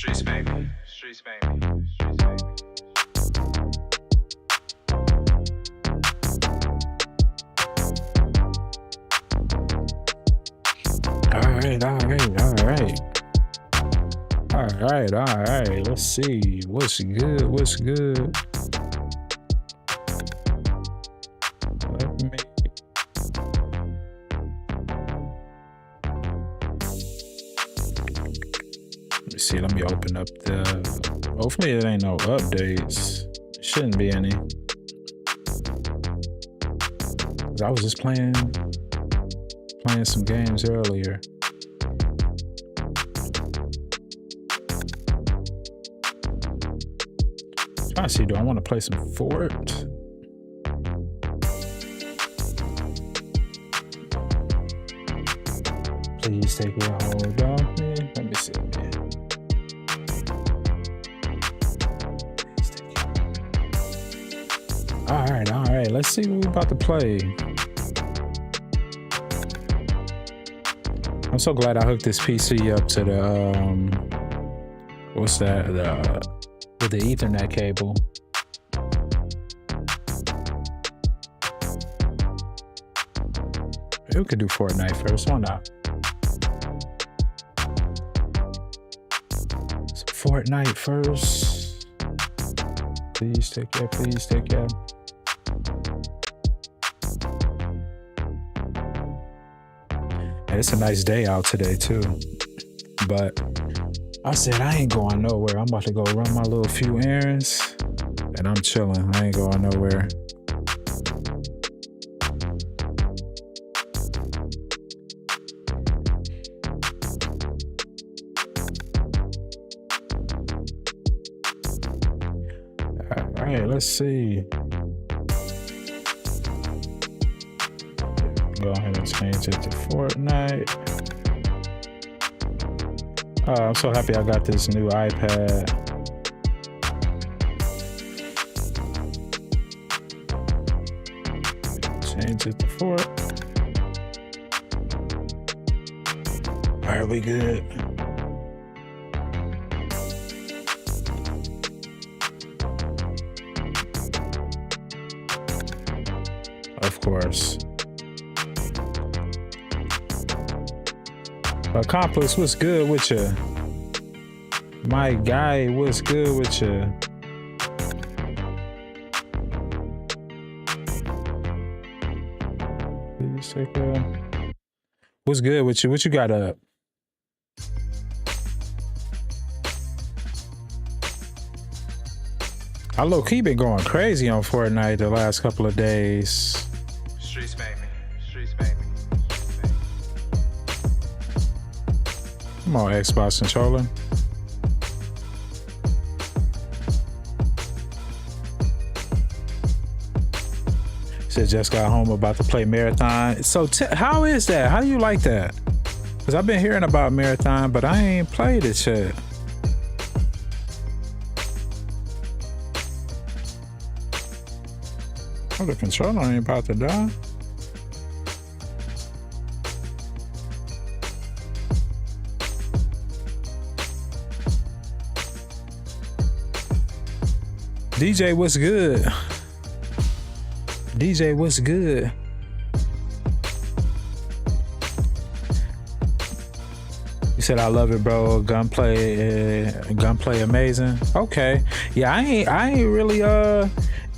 Streets made me. Streets made me. Streets made me. All right. Let's see. What's good? Let me see. Let me open up the. Hopefully, it ain't no updates. Shouldn't be any. 'Cause I was just playing some games earlier. Trying to see, do I want to play some Fort? Please take a hold of me. Let me see. All right. Let's see what we're about to play. I'm so glad I hooked this PC up to the what's that? With the Ethernet cable. Who could do Fortnite first? Why not? So Fortnite first. Please take care. It's a nice day out today too, but I said I ain't going nowhere. I'm about to go run my little few errands and I'm chilling. I ain't going nowhere. All right, let's see. Go ahead and change it to Fortnite. I'm so happy I got this new iPad. Change it to Fort. All right, we good. Of course. Accomplice, what's good with you? My guy, what's good with you? What's good with you? What you got up? I low-key been going crazy on Fortnite the last couple of days. Streets made me. Come on, Xbox controller. Said just got home, about to play Marathon. So how is that? How do you like that? Because I've been hearing about Marathon, but I ain't played it yet. Oh, the controller ain't about to die. DJ, what's good? DJ, what's good? You said I love it, bro. Gunplay amazing. Okay. Yeah, I ain't really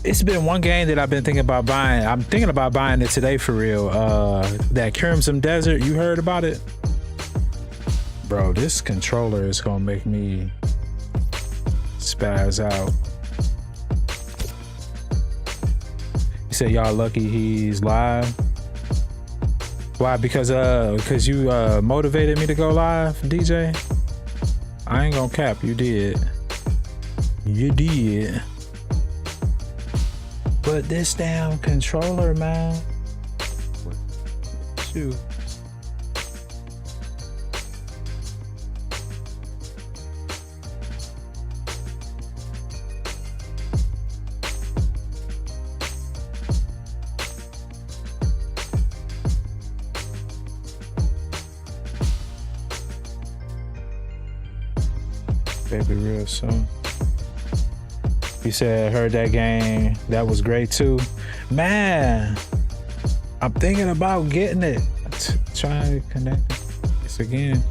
it's been one game that I've been thinking about buying. I'm thinking about buying it today for real. That Crimson Desert, you heard about it? Bro, this controller is gonna make me spaz out. You said y'all lucky he's live. Why? Because you motivated me to go live, DJ. I ain't gonna cap. You did. But this damn controller, man. Shoot. baby real soon. You said heard that game. That was great too. Man, I'm thinking about getting it. Trying to connect this again.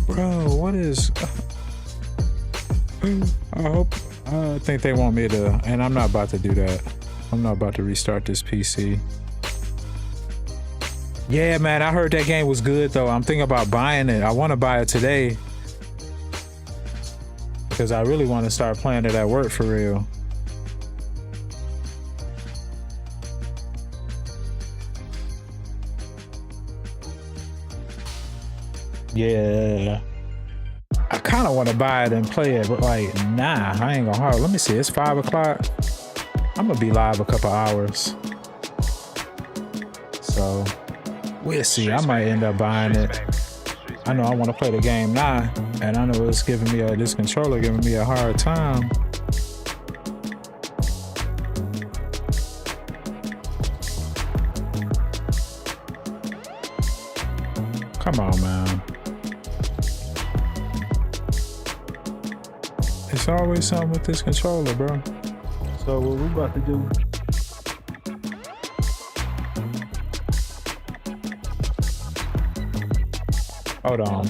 Bro, what is... I think they want me to, and I'm not about to do that. I'm not about to restart this PC. Yeah, man, I heard that game was good though. I'm thinking about buying it. I want to buy it today because I really want to start playing it at work for real. Yeah. I kind of want to buy it and play it, but like, nah, I ain't gonna hard. Let me see, it's 5 o'clock. I'm gonna be live a couple hours. So we'll see. I might end up buying it. I know I want to play the game now, and I know it's giving me this controller giving me a hard time. Come on, man. It's always something with this controller, bro. So what we about to do? Hold on.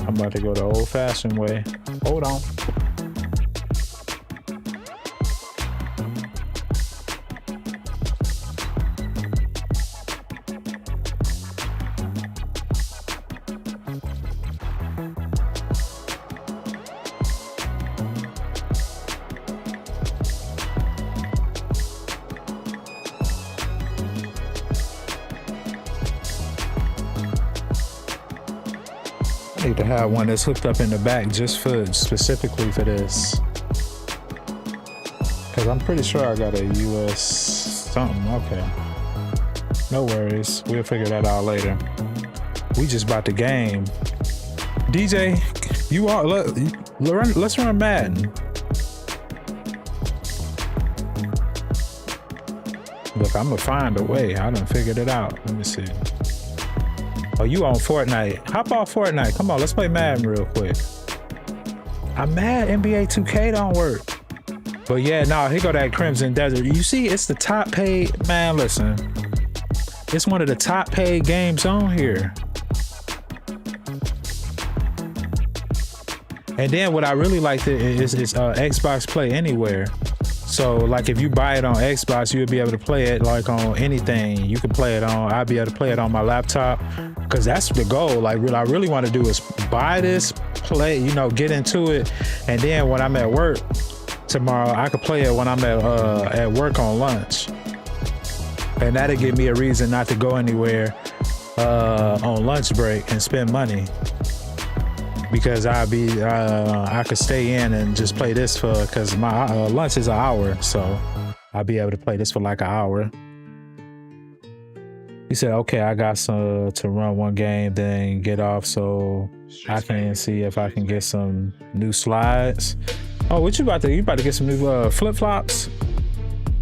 I'm about to go the old-fashioned way. Hold on. I need to have one that's hooked up in the back just for specifically for this. Cause I'm pretty sure I got a US something. Okay. No worries. We'll figure that out later. We just bought the game. DJ, you are let's run Madden. Look, I'm gonna find a way. I done figured it out. Let me see. Oh, you on Fortnite. Hop off Fortnite. Come on, let's play Madden real quick. I'm mad NBA 2K don't work. But yeah, no, here go that Crimson Desert. You see, it's the top paid, man, listen. It's one of the top paid games on here. And then what I really liked is Xbox Play Anywhere. So like if you buy it on Xbox, you'll be able to play it like on anything. You can play it on, I'll be able to play it on my laptop. Cause that's the goal. Like what I really want to do is buy this, play, you know, get into it. And then when I'm at work tomorrow, I could play it when I'm at work on lunch. And that'll give me a reason not to go anywhere on lunch break and spend money. Because I could stay in and just play this cause my lunch is an hour. So I'll be able to play this for like an hour. He said, okay, I got to run one game, then get off so I can see if I can get some new slides. Oh, what you about to get some new flip-flops?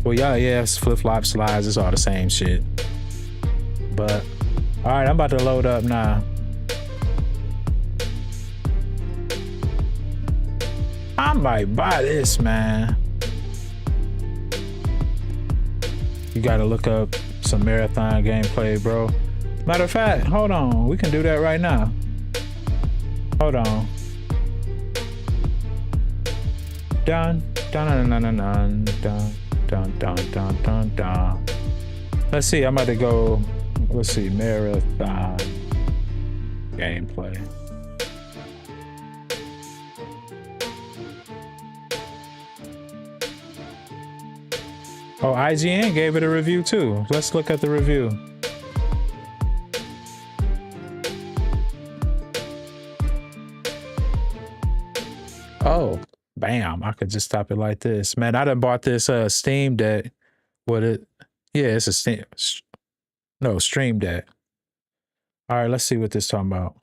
Well, yeah, it's flip-flop slides. It's all the same shit. But, all right, I'm about to load up now. I might buy this, man. You gotta look up some marathon gameplay, bro. Matter of fact, hold on. We can do that right now. Hold on. Dun dun dun dun dun dun dun dun dun dun dun. Let's see. I'm about to go. Let's see. Marathon gameplay. Oh, IGN gave it a review too. Let's look at the review. Oh, bam. I could just stop it like this. Man, I done bought this Steam Deck. Yeah, it's a Stream Deck. All right, let's see what this talking about.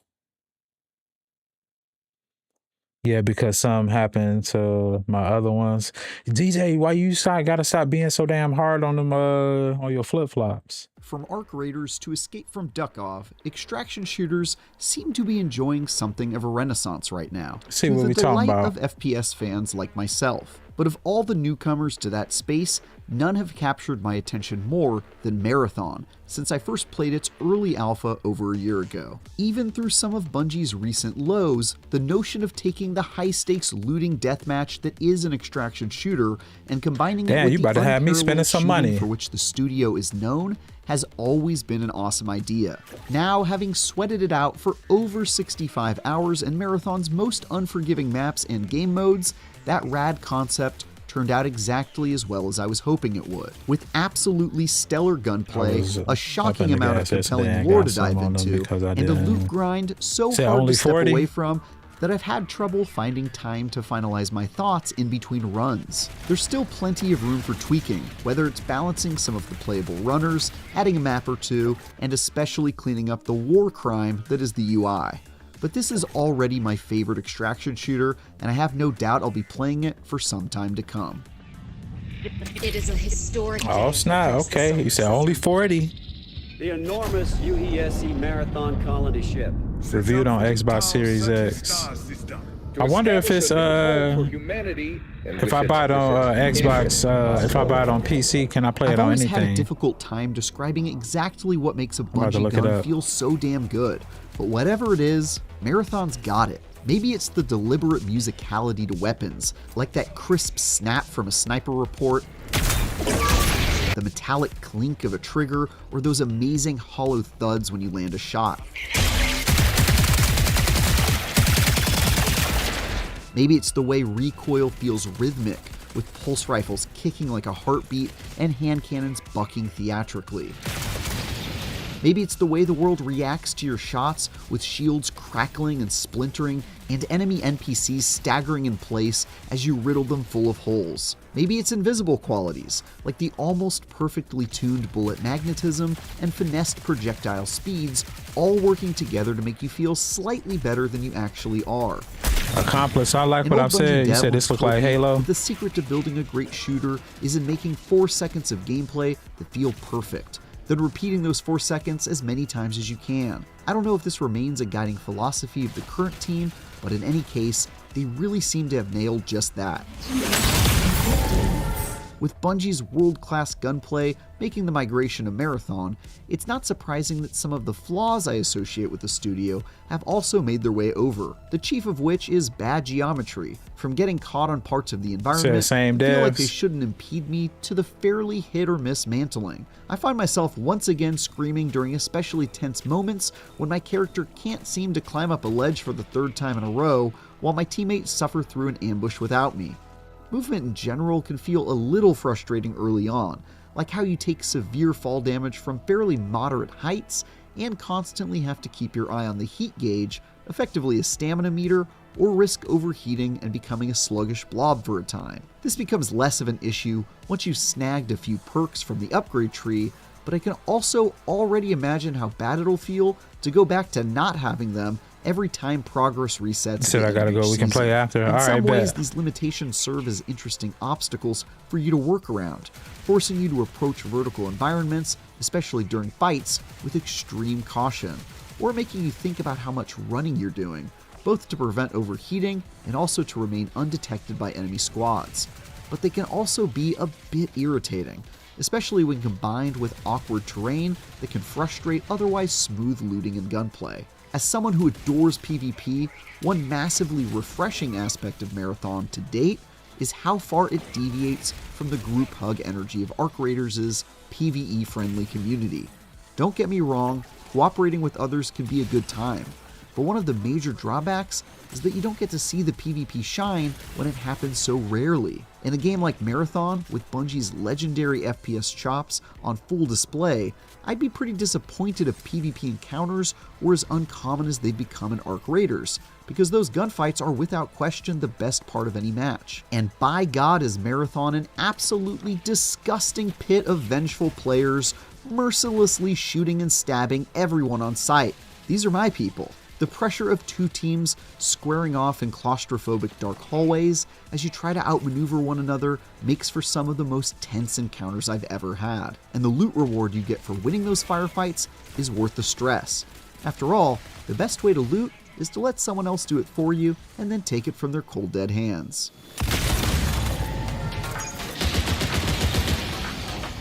Yeah, because something happened to my other ones. DJ, why you gotta stop being so damn hard on them on your flip-flops? from Arc Raiders to Escape from Duckov, extraction shooters seem to be enjoying something of a renaissance right now. See to what the we talking delight about. of FPS fans like myself. But of all the newcomers to that space, none have captured my attention more than Marathon, since I first played its early alpha over a year ago. Even through some of Bungie's recent lows, the notion of taking the high-stakes looting deathmatch that is an extraction shooter and combining it Damn, with you the about to have me spending unparalleled some shooting money. for which the studio is known has always been an awesome idea. Now, having sweated it out for over 65 hours in Marathon's most unforgiving maps and game modes, that rad concept turned out exactly as well as I was hoping it would. With absolutely stellar gunplay, a shocking amount of compelling lore to dive into, and a loot grind so hard to step away from that I've had trouble finding time to finalize my thoughts in between runs. There's still plenty of room for tweaking, whether it's balancing some of the playable runners, adding a map or two, and especially cleaning up the war crime that is the UI. But this is already my favorite extraction shooter, and I have no doubt I'll be playing it for some time to come. It is a historic Oh day snap! across the Okay, solar you said system. only 40. The enormous UESC Marathon colony ship. Reviewed on Xbox Series X. I wonder if it's if I buy it on Xbox, if I buy it on PC, can I play I've it on always had a anything? difficult time describing exactly what makes a about to Bungie look it gun up. feel so damn good, but whatever it is, Marathon's got it. Maybe it's the deliberate musicality to weapons, like that crisp snap from a sniper report, the metallic clink of a trigger, or those amazing hollow thuds when you land a shot. Maybe it's the way recoil feels rhythmic, with pulse rifles kicking like a heartbeat and hand cannons bucking theatrically. Maybe it's the way the world reacts to your shots, with shields crackling and splintering and enemy NPCs staggering in place as you riddle them full of holes. Maybe it's invisible qualities, like the almost perfectly tuned bullet magnetism and finessed projectile speeds, all working together to make you feel slightly better than you actually are. Accomplice. I like An what old I've Bungie said. You dev said once this look told like me Halo. that the secret to building a great shooter is in making 4 seconds of gameplay that feel perfect, then repeating those 4 seconds as many times as you can. I don't know if this remains a guiding philosophy of the current team, but in any case, they really seem to have nailed just that. With Bungie's world-class gunplay making the migration a marathon, it's not surprising that some of the flaws I associate with the studio have also made their way over, the chief of which is bad geometry. From getting caught on parts of the environment, same I feel like devs. they shouldn't impede me, to the fairly hit-or-miss mantling. I find myself once again screaming during especially tense moments when my character can't seem to climb up a ledge for the 3rd time in a row, while my teammates suffer through an ambush without me. Movement in general can feel a little frustrating early on, like how you take severe fall damage from fairly moderate heights and constantly have to keep your eye on the heat gauge, effectively a stamina meter, or risk overheating and becoming a sluggish blob for a time. This becomes less of an issue once you've snagged a few perks from the upgrade tree, but I can also already imagine how bad it'll feel to go back to not having them every time progress resets. Said at I the gotta end of go. each We can play season. after. In All some right, ways, bet. these limitations serve as interesting obstacles for you to work around, forcing you to approach vertical environments, especially during fights, with extreme caution, or making you think about how much running you're doing, both to prevent overheating and also to remain undetected by enemy squads. But they can also be a bit irritating, especially when combined with awkward terrain that can frustrate otherwise smooth looting and gunplay. As someone who adores PvP, one massively refreshing aspect of Marathon to date is how far it deviates from the group hug energy of Arc Raiders' PvE-friendly community. Don't get me wrong, cooperating with others can be a good time, but one of the major drawbacks is that you don't get to see the PvP shine when it happens so rarely. In a game like Marathon, with Bungie's legendary FPS chops on full display, I'd be pretty disappointed if PvP encounters were as uncommon as they've become in Arc Raiders, because those gunfights are without question the best part of any match. And by God, is Marathon an absolutely disgusting pit of vengeful players, mercilessly shooting and stabbing everyone on sight. These are my people. The pressure of two teams squaring off in claustrophobic dark hallways as you try to outmaneuver one another makes for some of the most tense encounters I've ever had, and the loot reward you get for winning those firefights is worth the stress. After all, the best way to loot is to let someone else do it for you and then take it from their cold dead hands.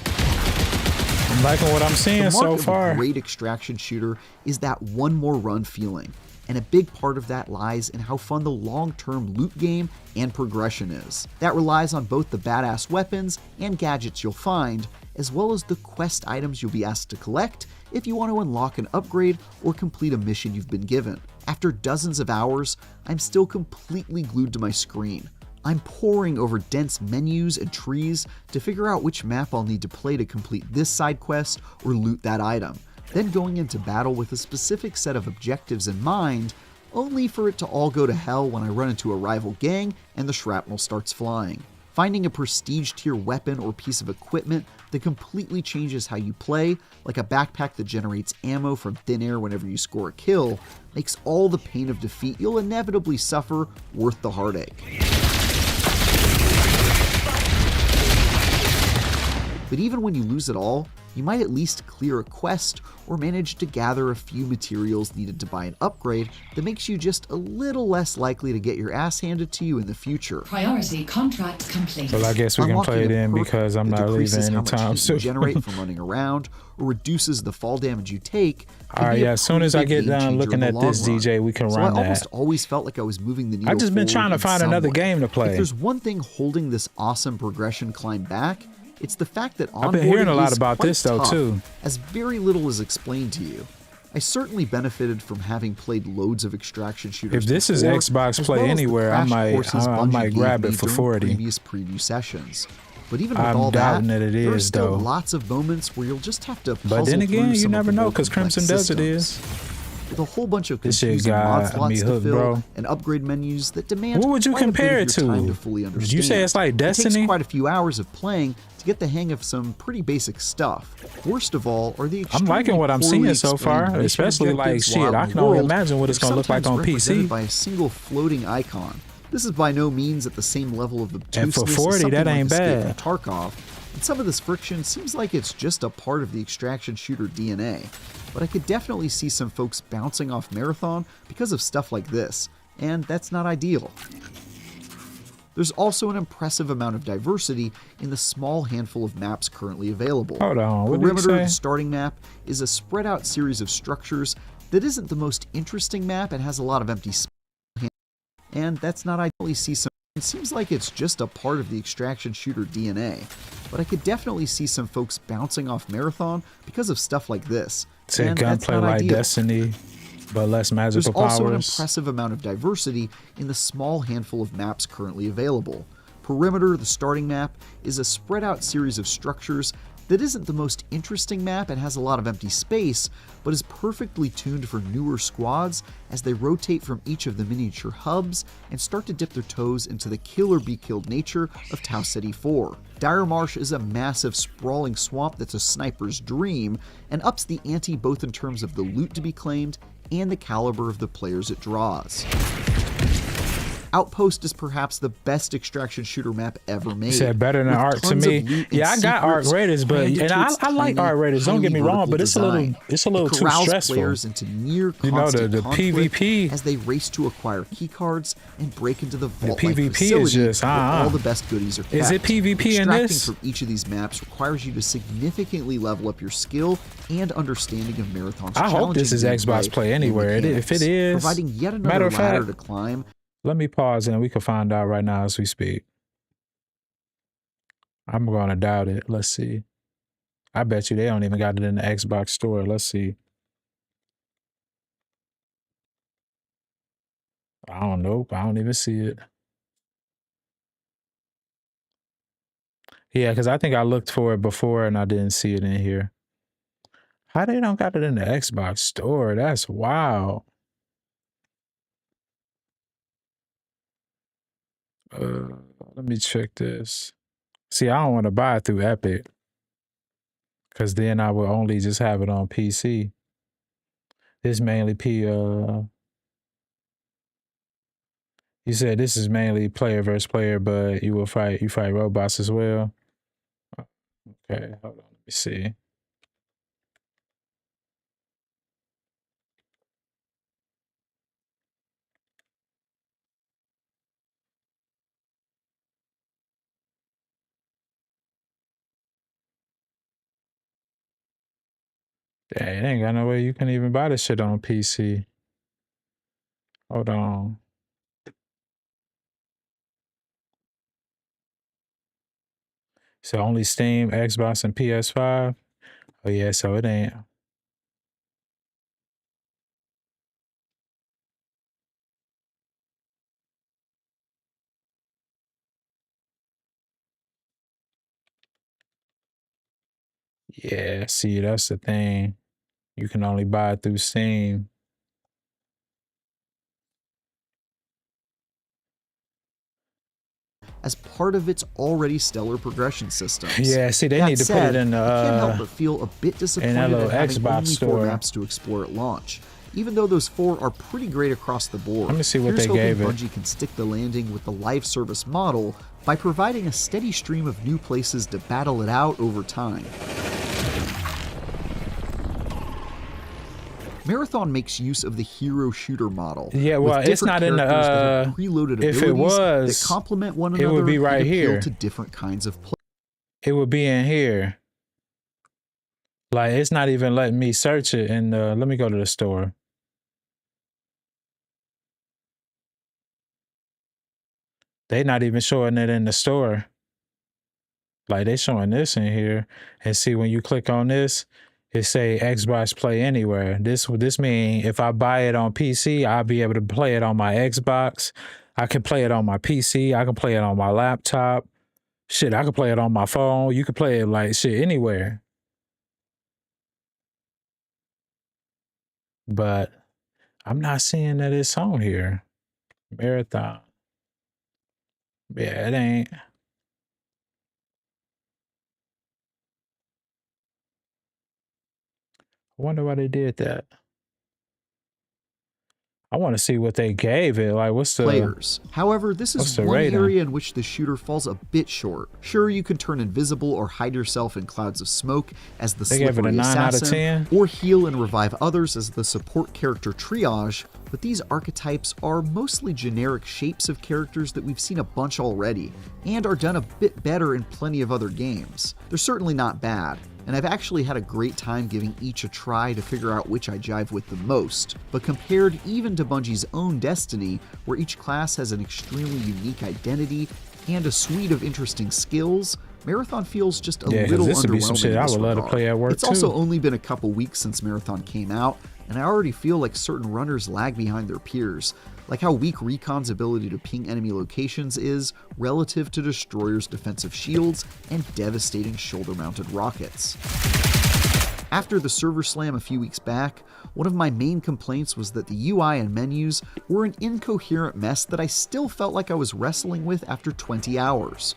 I'm liking what I'm seeing The mark so of far. a great extraction shooter is that one more run feeling, and a big part of that lies in how fun the long-term loot game and progression is. That relies on both the badass weapons and gadgets you'll find, as well as the quest items you'll be asked to collect if you want to unlock an upgrade or complete a mission you've been given. After dozens of hours, I'm still completely glued to my screen. I'm poring over dense menus and trees to figure out which map I'll need to play to complete this side quest or loot that item, then going into battle with a specific set of objectives in mind, only for it to all go to hell when I run into a rival gang and the shrapnel starts flying. Finding a prestige tier weapon or piece of equipment that completely changes how you play, like a backpack that generates ammo from thin air whenever you score a kill, makes all the pain of defeat you'll inevitably suffer worth the heartache. But even when you lose it all, you might at least clear a quest or manage to gather a few materials needed to buy an upgrade that makes you just a little less likely to get your ass handed to you in the future. Priority contract complete. Well, I guess we can Unlocking play it a in perk because I'm that not leaving decreases how much anytime heat you soon. generate from running around or reduces the fall damage you take. All right, yeah, as soon as I get done looking at this, DJ, we can So run I almost that. always felt like I was moving the needle. I've just been forward trying to in find some another way. game to If play. there's one thing holding this awesome progression climb back, it's the fact that I've been hearing a onboarding lot is about quite this, though, tough, too. as very little is explained to you. I certainly benefited from having played loads of extraction shooters. If this is before, Xbox as Play well as the Anywhere, I crash might- courses I Bungie might gave grab me it for during 40. Previous preview sessions. But even with I'm all doubting that, that it there are is, still though. lots of moments where you'll just have to puzzle But then again, through you some of never the know more because complex Crimson Desert systems. is. With a whole bunch of This shit confusing mod got slots me to hooked, fill bro. and upgrade menus that demand What would you quite a bit compare of it your time to? to fully Did understand. you say it's like It Destiny? takes quite a few hours of playing to get the hang of some pretty basic stuff. Worst of all are the I'm liking what I'm extremely seeing so poorly far, explained especially mission like objectives shit. while I in can the only world imagine what it's are gonna look like sometimes on represented PC. by a single floating icon. This is by no means at the same level of obtuseness for as 40, something that like ain't Escape bad. from Tarkov, and some of this friction seems like it's just a part of the extraction shooter DNA. But I could definitely see some folks bouncing off Marathon because of stuff like this, and that's not ideal. There's also an impressive amount of diversity in the small handful of maps currently available. Hold on, what did he Perimeter, the say? starting map, is a spread out series of structures that isn't the most interesting map and has a lot of empty space. And that's not ideally see some. It seems like it's just a part of the extraction shooter DNA. But I could definitely see some folks bouncing off Marathon because of stuff like this. Say and that's gunplay not like ideal. Destiny, but less There's magical also an powers. impressive amount of diversity in the small handful of maps currently available. Perimeter, the starting map, is a spread out series of structures that isn't the most interesting map and has a lot of empty space, but is perfectly tuned for newer squads as they rotate from each of the miniature hubs and start to dip their toes into the kill or be killed nature of Tau Ceti 4. Dire Marsh is a massive, sprawling swamp that's a sniper's dream and ups the ante both in terms of the loot to be claimed and the caliber of the players it draws. Outpost is perhaps the best extraction shooter map ever made. Said better than with Ark to tons of me. loot and Yeah, I got Ark secrets Raiders, but crammed and into its I like tiny, Ark Raiders. Don't get me highly wrong, but vertical it's a little design. too It corrals stressful. players into near You know, constant the conflict PvP as they race to acquire keycards and break into the vault-like PvP is facility just, where all the best goodies are kept. Is it PvP in Extracting this? from each of these maps requires you to significantly level up your skill and understanding of Marathon's I hope this is challenging Xbox gameplay Play and Anywhere. If mechanics, it is, providing yet another matter of ladder fact, to climb. let me pause and we can find out right now as we speak. I'm gonna doubt it. Let's see. I bet you they don't even got it in the Xbox store. Let's see. I don't know. I don't even see it. Yeah, because I think I looked for it before and I didn't see it in here. How they don't got it in the Xbox store? That's wild. Let me check this. See, I don't want to buy it through Epic because then I will only just have it on PC. This mainly You said this is mainly player versus player, but you fight robots as well. Okay, hold on, let me see. Dang, it ain't got no way you can even buy this shit on PC. Hold on. So only Steam, Xbox, and PS5. Oh yeah, so it ain't. Yeah, see, that's the thing. You can only buy it through Steam. as part of its already stellar progression systems. Yeah, see, they That need to said, put it in the I can't help but feel a bit disappointed little at having Xbox only store. 4 maps to explore at launch. Even though those 4 are pretty great across the board, Let me see what here's they hoping gave it. Bungie can stick the landing with the live service model by providing a steady stream of new places to battle it out over time. Marathon makes use of the hero shooter model. Yeah, well, with it's not in the, different characters that have preloaded if it abilities was, that complement one it another would be right and appeal here. to different kinds of play. It would be in here. Like, it's not even letting me search it. And let me go to the store. They not even showing it in the store. Like, they showing this in here. And see, when you click on this, it say Xbox Play Anywhere. This mean if I buy it on PC, I'll be able to play it on my Xbox. I can play it on my PC. I can play it on my laptop. Shit, I can play it on my phone. You can play it like shit anywhere. But I'm not seeing that it's on here. Marathon. Yeah, it ain't. I wonder why they did that. I want to see what they gave it. Like, what's the Players. However, this what's is the one rating? area in which the shooter falls a bit short. Sure, you can turn invisible or hide yourself in clouds of smoke as the They gave it a slippery 9 out of assassin, 10? or heal and revive others as the support character Triage, but these archetypes are mostly generic shapes of characters that we've seen a bunch already, and are done a bit better in plenty of other games. They're certainly not bad, and I've actually had a great time giving each a try to figure out which I jive with the most, but compared even to Bungie's own Destiny, where each class has an extremely unique identity and a suite of interesting skills, Marathon feels just a Yeah, 'cause little this would underwhelming be some shit in I this would love to regard. play at work, It's also too. only been a couple weeks since Marathon came out, and I already feel like certain runners lag behind their peers, like how weak Recon's ability to ping enemy locations is relative to Destroyer's defensive shields and devastating shoulder-mounted rockets. After the server slam a few weeks back, one of my main complaints was that the UI and menus were an incoherent mess that I still felt like I was wrestling with after 20 hours.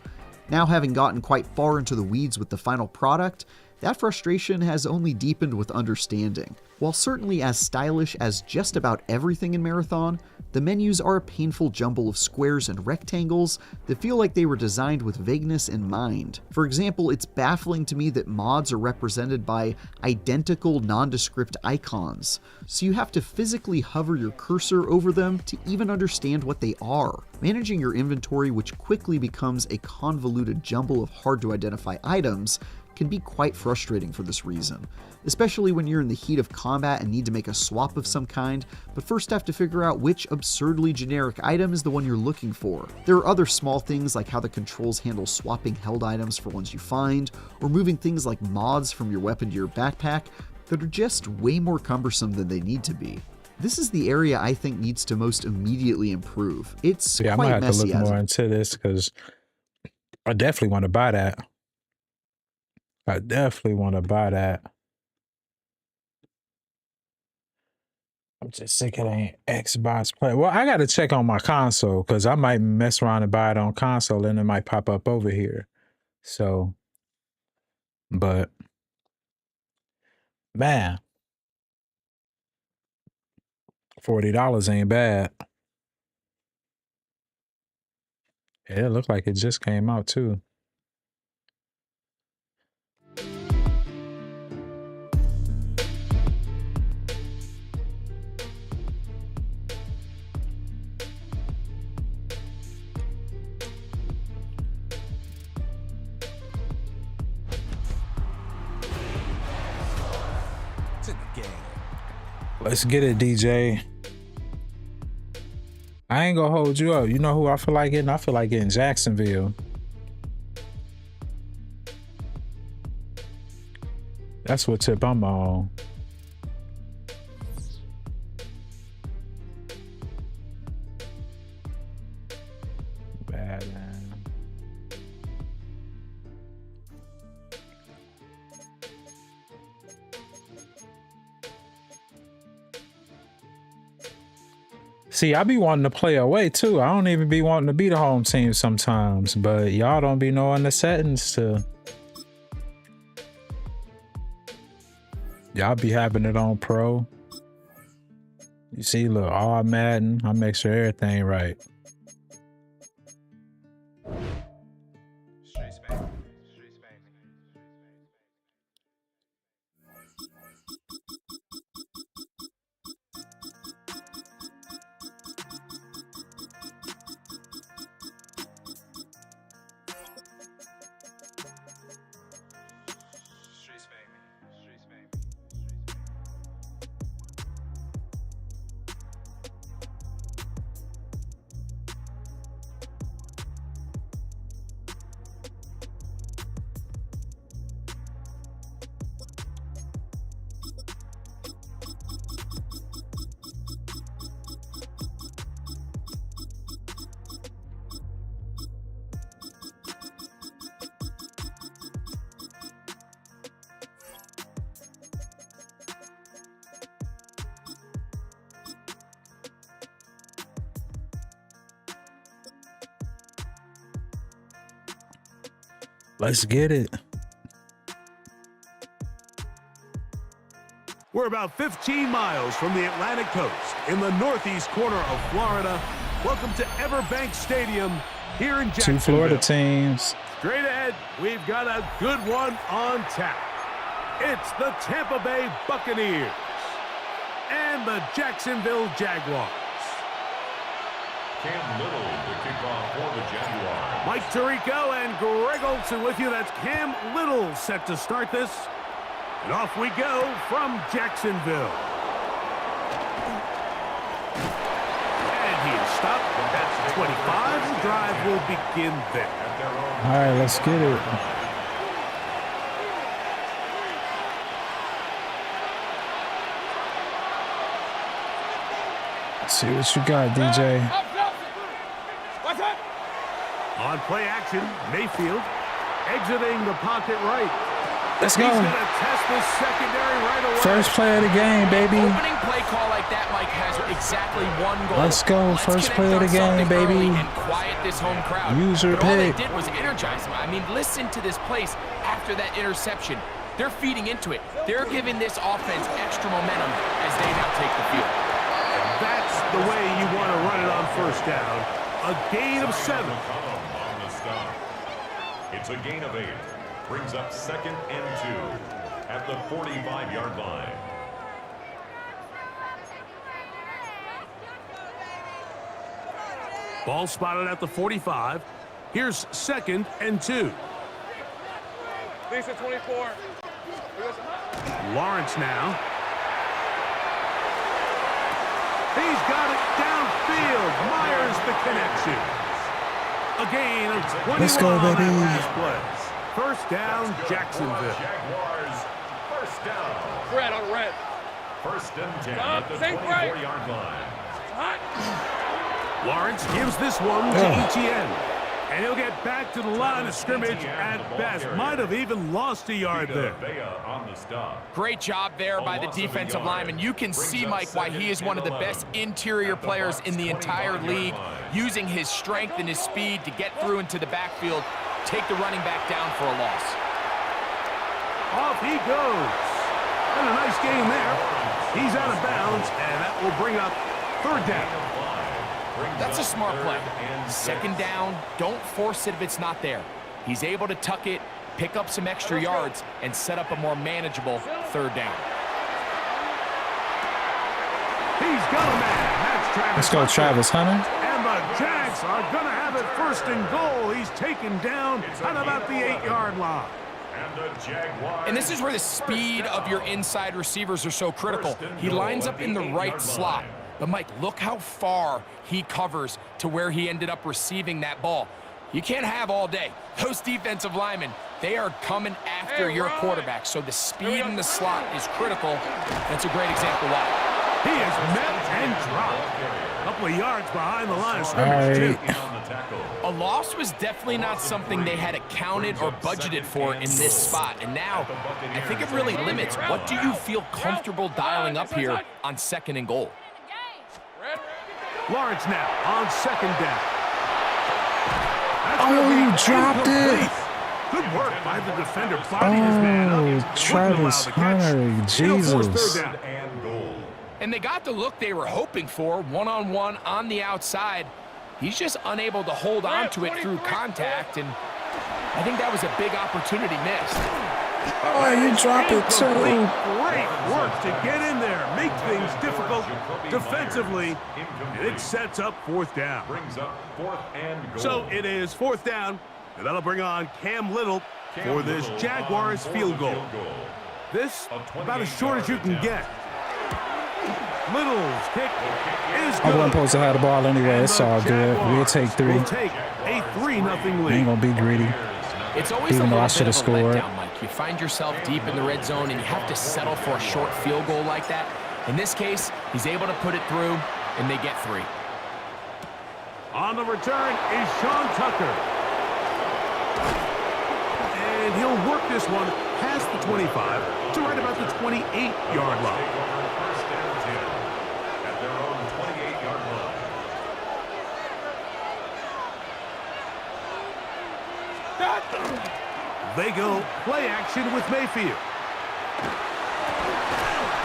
Now, having gotten quite far into the weeds with the final product, that frustration has only deepened with understanding. While certainly as stylish as just about everything in Marathon, the menus are a painful jumble of squares and rectangles that feel like they were designed with vagueness in mind. For example, it's baffling to me that mods are represented by identical nondescript icons, so you have to physically hover your cursor over them to even understand what they are. Managing your inventory, which quickly becomes a convoluted jumble of hard to identify items, can be quite frustrating for this reason, especially when you're in the heat of combat and need to make a swap of some kind, but first have to figure out which absurdly generic item is the one you're looking for. There are other small things like how the controls handle swapping held items for ones you find, or moving things like mods from your weapon to your backpack that are just way more cumbersome than they need to be. This is the area I think needs to most immediately improve. It's Yeah, I'm quite gonna have to messy look as more into this because I definitely want to buy that. I definitely want to buy that. I'm just sick it ain't Xbox Play. Well, I got to check on my console because I might mess around and buy it on console and it might pop up over here. So, but man, $40 ain't bad. Yeah, it looked like it just came out too. Let's get it, DJ. I ain't gonna hold you up. You know who I feel like getting? I feel like getting Jacksonville. That's what tip I'm on. Bad, man. See, I be wanting to play away too. I don't even be wanting to be the home team sometimes, but y'all don't be knowing the settings to. Y'all be having it on pro. You see, look, all Madden, I make sure everything right. Streets made me. Streets made me. Streets made me. Streets made me. Let's get it. We're about 15 miles from the Atlantic coast in the northeast corner of Florida. Welcome to Everbank Stadium here in Jacksonville. Two Florida teams. Straight ahead, we've got a good one on tap. It's the Tampa Bay Buccaneers and the Jacksonville Jaguars. Cam Little to kick off for the Jaguars. Mike Tirico and Greg Olson with you. That's Cam Little set to start this. And off we go from Jacksonville. And he is stopped. That's 25. The drive will begin there. All right, let's get it. Let's see what you got, DJ. On play action, Mayfield exiting the pocket right. Let's go. He's going to test this secondary right away. First play of the game, baby. Opening play call like that, Mike, has exactly one goal. Let's go. First play of the game, baby. And quiet this home crowd. User but all they pick. did was energize them. I mean, listen to this place after that interception. They're feeding into it. They're giving this offense extra momentum as they now take the field. And that's the way you want to run it on first down. A gain of 7. On the stop. It's a gain of 8. Brings up 2nd and 2 at the 45-yard line. Ball spotted at the 45. Here's 2nd and 2. Lisa 24. Lawrence now. He's got it downfield. Myers the connection. A gain of 21. Let's go, baby. On that last play. First down, Jacksonville. Jaguars, first down. Red on red. 1st and 10 at the 24-yard line. Lawrence gives this one to Etienne. And he'll get back to the line of scrimmage at best. Might have even lost a yard there. On the stop. Great job there by the defensive lineman. You can see, Mike, why he is one of the best interior players in the entire league, using his strength and his speed to get through into the backfield, take the running back down for a loss. Off he goes. And a nice gain there. He's out of bounds, and that will bring up 3rd down. That's a smart play. Second down, don't force it if it's not there. He's able to tuck it, pick up some extra yards, and set up a more manageable third down. He's got a man. That's Travis. Let's go, Travis Hunter. And the Jags are going to have it first and goal. He's taken down at about the 8-yard line. And this is where the speed of your inside receivers are so critical. He lines up in the right slot. But, Mike, look how far he covers to where he ended up receiving that ball. You can't have all day. Those defensive linemen, they are coming after your quarterback. So the speed in the slot is critical. That's a great example why. He is met and dropped. A couple of yards behind the line of scrimmage, too. A loss was definitely not something they had accounted or budgeted for in this spot. And now, I think it really limits. What do you feel comfortable dialing up here on 2nd and goal? Lawrence now on 2nd down. Oh, you dropped it. Good work by the defender. Body his man up. Wouldn't Travis allow the catch. Hunter, It'll force Jesus. third down. And they got the look they were hoping for, one-on-one on the outside. He's just unable to hold on to it through contact, and I think that was a big opportunity missed. Oh, you dropped it too. Great work to get in there, make things difficult defensively, and it sets up 4th down. So it is 4th down, and that'll bring on Cam Little for this Jaguars field goal. This about as short as you can get. Little's kick is I good. wasn't supposed to have the ball anyway. It's all good. We'll take 3. We'll take a 3-0 lead. Ain't gonna be greedy. It's always Even a though I little should bit have of a scored. letdown, Mike. You find yourself deep in the red zone, and you have to settle for a short field goal like that. In this case, he's able to put it through, and they get 3. On the return is Sean Tucker. And he'll work this one past the 25 to right about the 28-yard line. They go play action with Mayfield.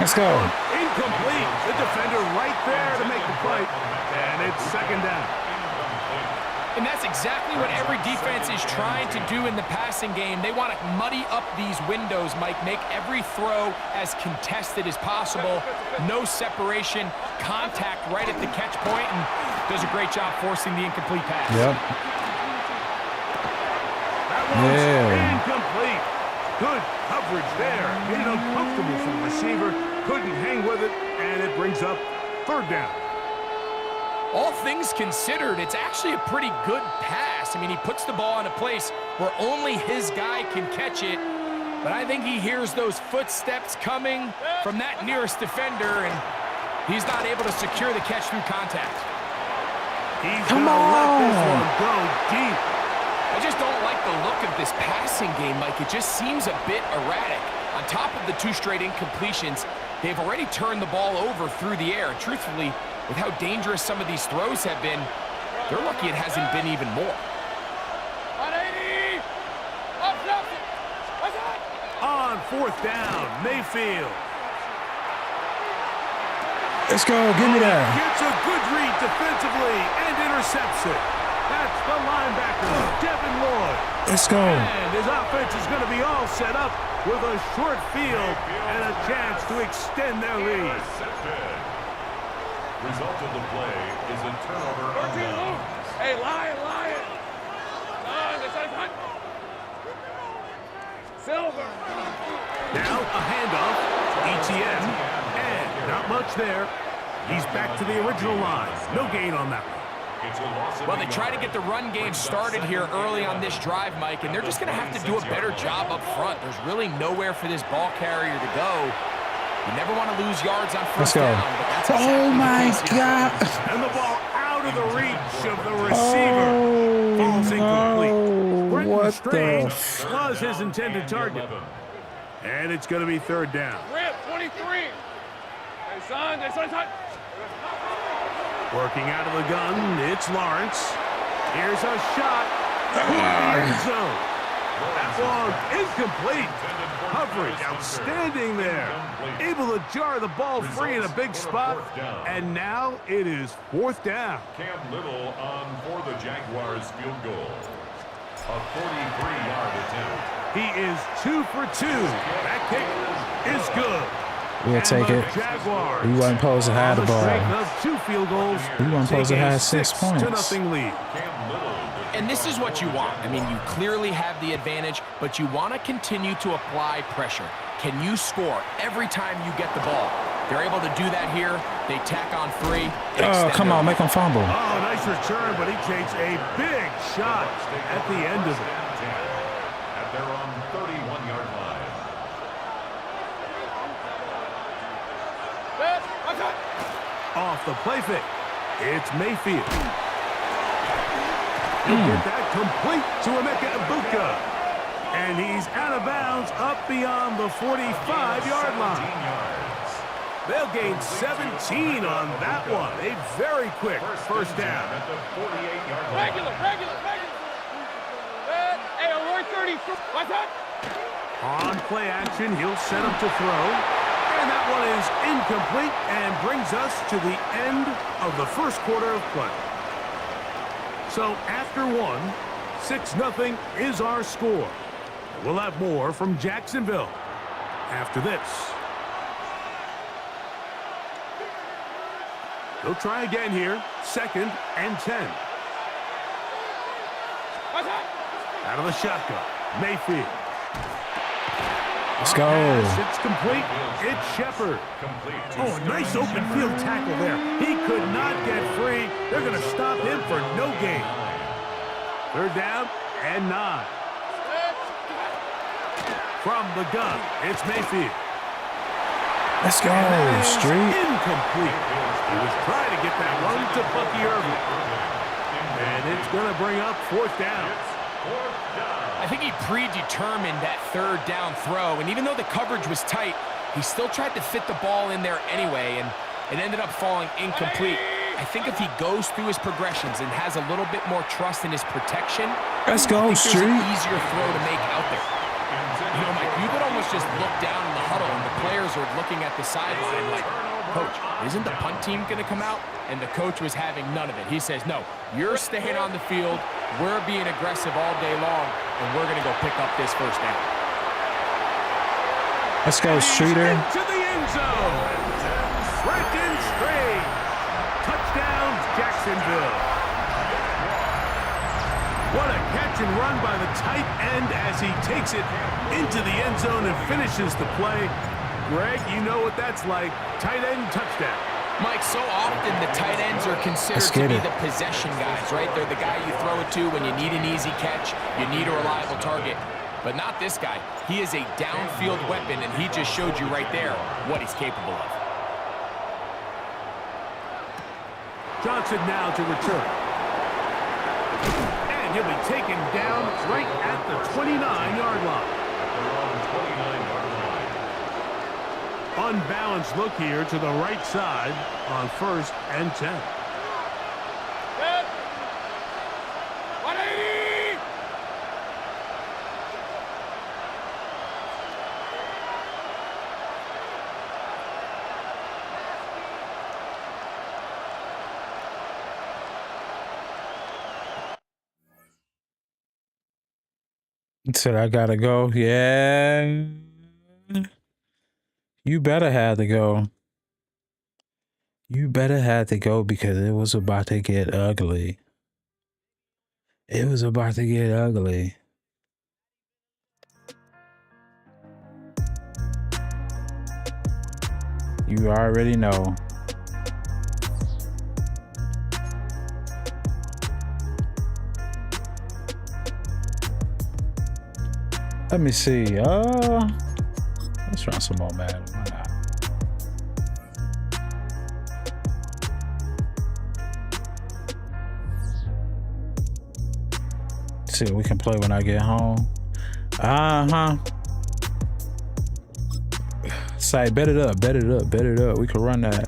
Let's go. Incomplete. The defender right there to make the play. And it's 2nd down. And that's exactly what every defense is trying to do in the passing game. They want to muddy up these windows, Mike, make every throw as contested as possible. No separation, contact right at the catch point, and does a great job forcing the incomplete pass. Yep. That one's incomplete. Good coverage there. Made it uncomfortable for the receiver. Couldn't hang with it, and it brings up 3rd down. All things considered, it's actually a pretty good pass. I mean, he puts the ball in a place where only his guy can catch it. But I think he hears those footsteps coming from that nearest defender, and he's not able to secure the catch through contact. He's going to let this one go deep. I just don't like the look of this passing game, Mike. It just seems a bit erratic. On top of the 2 straight incompletions, they've already turned the ball over through the air. And truthfully, with how dangerous some of these throws have been, they're lucky it hasn't been even more. On 4th down, Mayfield. Let's go. Give me that. Gets a good read defensively and intercepts it. That's the linebacker, Devin Lloyd. Let's go. And his offense is going to be all set up with a short field and a chance to extend their lead. Result of the play is a turnover on downs. Hey, Lion! Silver! Now a handoff, ETN, and not much there. He's back to the original line. No gain on that one. Well, they try to get the run game started here early on this drive, Mike, and they're just going to have to do a better job up front. There's really nowhere for this ball carrier to go. You never want to lose yards on first down. But that's exactly my the case here. God. And the ball out of the reach of the receiver. Falls incomplete. Brenton Strange was his intended target. And it's going to be 3rd down. Rip, 23! Hey, son, Working out of the gun, it's Lawrence. Here's a shot. End zone. That one incomplete. Coverage outstanding there. Able to jar the ball free in a big spot. And now it is 4th down. Cam Little on for the Jaguars field goal. A 43-yard attempt. He is 2 for 2. That kick is good. We'll take it. Jaguars, We wasn't supposed to have the ball. of 2 field goals. We weren't supposed to have 6 points. 6-0 lead. Cam Little. And this is what you want. I mean, you clearly have the advantage, but you want to continue to apply pressure. Can you score every time you get the ball? They're able to do that here. They tack on 3. Oh, come on, make him fumble. Oh, nice return, but he takes a big shot at the end of it. At their own 31-yard line. Off the play fake. It's Mayfield. He'll get that complete to Emeka Egbuka. And he's out of bounds up beyond the 45-yard line. They'll gain 17 on that one. A very quick first down. At the 48-yard line. Regular. Hey, alert 33. What's that? On play action, he'll set him to throw. And that one is incomplete and brings us to the end of the first quarter of play. So after 6-0 is our score. We'll have more from Jacksonville after this. They'll try again here. 2nd and 10. What's that? Out of the shotgun. Mayfield. Let's go. It's complete. It's Shepard. Oh, a nice open field tackle there. He could not get free. They're going to stop him for no gain. 3rd down and 9. From the gun, it's Mayfield. Let's go, Street. Incomplete. He was trying to get that one to Bucky Irving. And it's going to bring up 4th down. I think he predetermined that 3rd down throw, and even though the coverage was tight, he still tried to fit the ball in there anyway, and it ended up falling incomplete. I think if he goes through his progressions and has a little bit more trust in his protection, Let's go, I think there's Street. an easier throw to make out there. You know, Mike, you could almost just look down in the huddle, and the players are looking at the sideline like, Coach, isn't the punt team going to come out? And the coach was having none of it. He says, no, you're staying on the field. We're being aggressive all day long, and we're going to go pick up this 1st down. Let's go, Streeter. To the end zone. Freaking straight. Touchdown, Jacksonville. What a catch and run by the tight end as he takes it into the end zone and finishes the play. Greg, you know what that's like. Tight end touchdown. Mike, so often the tight ends are considered to be the possession guys, right? They're the guy you throw it to when you need an easy catch, you need a reliable target. But not this guy. He is a downfield weapon, and he just showed you right there what he's capable of. Johnson now to return. And he'll be taken down right at the 29-yard line. Unbalanced look here to the right side on 1st and 10. 180. Said I gotta go. Yeah. You better have to go. You better have to go because it was about to get ugly. It was about to get ugly. You already know. Let me see. Let's run some more Madden. Why not? Let's see what we can play when I get home. Say, bet it up, bet it up, bet it up. We can run that.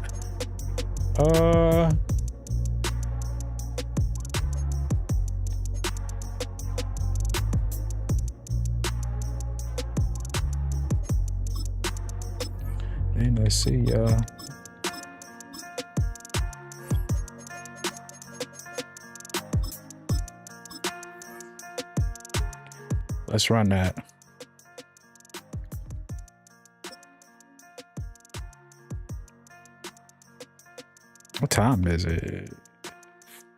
And let's see, y'all. Let's run that. What time is it?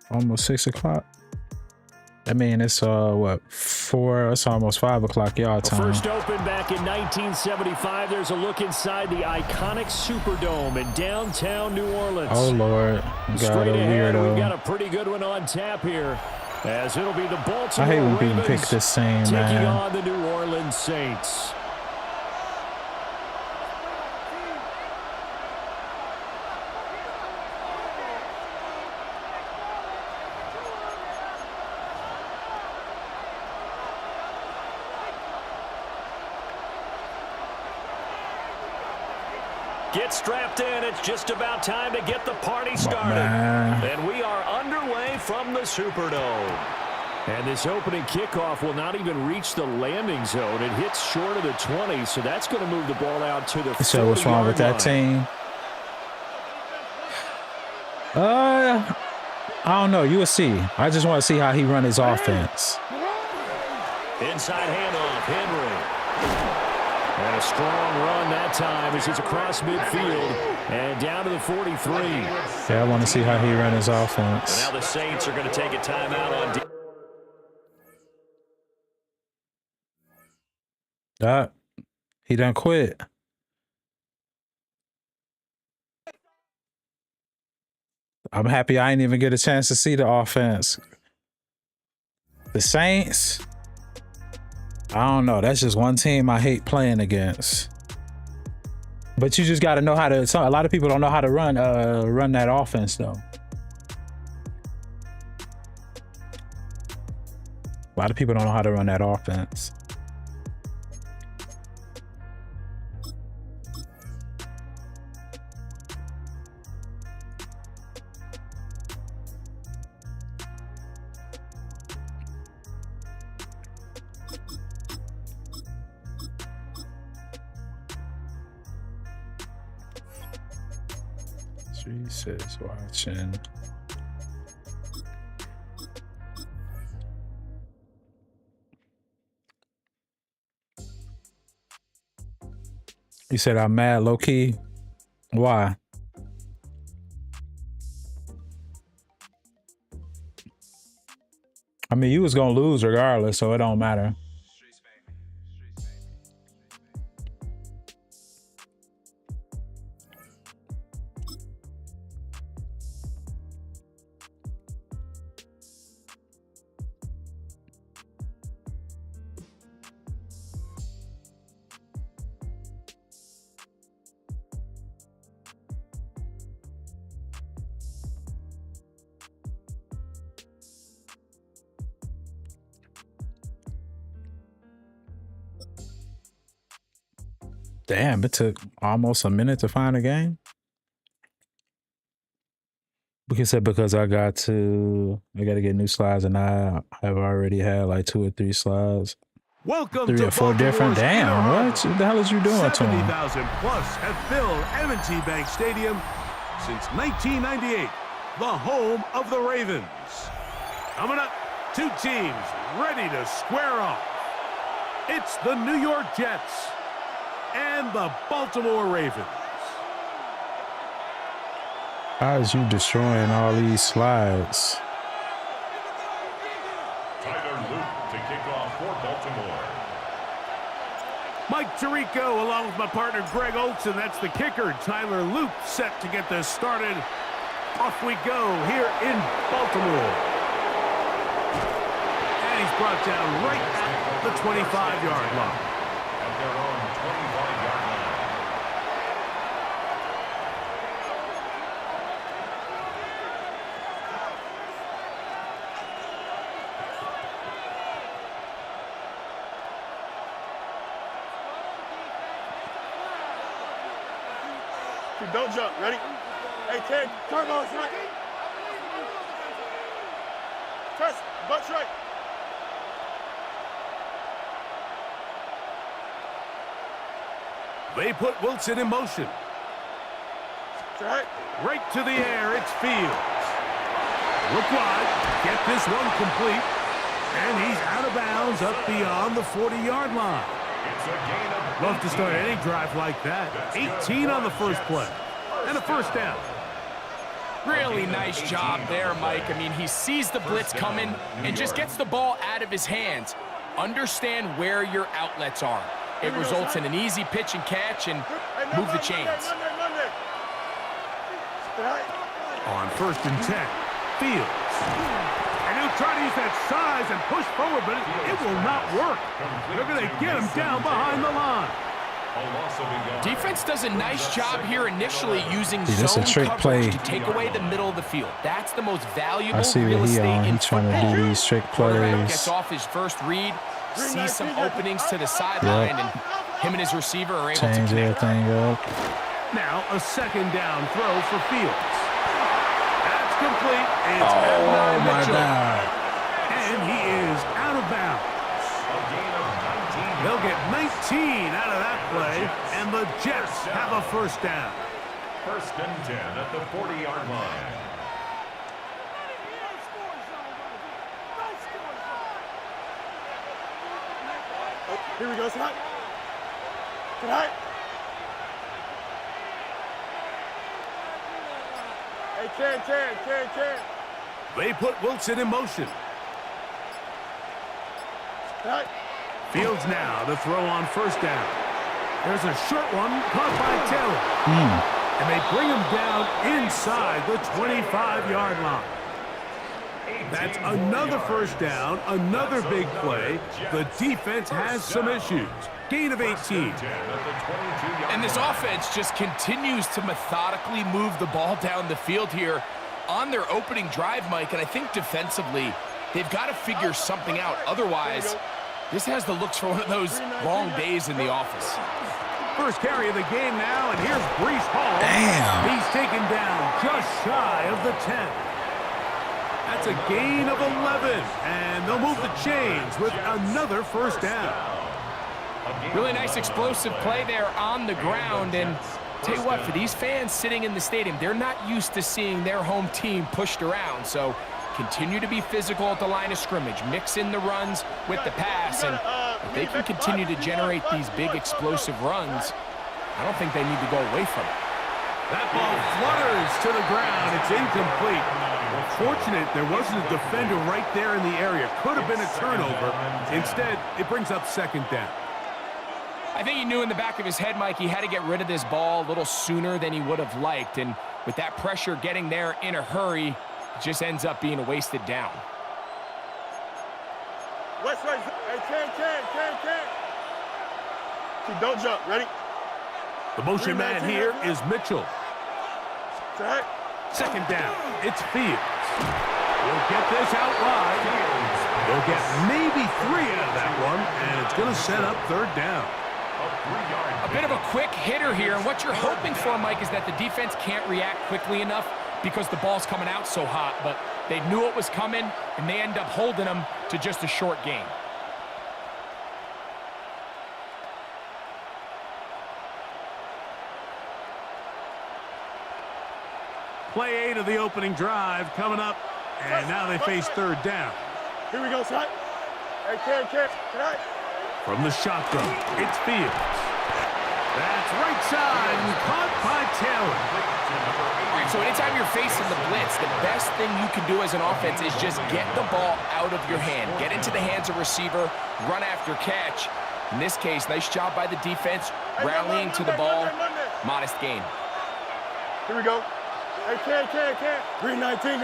Almost 6 o'clock. I mean, it's what, 4? It's almost 5 o'clock y'all time. First opened back in 1975. There's a look inside the iconic Superdome in downtown New Orleans. Oh Lord, got a weirdo. We've got a pretty good one on tap here, as it'll be the Baltimore I hate when people Ravens pick this same taking man. on the New Orleans Saints. Get strapped in. It's just about time to get the party started. And we are underway from the Superdome. And this opening kickoff will not even reach the landing zone. It hits short of the 20, so that's going to move the ball out to the 40-yard line. So what's wrong with that team? I don't know. You will see. I just want to see how he run his offense. Inside handoff, Henry. And a strong run that time as he's across midfield and down to the 43. Yeah, I want to see how he run his offense. And now the Saints are going to take a timeout on He done quit. I'm happy I didn't even get a chance to see the offense. The Saints, I don't know. That's just one team I hate playing against. But you just got to know how to. A lot of people don't know how to run that offense, though. A lot of people don't know how to run that offense. Jesus, watching. You said I'm mad, low key. Why? I mean, you was gonna lose regardless, so it don't matter. Damn, it took almost a minute to find a game. Because I got to get new slides, and I have already had like 2 or 3 slides. Welcome 3 to or 4 different. Damn, what the hell is you doing to him? 70,000 plus have filled M&T Bank Stadium since 1998, the home of the Ravens. Coming up, 2 teams ready to square off. It's the New York Jets and the Baltimore Ravens. How is you destroying all these slides? Tyler Luke to kick off for Baltimore. Mike Tirico along with my partner Greg Olson. That's the kicker. Tyler Luke set to get this started. Off we go here in Baltimore. And he's brought down right at the 25-yard line. At their own 25-yard line. Don't jump. Ready? Hey, Ted, turbos right. Press, butts right. They put Wilson in motion. Right to the air, it's Fields. Look wide, get this one complete. And he's out of bounds up beyond the 40-yard line. Love to start any drive like that. 18 on the first play. And a first down. Really nice job there, Mike. I mean, he sees the blitz coming and just gets the ball out of his hands. Understand where your outlets are. It results in an easy pitch and catch and move the chains. On 1st and 10, Fields. And he'll try to use that size and push forward, but it will not work. They're going to get him down behind the line. Defense does a nice job here initially using that's zone a trick coverage play. to take away the middle of the field. That's the most valuable I see real what he estate on. in He's trying football. to do these trick Quarterback gets plays. off his first read, sees some openings to the sideline, and him and his receiver are able Change to connect. everything up. Now a 2nd down throw for Fields. That's complete. It's Oh my Mitchell. God. And he is out of bounds. They'll get 19 out of that play, and the Jets have a first down. 1st and 10 at the 40-yard line. Here we go, tonight. Tonight. Hey, Ken. They put Wilson in motion. Tonight. Fields now to throw on 1st down. There's a short one caught by Taylor. And they bring him down inside the 25-yard line. That's another first down, another big play. The defense has some issues. Gain of 18. And this offense just continues to methodically move the ball down the field here on their opening drive, Mike. And I think defensively, they've got to figure something out. Otherwise, this has the looks for one of those long days in the office. First carry of the game now, and here's Breece Hall. Damn. He's taken down just shy of the 10. That's a gain of 11, and they'll move the chains with another first down. Really nice explosive play there on the ground. And tell you what, for these fans sitting in the stadium, they're not used to seeing their home team pushed around. So continue to be physical at the line of scrimmage. Mix in the runs with the pass. And if they can continue to generate these big explosive runs, I don't think they need to go away from it. That ball flutters to the ground. It's incomplete. Well, fortunate there wasn't a defender right there in the area. Could have been a turnover. Instead, it brings up 2nd down. I think he knew in the back of his head, Mike, he had to get rid of this ball a little sooner than he would have liked. And with that pressure getting there in a hurry, it just ends up being a wasted down. West right. Hey, Ken. Don't jump. Ready? The motion man here is Mitchell. Tonight. 2nd down. It's Fields. We'll get this out wide. They'll get maybe 3 out of that one, and it's going to set up 3rd down. A bit of a quick hitter here, and what you're hoping for, Mike, is that the defense can't react quickly enough because the ball's coming out so hot, but they knew it was coming, and they end up holding them to just a short gain. Play 8 of the opening drive coming up, and now they face 3rd down. Here we go, tonight. Hey, Ken. Tonight. From the shotgun, it's Fields. That's right side and caught by Taylor. All right, so anytime you're facing the blitz, the best thing you can do as an offense is just get the ball out of your hand. Get into the hands of receiver, run after catch. In this case, nice job by the defense, rallying to the ball. Modest gain. Here we go. Hey, Ken. 319.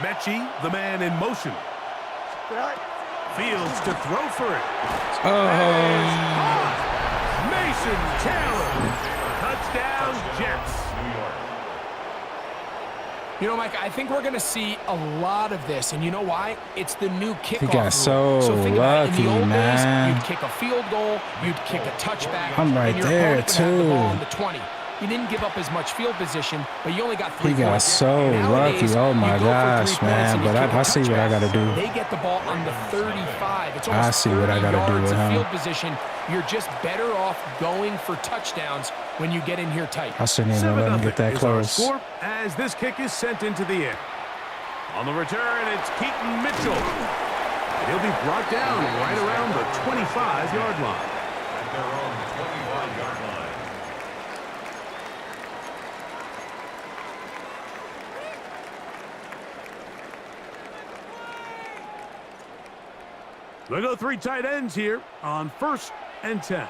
Mechie, the man in motion. Tonight. Fields to throw for it. Mason Taylor. Touchdown, Jets. You know, Mike, I think we're going to see a lot of this, and you know why? It's the new kickoff He got rule. so think about it. In the lucky, old man. days, you'd kick a field goal, you'd kick a touchback, I'm right and your there, opponent would have the ball too. on the 20. You didn't give up as much field position, but you only got 3 He got points. so Nowadays, lucky. Oh, my you go for 3 gosh, points man. and you But kick a I see what I touchback. got to do. They get the ball on the 35. It's I almost see what I 30 gotta do yards with of him. field position. You're just better off going for touchdowns when you get in here tight. I shouldn't even let him get that is our close. score as this kick is sent into the air. On the return, it's Keaton Mitchell. And he'll be brought down right around the 25-yard line. At their own 25-yard line. They go 3 tight ends here on 1st and 10.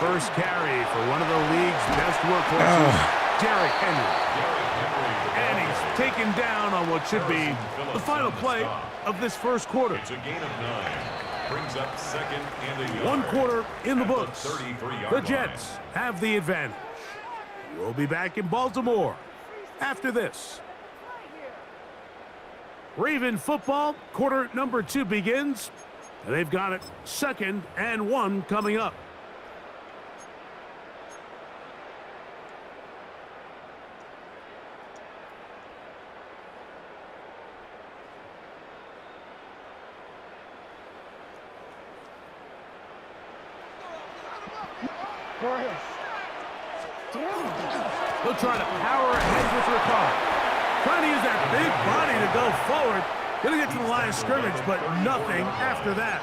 First carry for one of the league's best workhorses, Derrick Henry. And he's taken down on what should be the final play of this first quarter. It's a gain of 9. Brings up 2nd and a yard. 1 quarter in the At books. 33-yard The line. Jets have the advantage. We'll be back in Baltimore after this. Raven football, quarter number 2 begins. They've got it 2nd and 1 coming up. They'll try to power ahead with Ricard. Trying to use that big body to go forward. Going to get to the line of scrimmage, but nothing after that.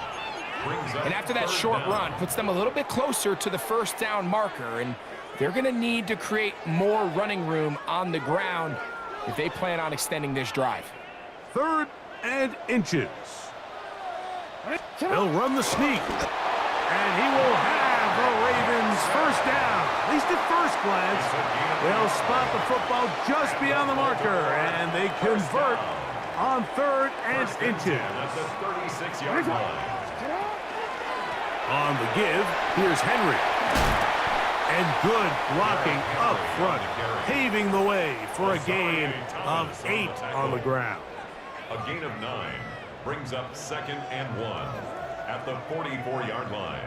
And after that short run, puts them a little bit closer to the first down marker, and they're going to need to create more running room on the ground if they plan on extending this drive. 3rd and inches. They'll run the sneak, and he will have the Ravens first down. At least at first glance, they'll spot the football just beyond the marker, and they convert on 3rd and inches. At the 36-yard line. On the give, here's Henry. And good blocking up front, paving the way for a gain of 8 on the ground. A gain of 9 brings up 2nd and 1 at the 44-yard line.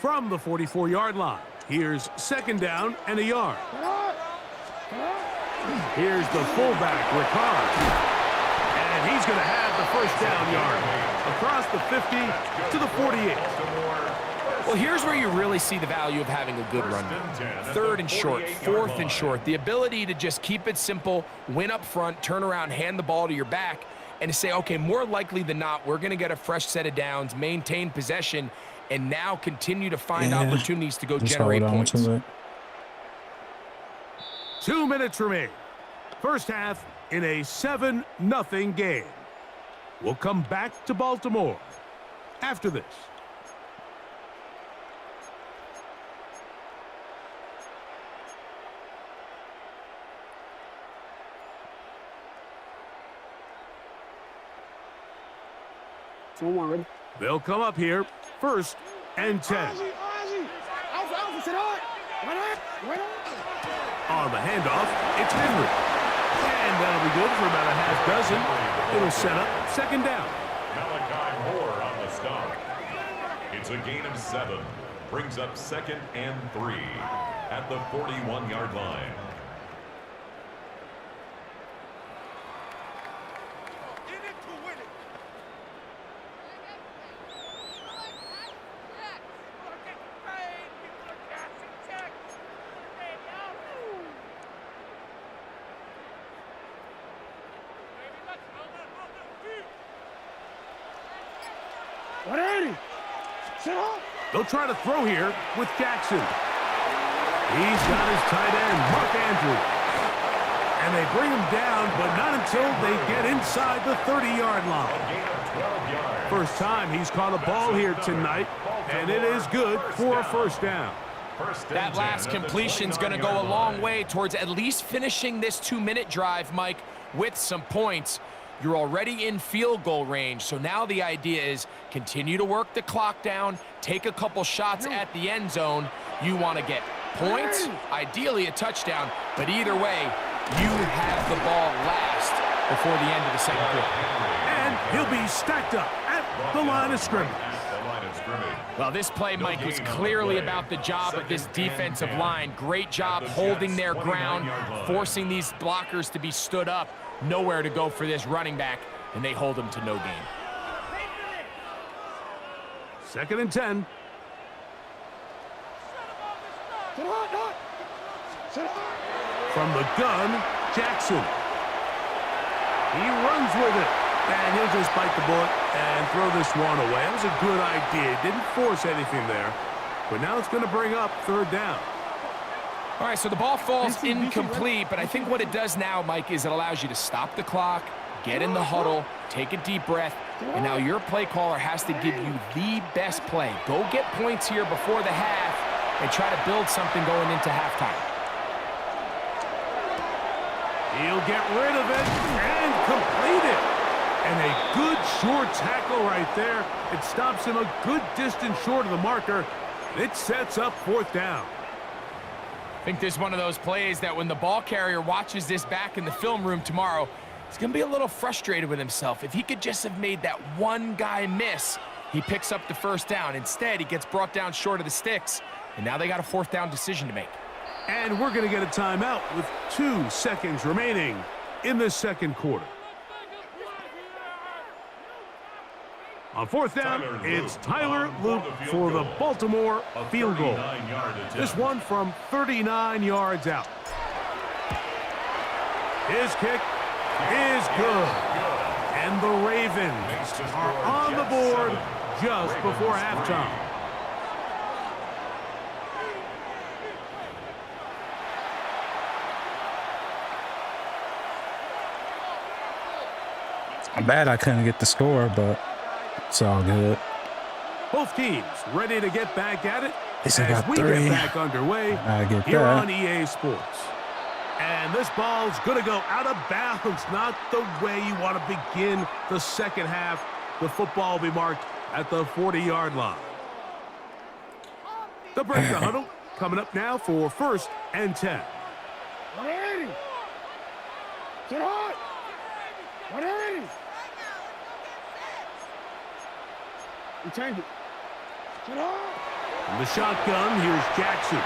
From the 44-yard line, here's 2nd down and a yard. Here's the fullback, Ricard. And he's going to have the first down yard across the 50 to the 48. Well, here's where you really see the value of having a good run. 3rd and short, 4th and short. The ability to just keep it simple, win up front, turn around, hand the ball to your back, and to say, okay, more likely than not, we're going to get a fresh set of downs, maintain possession, and now continue to find opportunities to go generate points. 2 minutes remain. First half in a 7-0 game. We'll come back to Baltimore after this. They'll come up here, 1st and 10. On the handoff, it's Henry. And that'll be good for about a half dozen. It'll set up 2nd down. Malachi Moore on the stop. It's a gain of 7. Brings up 2nd and 3 at the 41-yard line. They'll try to throw here with Jackson. He's got his tight end, Mark Andrews. And they bring him down, but not until they get inside the 30-yard line. First time he's caught a ball here tonight, and it is good for a first down. That last completion's going to go a long way towards at least finishing this 2-minute drive, Mike, with some points. You're already in field goal range, so now the idea is continue to work the clock down, take a couple shots at the end zone. You want to get points, ideally a touchdown, but either way, you have the ball last before the end of the second quarter. And he'll be stacked up at the line of scrimmage. Well, this play, Mike, was clearly about the job of this defensive line. Great job holding their ground, forcing these blockers to be stood up. Nowhere to go for this running back, and they hold him to no gain. 2nd and 10. From the gun, Jackson. He runs with it. And he'll just bite the bullet and throw this one away. That was a good idea. Didn't force anything there. But now it's going to bring up 3rd down. All right, so the ball falls incomplete, but I think what it does now, Mike, is it allows you to stop the clock, get in the huddle, take a deep breath, and now your play caller has to give you the best play. Go get points here before the half and try to build something going into halftime. He'll get rid of it and complete it. And a good short tackle right there. It stops him a good distance short of the marker. It sets up 4th down. I think this is one of those plays that when the ball carrier watches this back in the film room tomorrow, he's going to be a little frustrated with himself. If he could just have made that one guy miss, he picks up the 1st down. Instead, he gets brought down short of the sticks, and now they got a 4th down decision to make. And we're going to get a timeout with 2 seconds remaining in the second quarter. On 4th down, it's Tyler Luke for the Baltimore field goal. This one from 39 yards out. His kick is good. And the Ravens are on the board just before halftime. I'm bad I couldn't get the score, but it's all good. Both teams ready to get back at it As as we get back underway here on EA Sports. And this ball's going to go out of bounds, not the way you want to begin the second half. The football will be marked at the 40-yard line. The break the huddle coming up now for 1st and 10. 180. Get hot. 180. We change it. Get hot. From the shotgun, here's Jackson.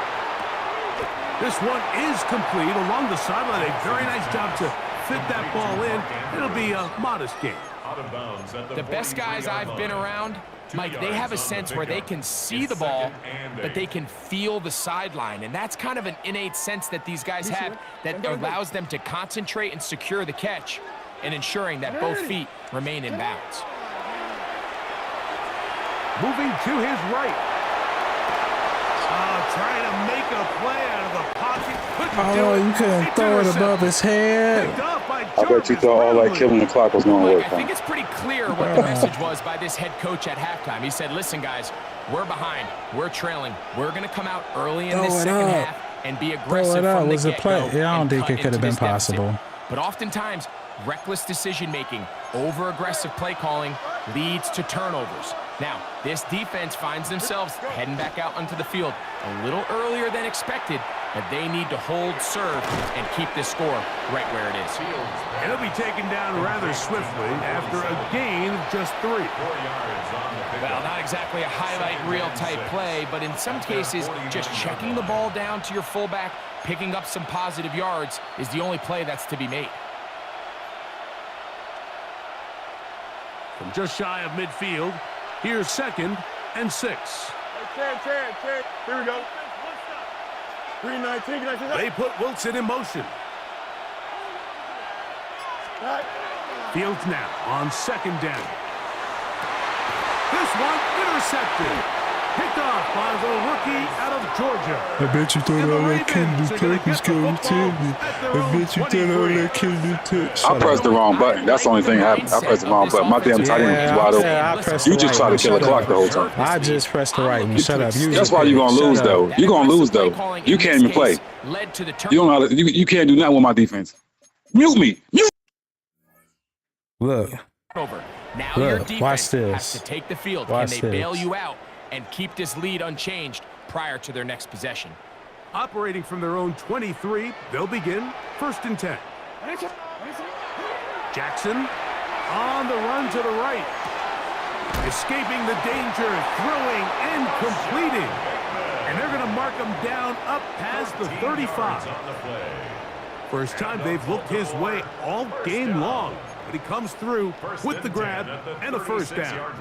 This one is complete along the sideline. A very nice job to fit that ball in. It'll be a modest gain. The best guys I've been around, Mike, they have a sense where they can see the ball, but they can feel the sideline. And that's kind of an innate sense that these guys have that allows them to concentrate and secure the catch and ensuring that both feet remain in bounds. Moving to his right. Trying to make a play out of the pocket. Oh, you couldn't throw it above his head. I bet you thought all that killing the clock was going to work. I think it's pretty clear what the message was by this head coach at halftime. He said, listen, guys, we're behind. We're trailing. We're going to come out early in this second half and be aggressive from the get-go. Yeah, I don't think it could have been possible. But oftentimes, reckless decision-making, over-aggressive play calling leads to turnovers. Now, this defense finds themselves heading back out onto the field a little earlier than expected, but they need to hold serve and keep this score right where it is. And it'll be taken down rather swiftly after a gain of just 3. Well, not exactly a highlight reel type play, but in some cases, just checking the ball down to your fullback, picking up some positive yards is the only play that's to be made. From just shy of midfield, here's 2nd and 6. Hey, here we go. 319. They put Wilson in motion. Fields now on 2nd down. This one intercepted. Picked off by the rookie out of Georgia. I bet you thought all that Kendall Turk was going to tell me. I bet you thought all that Kendall Turk. I pressed the wrong button. That's the only thing happened. I pressed the wrong button. My damn tight end was wide open. You just try to kill the clock the whole time. I just pressed the right one. Shut up. That's why you're going to lose, though. You're going to lose, though. You can't even play. You don't know how to, you can't do nothing with my defense. Mute me. Mute. Look. Now your defense Watch this. has to take the field. Watch Can they bail this. you out and keep this lead unchanged prior to their next possession? Operating from their own 23, they'll begin 1st and 10. Jackson on the run to the right. Escaping the danger, throwing and completing. And they're going to mark him down up past the 35. First time they've looked his way all game long. But he comes through with the grab and a first down.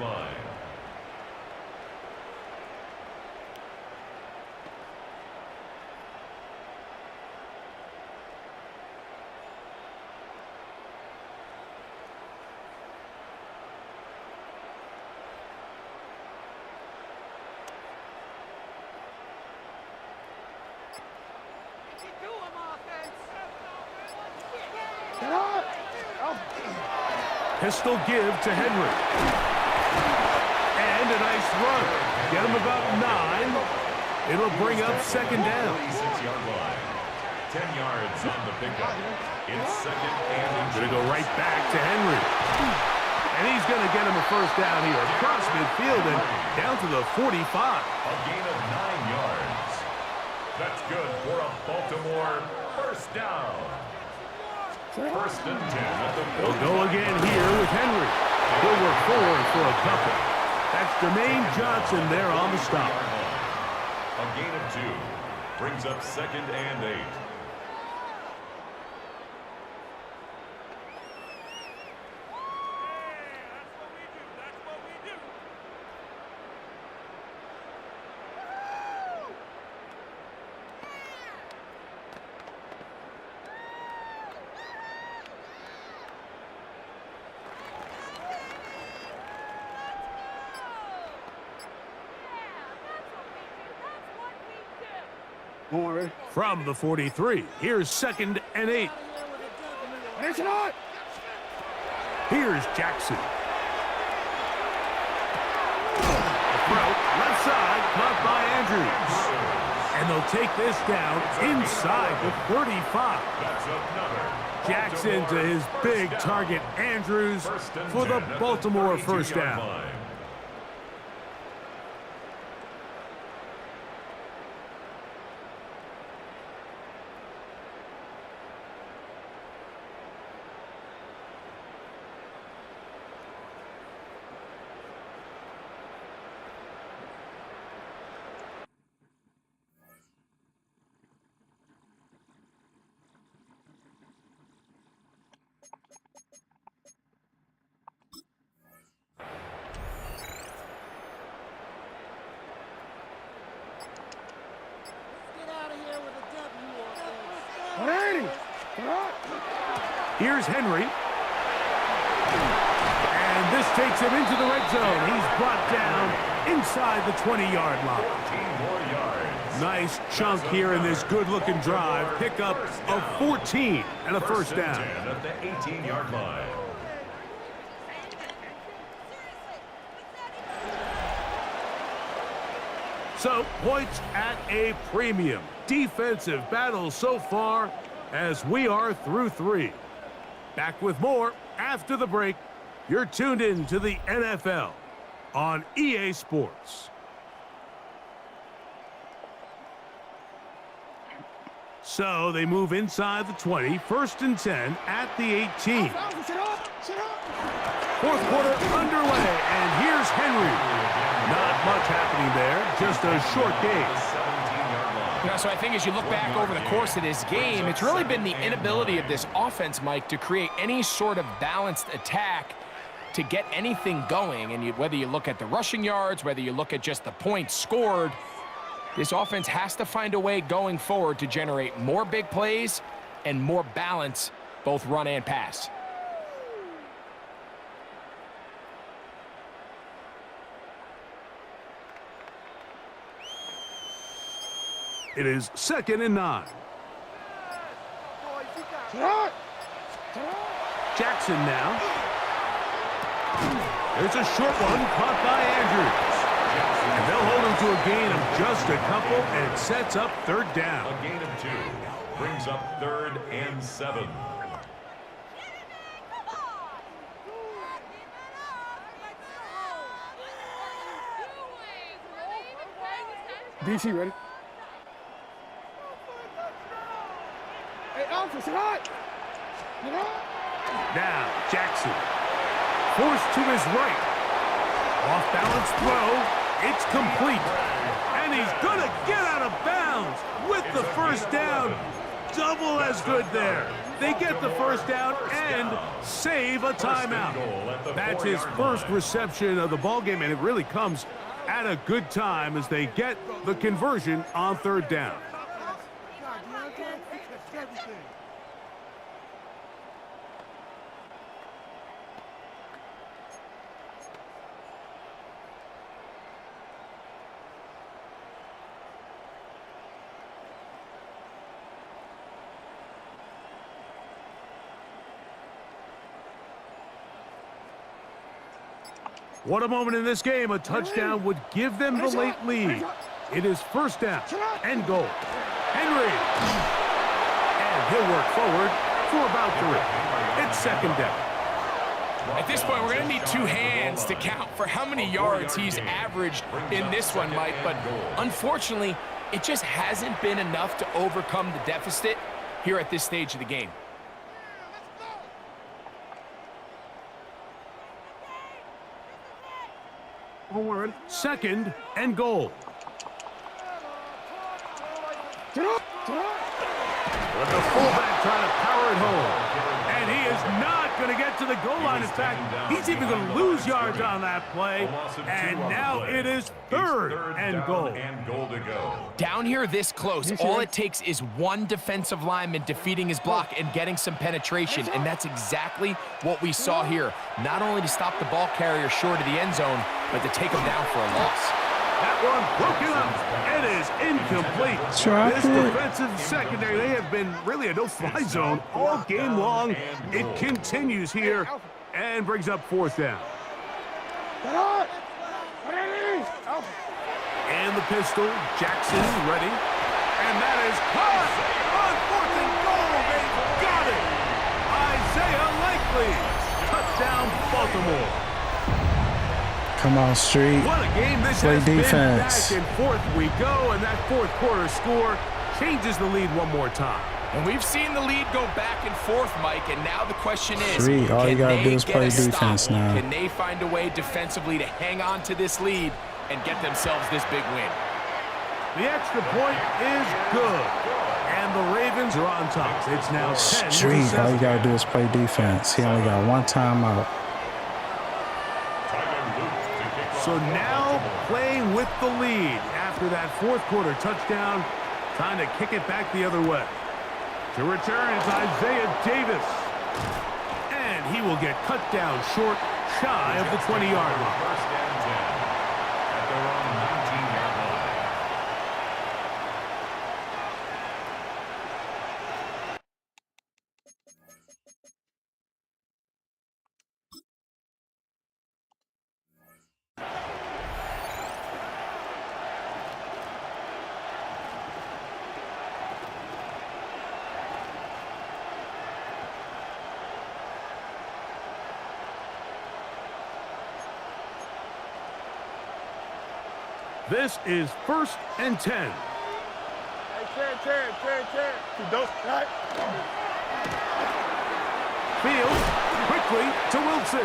Pistol give to Henry. And a nice run. Get him about 9. It'll bring up second down. 36-yard line. 10 yards on the pickup. It's second and going to go right back to Henry. And he's going to get him a first down here. Across midfield and down to the 45. A gain of 9 yards. That's good for a Baltimore first down. First and 10 at the 40. They'll go again here with Henry. He'll work forward for a couple. That's Jermaine Johnson there on the stop. A gain of 2 brings up second and 8. From the 43, here's second and 8. Here's Jackson. Throw, left side, caught by Andrews. And they'll take this down inside the 35. Jackson to his big target, Andrews, for the Baltimore first down. Here's Henry. And this takes him into the red zone. He's brought down inside the 20-yard line. 14 more yards. Nice chunk here in this good-looking drive. Pickup of 14 and a first down. At the 18-yard line. So, points at a premium. Defensive battle so far as we are through 3. Back with more after the break. You're tuned in to the NFL on EA Sports. So they move inside the 20, first and 10 at the 18. Fourth quarter underway, and here's Henry. Not much happening there, just a short gain. You know, so I think as you look back over the course of this game, it's really been the inability of this offense, Mike, to create any sort of balanced attack to get anything going. And whether you look at the rushing yards, whether you look at just the points scored, this offense has to find a way going forward to generate more big plays and more balance, both run and pass. It is second and 9. Jackson now. There's a short one caught by Andrews. And they'll hold him to a gain of just a couple, and it sets up third down. A gain of 2 brings up third and 7. DC ready? Hey, Alpha, sit hot! Now, Jackson. Forced to his right. Off-balance throw. It's complete. And he's going to get out of bounds with the first down. Double as good there. They get the first down and save a timeout. That's his first reception of the ballgame, and it really comes at a good time as they get the conversion on third down. What a moment in this game. A touchdown would give them the late lead. It is first down and goal. Henry. And he'll work forward for about 3. It's second down. At this point, we're going to need 2 hands to count for how many yards he's averaged in this one, Mike. But unfortunately, it just hasn't been enough to overcome the deficit here at this stage of the game. Second and goal. With the fullback trying to power it home. And he is not going to get to the goal line. In fact, he's even going to lose yards on that play. And now it is third and goal. Down here this close, all it takes is one defensive lineman defeating his block and getting some penetration. And that's exactly what we saw here. Not only to stop the ball carrier short of the end zone, but to take him down for a loss. That one broken up. It is incomplete. This defensive secondary, they have been really a no-fly zone all game long. It continues here and brings up fourth down. And the pistol, Jackson ready. And that is caught on fourth and goal. They got it. Isaiah Likely. Touchdown, Baltimore. Come on, Street. What a game this Play has defense. been. Back and forth we go, and that fourth quarter score changes the lead one more time. And we've seen the lead go back and forth, Mike, and now the question is, Street, all you can gotta they do is get play a stop? defense now. Can they find a way defensively to hang on to this lead and get themselves this big win? The extra point is good, and the Ravens are on top. It's now 10-7. Street, all you gotta do is play defense. He only got one timeout. So now playing with the lead after that fourth quarter touchdown, time to kick it back the other way. To return is Isaiah Davis. And he will get cut down short, shy of the 20-yard line. First down 10 at their own 19-yard line. This is first and 10. Hey, Terry. Don't right. Fields quickly to Wilson.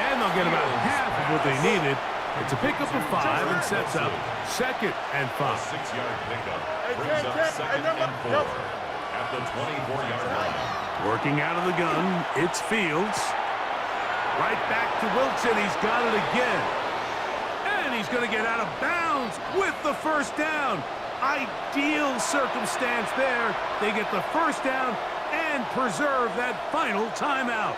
And they'll get about half of what they needed. It's a pickup of 5 and sets up second and 5. 6-yard pickup brings up second and 4 at the 24-yard line. Working out of the gun, it's Fields. Right back to Wilson. He's got it again. And he's going to get out of bounds with the first down. Ideal circumstance there. They get the first down and preserve that final timeout.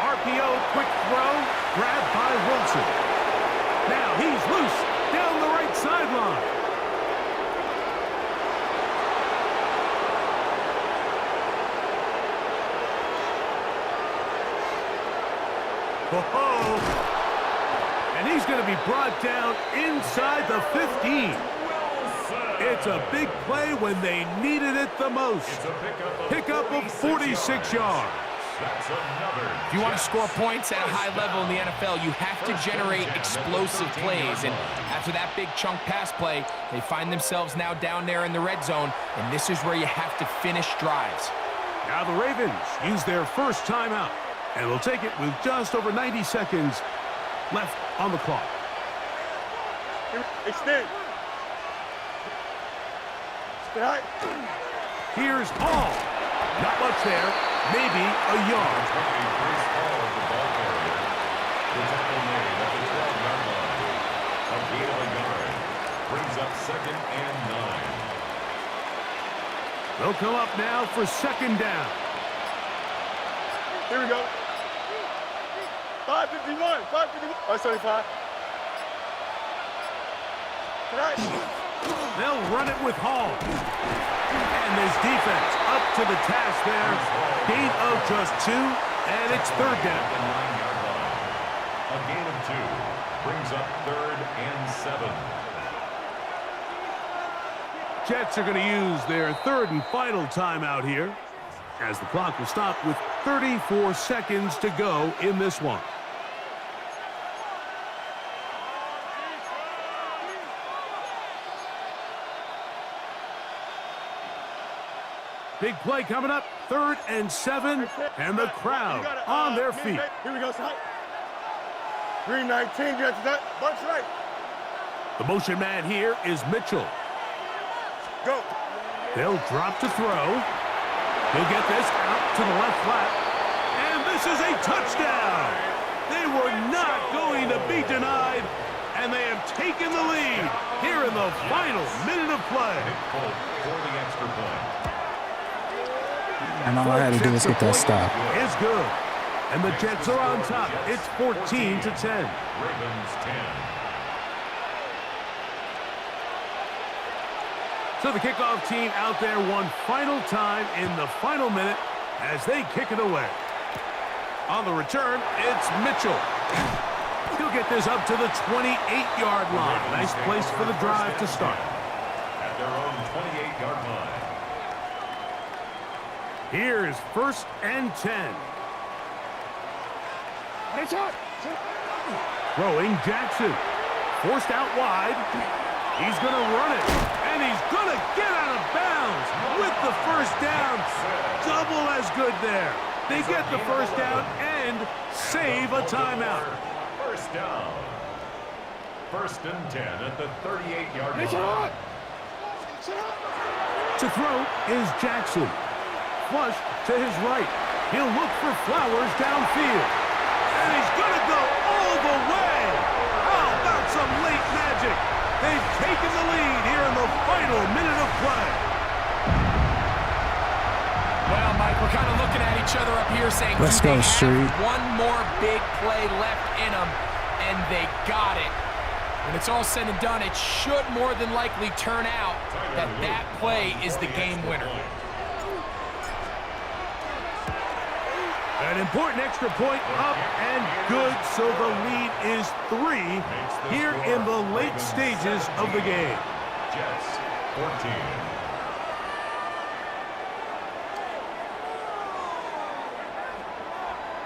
RPO, quick throw, grabbed by Wilson. Now he's loose down the right sideline. Whoa. And he's going to be brought down inside the 15. It's a big play when they needed it the most. Pickup of 46 yards. If you want to score points at a high level in the NFL, you have to generate explosive plays. And after that big chunk pass play, they find themselves now down there in the red zone, and this is where you have to finish drives. Now the Ravens use their first timeout, and will take it with just over 90 seconds left on the clock. Extend. Here's Hall. Not much there. Maybe a yard. Brings up 2nd and 9. They'll come up now for 2nd down. Here we go. 551. 575. They'll run it with Hall. And this defense up to the task there. Gain of just 2, and it's 3rd down. A gain of 2 brings up 3rd and 7. Jets are going to use their 3rd and final timeout here, as the clock will stop with 34 seconds to go in this one. Big play coming up, 3rd and 7, and the crowd on their feet. Here we go, son. 319, you have to bunch right. The motion man here is Mitchell. Go. They'll drop to throw. He'll get this out to the left flat. And this is a touchdown. They were not going to be denied, and they have taken the lead here in the final minute of play. For the extra point. And all I had to do was get that stop. Is good. And the Jets are on top. It's 14-10. Ravens 10. So the kickoff team out there one final time in the final minute as they kick it away. On the return, it's Mitchell. He'll get this up to the 28-yard line. Nice place for the drive to start. At their own 28-yard line. Here's 1st and 10. Throwing Jackson. Forced out wide. He's going to run it. And he's going to get out of bounds with the 1st down. Double as good there. They get the 1st down and save a timeout. 1st down. 1st and 10 at the 38-yard line. To throw is Jackson. Flush to his right. He'll look for Flowers downfield. And he's going to go all the way. How about some late magic? They've taken the lead here in the final minute of play. Well, Mike, we're kind of looking at each other up here saying, let's go, Street. One more big play left in them, and they got it. When it's all said and done, it should more than likely turn out that that play is the game winner. An important extra point up and good, so the lead is 3 here in the late stages of the game. Jets 14.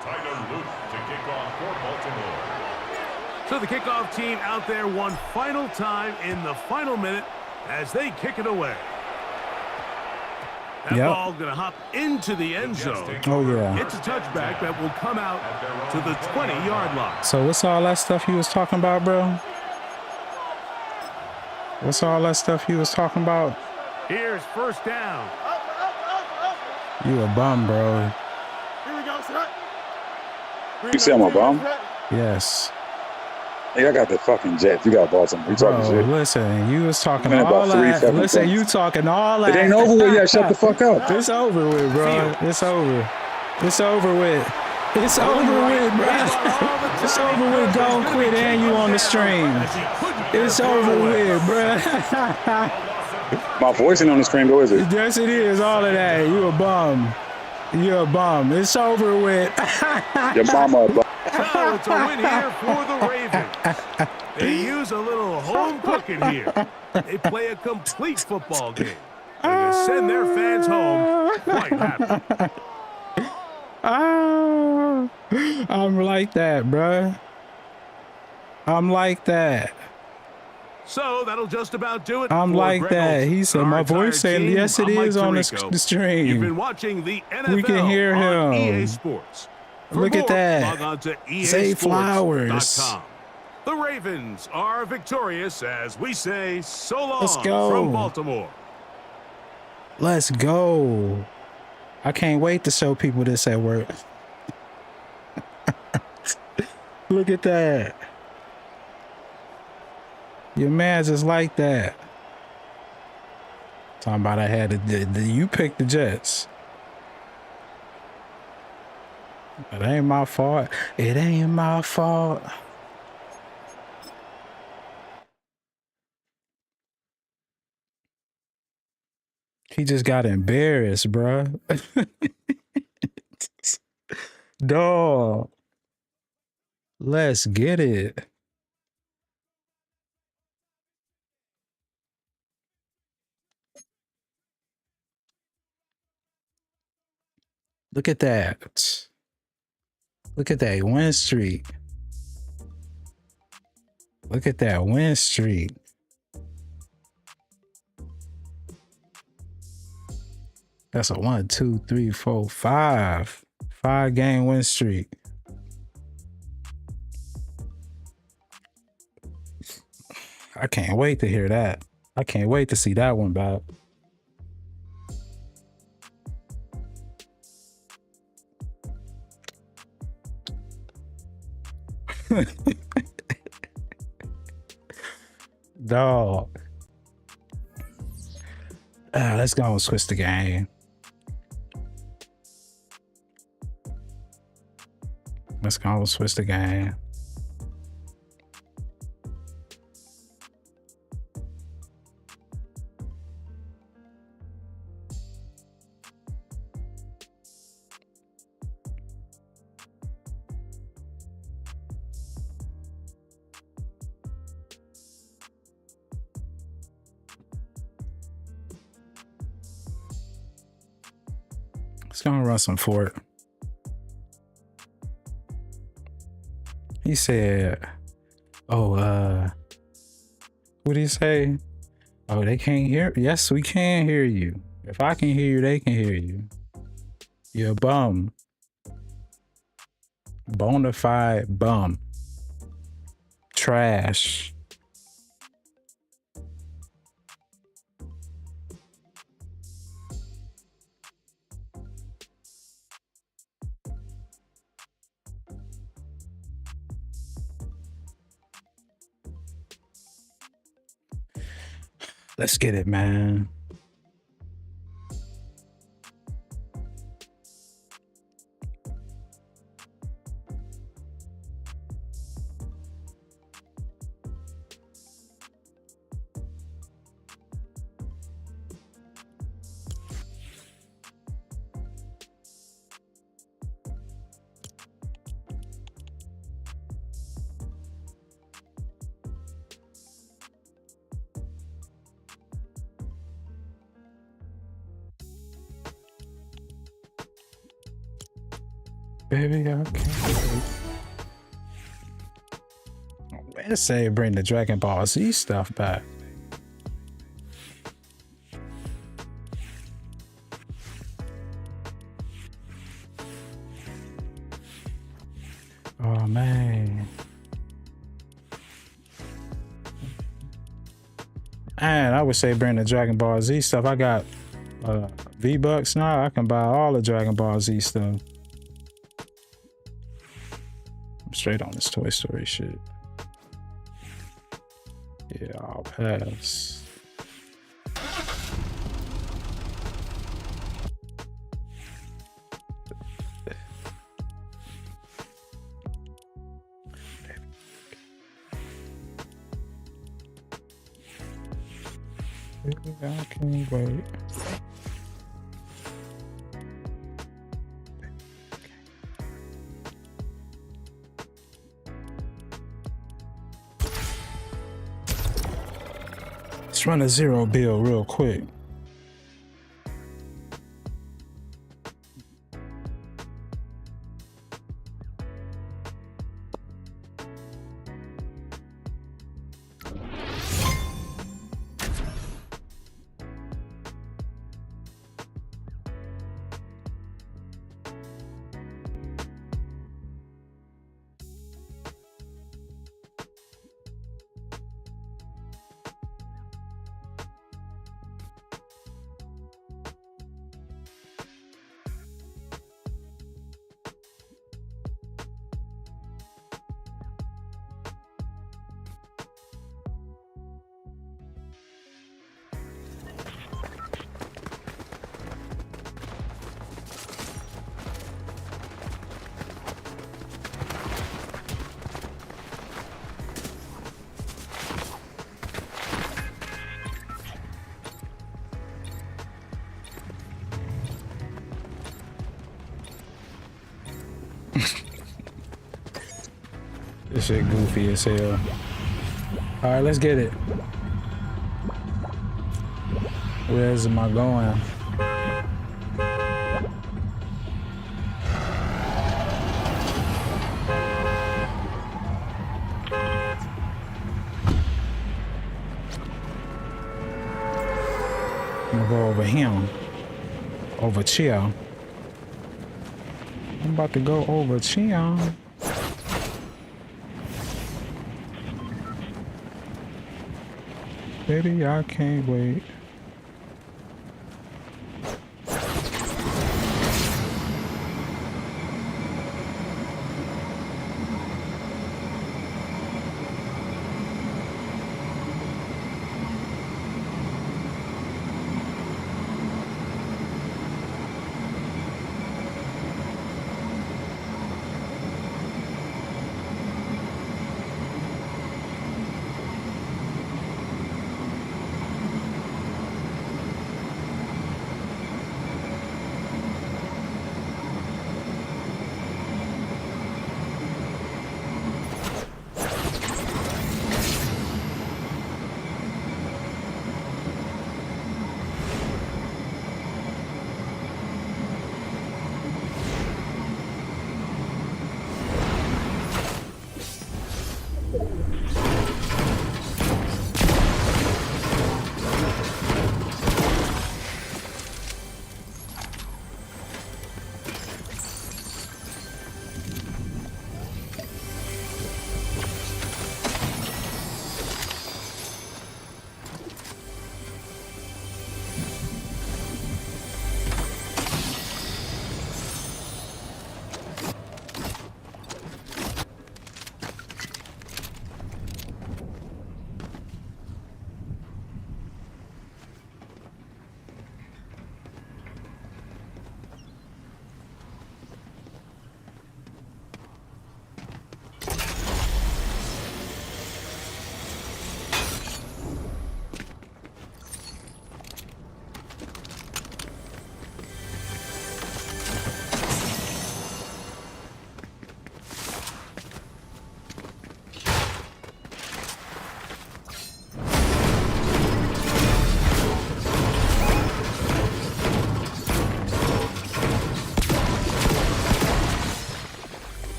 Tyler Luke to kick off for Baltimore. So the kickoff team out there one final time in the final minute as they kick it away. That ball going to hop into the end zone. Oh, yeah. It's a touchback that will come out to the 20-yard line. So what's all that stuff you was talking about, bro? What's all that stuff you was talking about? Here's 1st down. You a bum, bro. Here we go, son. You say I'm a bum? Yes. Hey, I got the fucking Jets. You got Baltimore. You talking shit? Listen, you was talking Man, all about 3 that. fucking Listen, points. you talking all that. It ain't over with yet. Shut the fuck up. It's over with, bro. It's over. It's over with. It's over with, bro. It's over with. Go and quit, and you on the stream. It's over with, bro. My voice ain't on the screen, though, is it? Yes, it is. All of that. You a bum. You're a bum. It's over with. Your mama a bum. So it's a win here for the Ravens. They use a little home cooking here. They play a complete football game. And they send their fans home quite happy. I'm like that, bruh. I'm like that. So that'll just about do it. I'm for like Greg that. Olsen. He said, Our my entire voice saying, team, yes, it I'm Mike is on the Tirico. You've been stream. watching the NFL We can hear on him. EA Sports. For Look at more, that. Log on to Zay Flowers. EASports.com. The Ravens are victorious as we say so long Let's go. from Baltimore. Let's go. I can't wait to show people this at work. Look at that. Your man's just like that. Talking about I had you picked the Jets. It ain't my fault. It ain't my fault. He just got embarrassed, bruh. Dog. Let's get it. Look at that. Look at that win streak. Look at that win streak. That's a 1, 2, 3, 4, 5. 5-game win streak. I can't wait to hear that. I can't wait to see that one back. Dog. Let's go and switch the game. Let's go and switch the game. Let's go and run some Fort. He said, oh, what did he say? Oh, they can't hear. Yes, we can hear you. If I can hear you, they can hear you. You're a bum. Bonafide bum. Trash. Let's get it, man. Baby, I can't wait. Let's say bring the Dragon Ball Z stuff back. Oh man. And I would say bring the Dragon Ball Z stuff. I got V-Bucks now. I can buy all the Dragon Ball Z stuff. I'm straight on this Toy Story shit. Yeah, I'll pass. I can't wait. Let's run a zero bill real quick. This shit goofy as hell. All right, let's get it. Where's am I going? I'm gonna go over him. Over Chia. I'm about to go over Chia. Baby, I can't wait.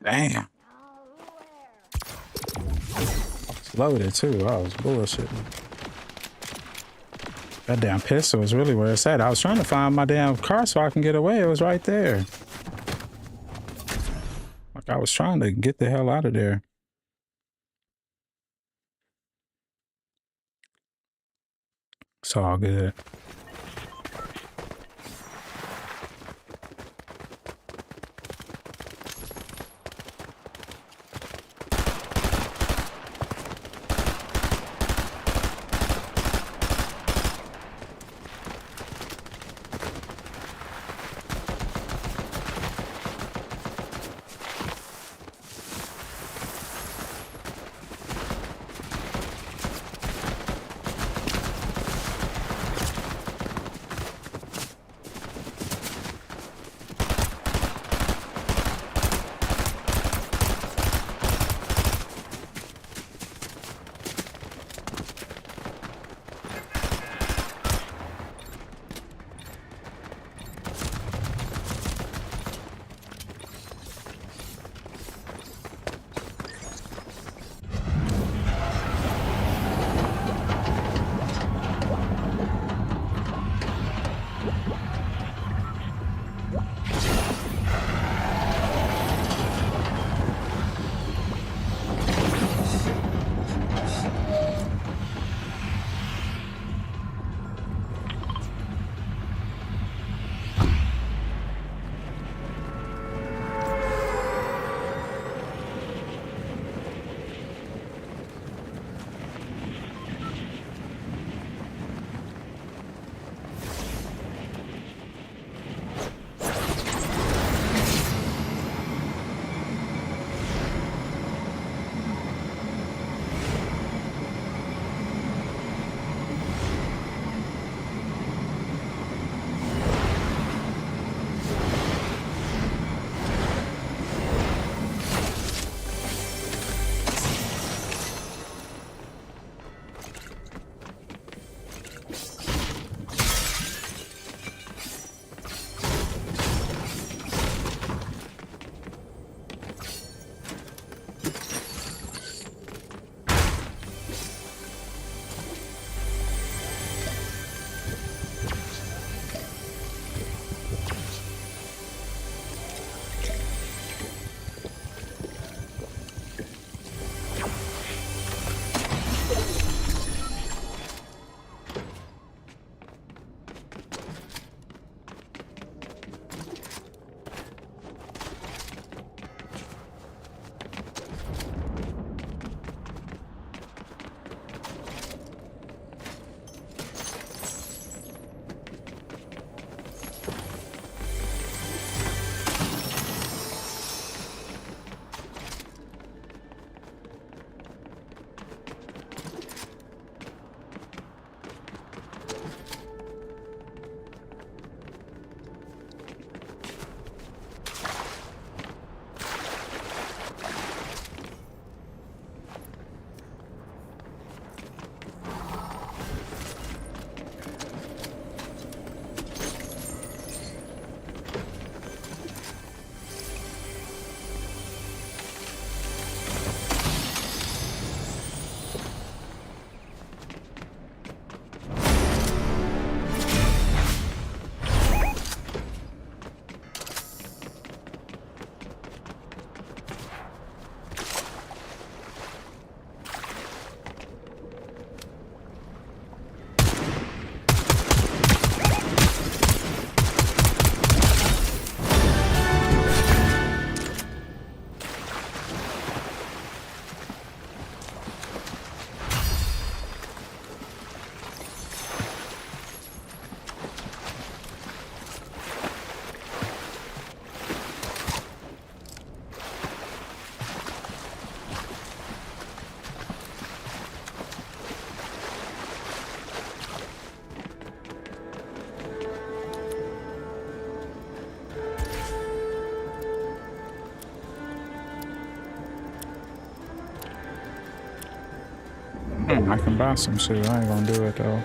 Damn. It's loaded too. I was bullshitting. That damn pistol is really where it's at. I was trying to find my damn car so I can get away. It was right there. Like I was trying to get the hell out of there. It's all good. I can buy some shit. I ain't gonna do it though.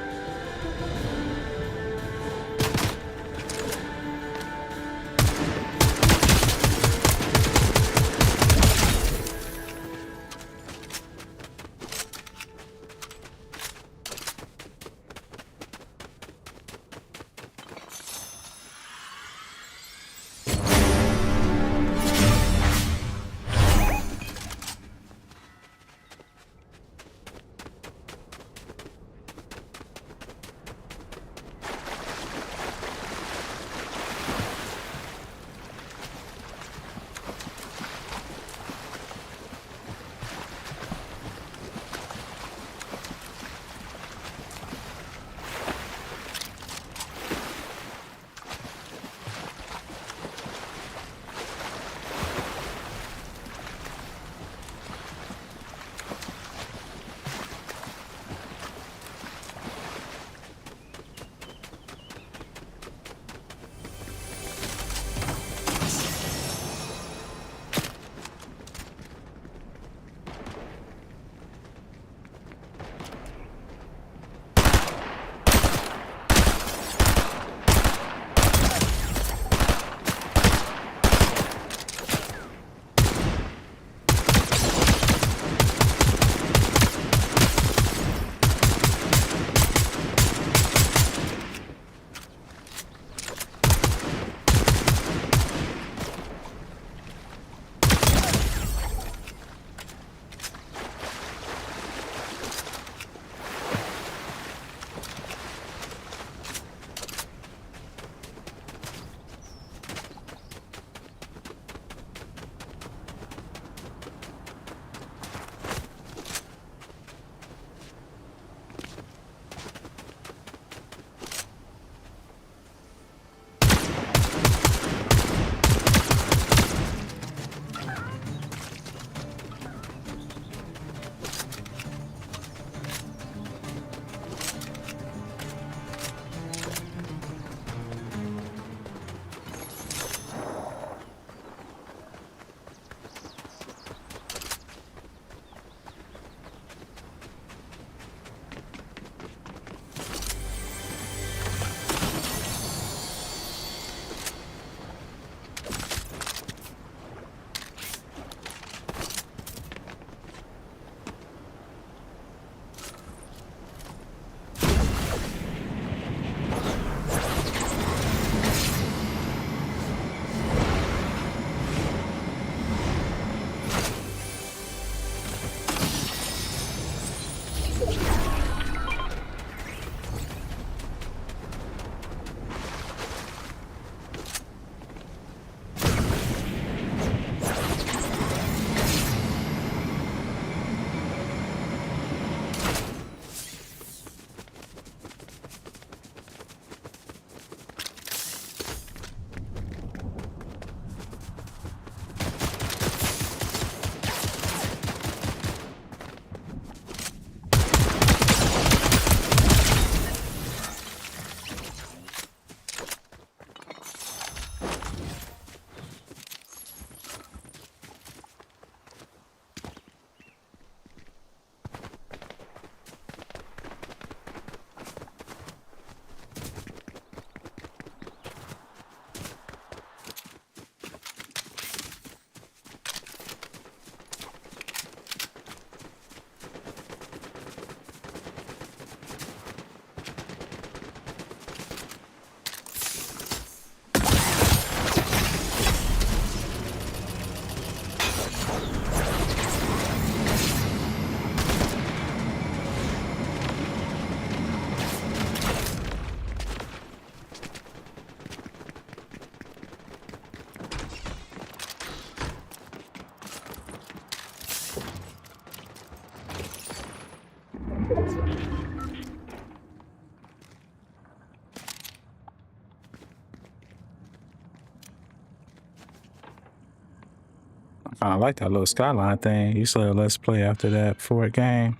I like that little skyline thing. You said let's play after that Ford game.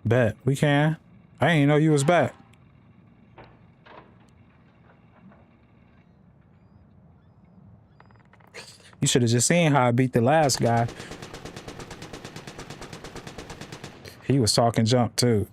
Bet we can. I didn't know you was back. You should have just seen how I beat the last guy. He was talking jump too.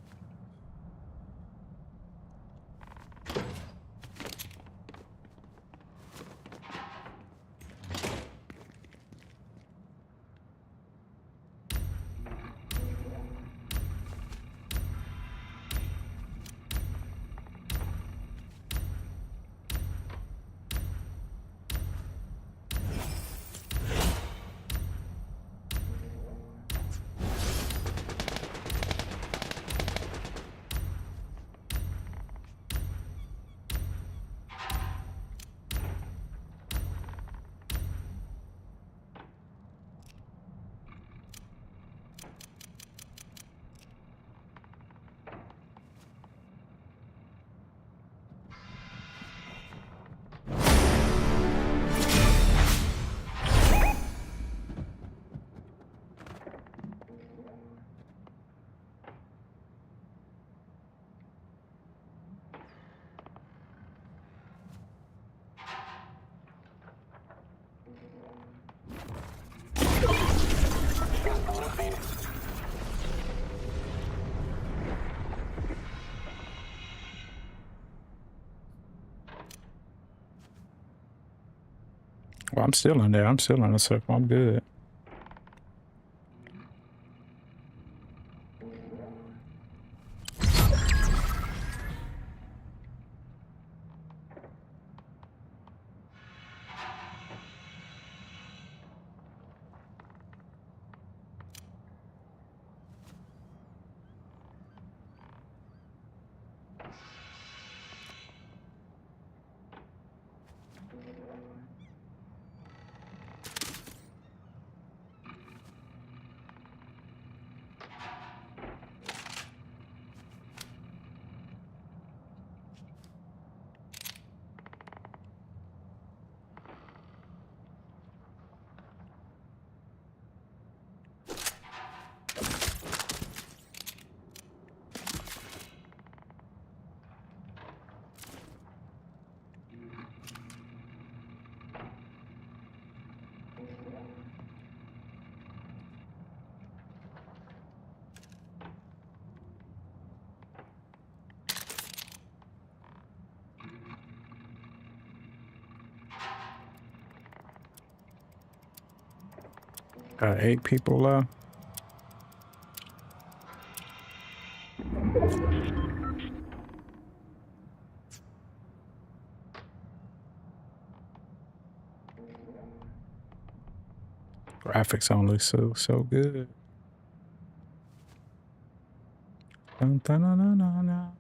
Well, I'm still in there. I'm still in the circle. I'm good. Got 8 people left. Graphics don't look so good. Dun, dun, dun, dun, dun, dun.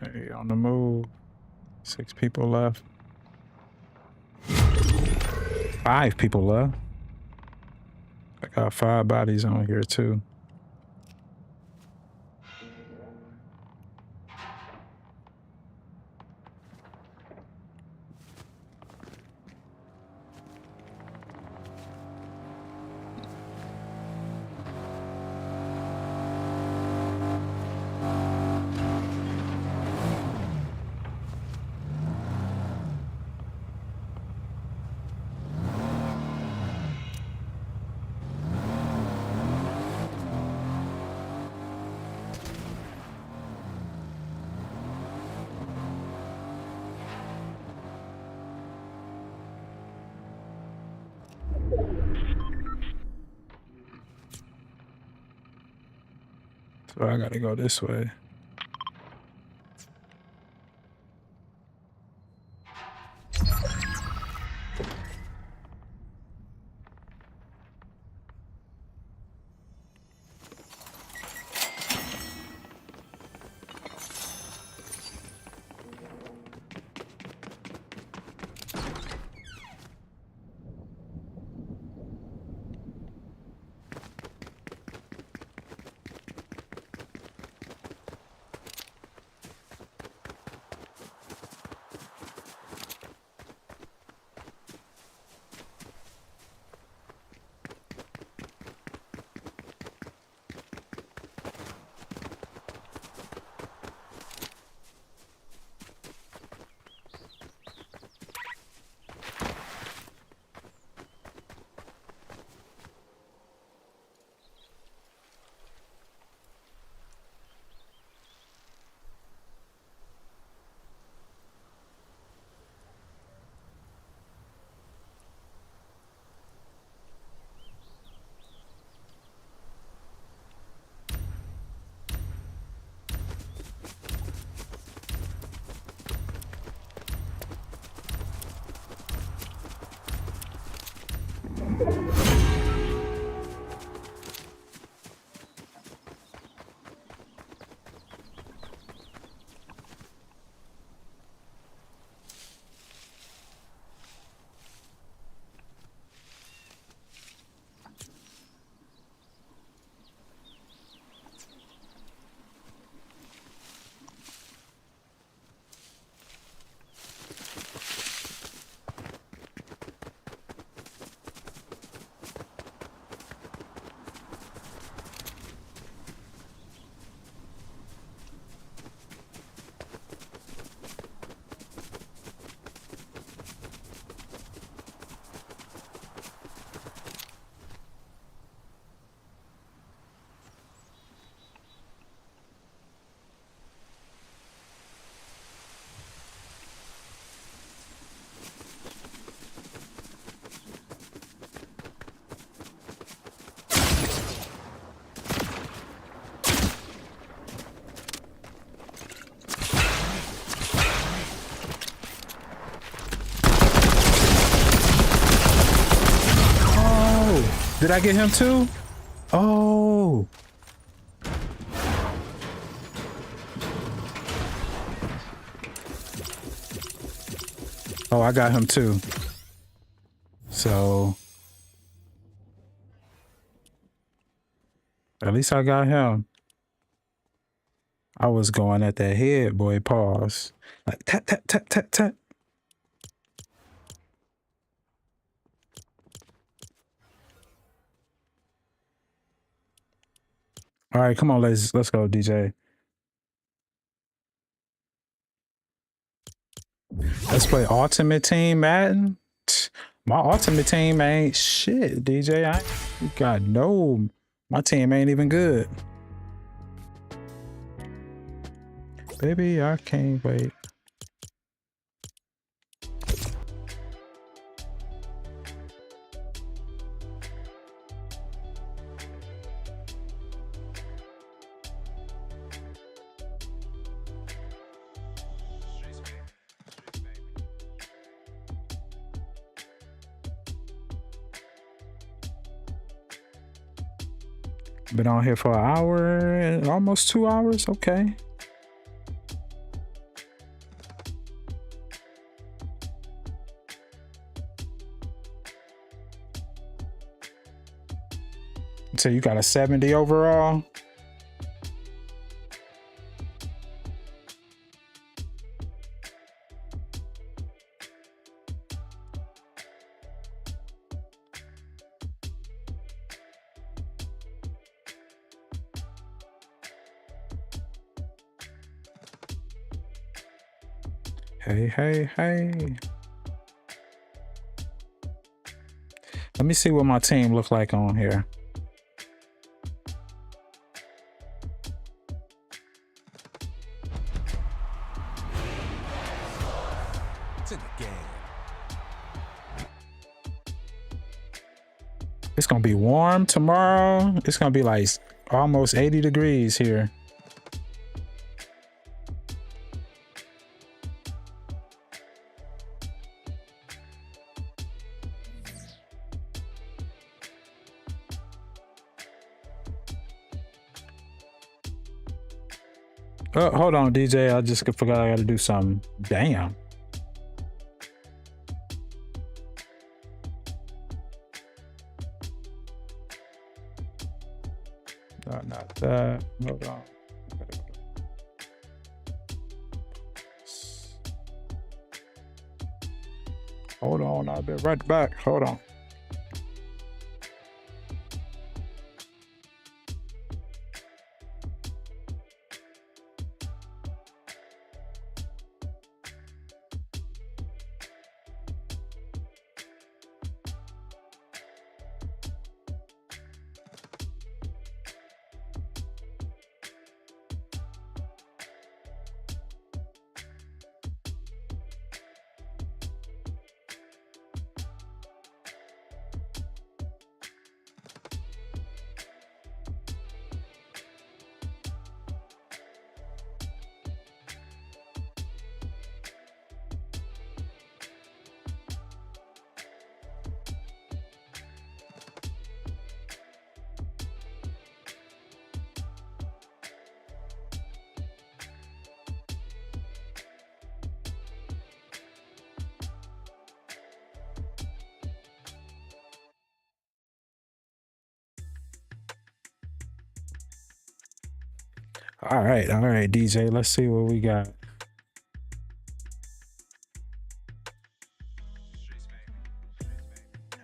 Hey, on the move. 6 people left. 5 people left. I got 5 bodies on here too. So I gotta go this way. Did I get him too? Oh. Oh, I got him too. So at least I got him. I was going at that head, boy. Pause. Like tap, tap, tap, tap, tap. All right, come on, let's go, DJ. Let's play Ultimate Team Madden. My Ultimate Team ain't shit, DJ. My team ain't even good. Baby, I can't wait. Been on here for an hour, almost 2 hours. Okay. So you got a 70 overall? Hey. Let me see what my team look like on here. It's gonna be warm tomorrow. It's gonna be like almost 80 degrees here. Oh, hold on, DJ. I just forgot I gotta do something. Damn. No, not that. Hold on. Hold on, I'll be right back. Hold on. All right, DJ. Let's see what we got.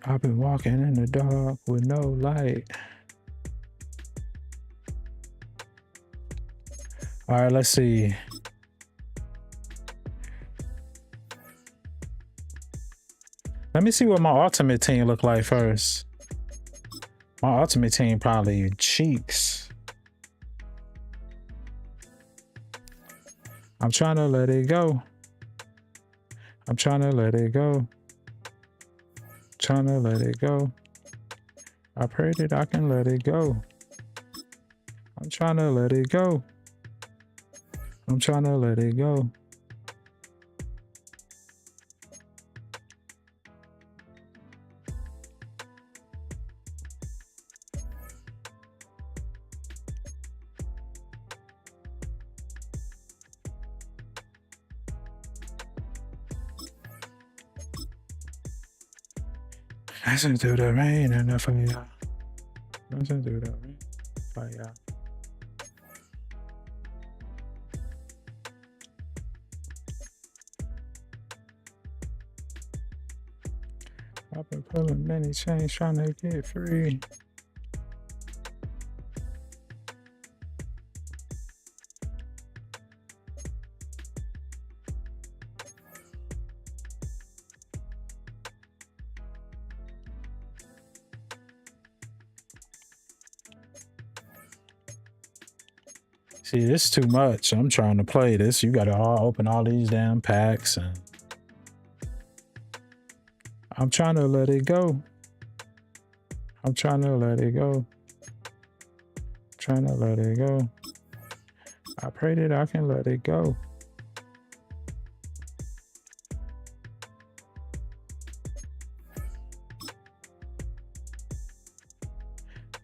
I've been walking in the dark with no light. All right, let's see. Let me see what my ultimate team look like first. My ultimate team probably cheeks. I'm trying to let it go. I'm trying to let it go. Trying to let it go. I pray that I can let it go. I'm trying to let it go. I'm trying to let it go. Dancing through the rain and the fire. Dancing through the rain, fire. I've been pulling many chains trying to get free. See, this is too much. I'm trying to play this. You gotta open all these damn packs, and I'm trying to let it go. I'm trying to let it go. Trying to let it go. I pray that I can let it go.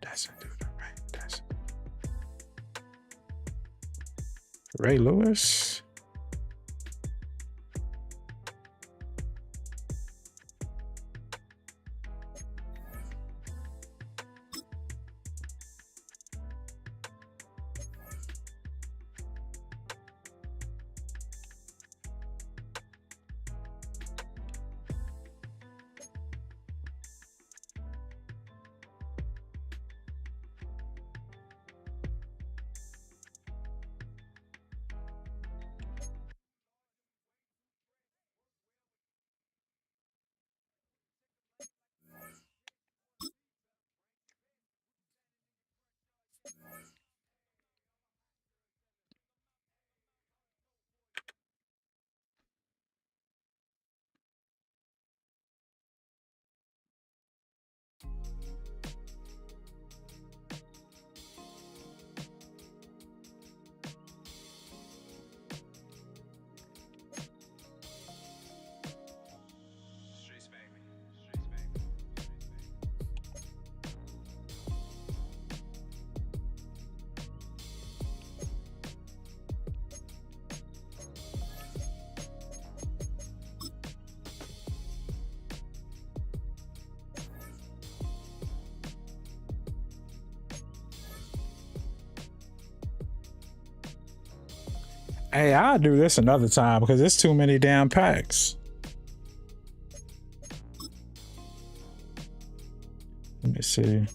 Dancing through the rain, dancing. Ray Lewis. Hey, I'll do this another time because it's too many damn packs. Let me see.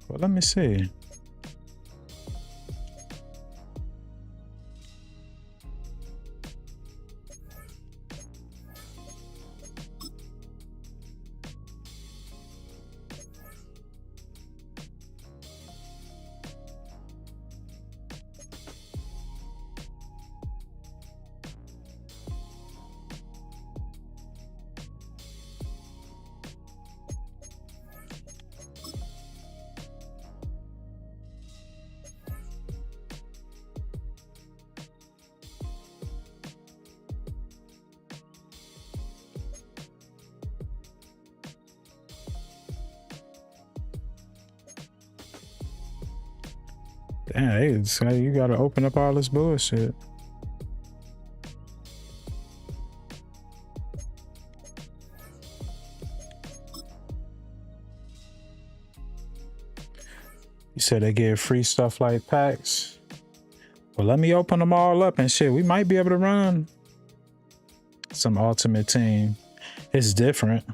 Well, let me see. Damn, hey, you gotta open up all this bullshit. You said they give free stuff like packs. Well, let me open them all up and shit. We might be able to run some Ultimate Team. It's different.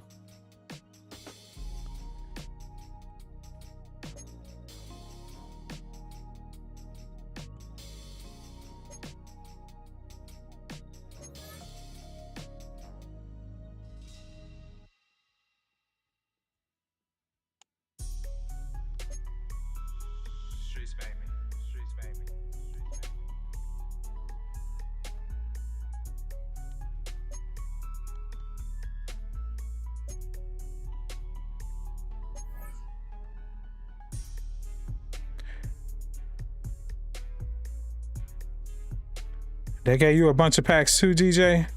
They gave you a bunch of packs too, DJ?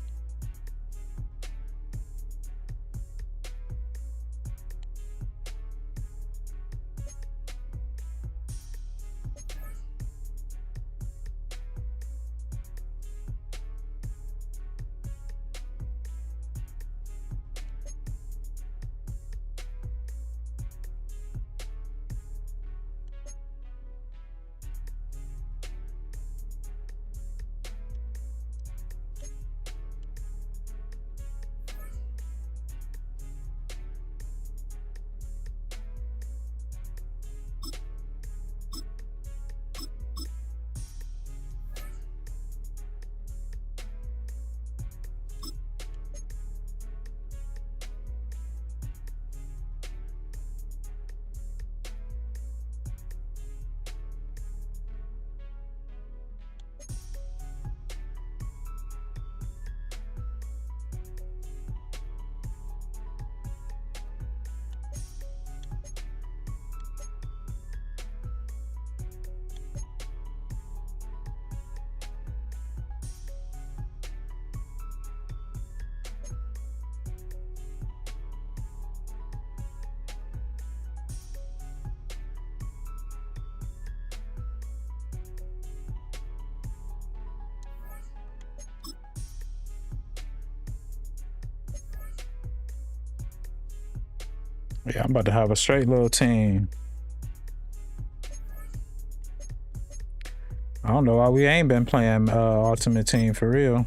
Yeah, I'm about to have a straight little team. I don't know why we ain't been playing Ultimate Team for real.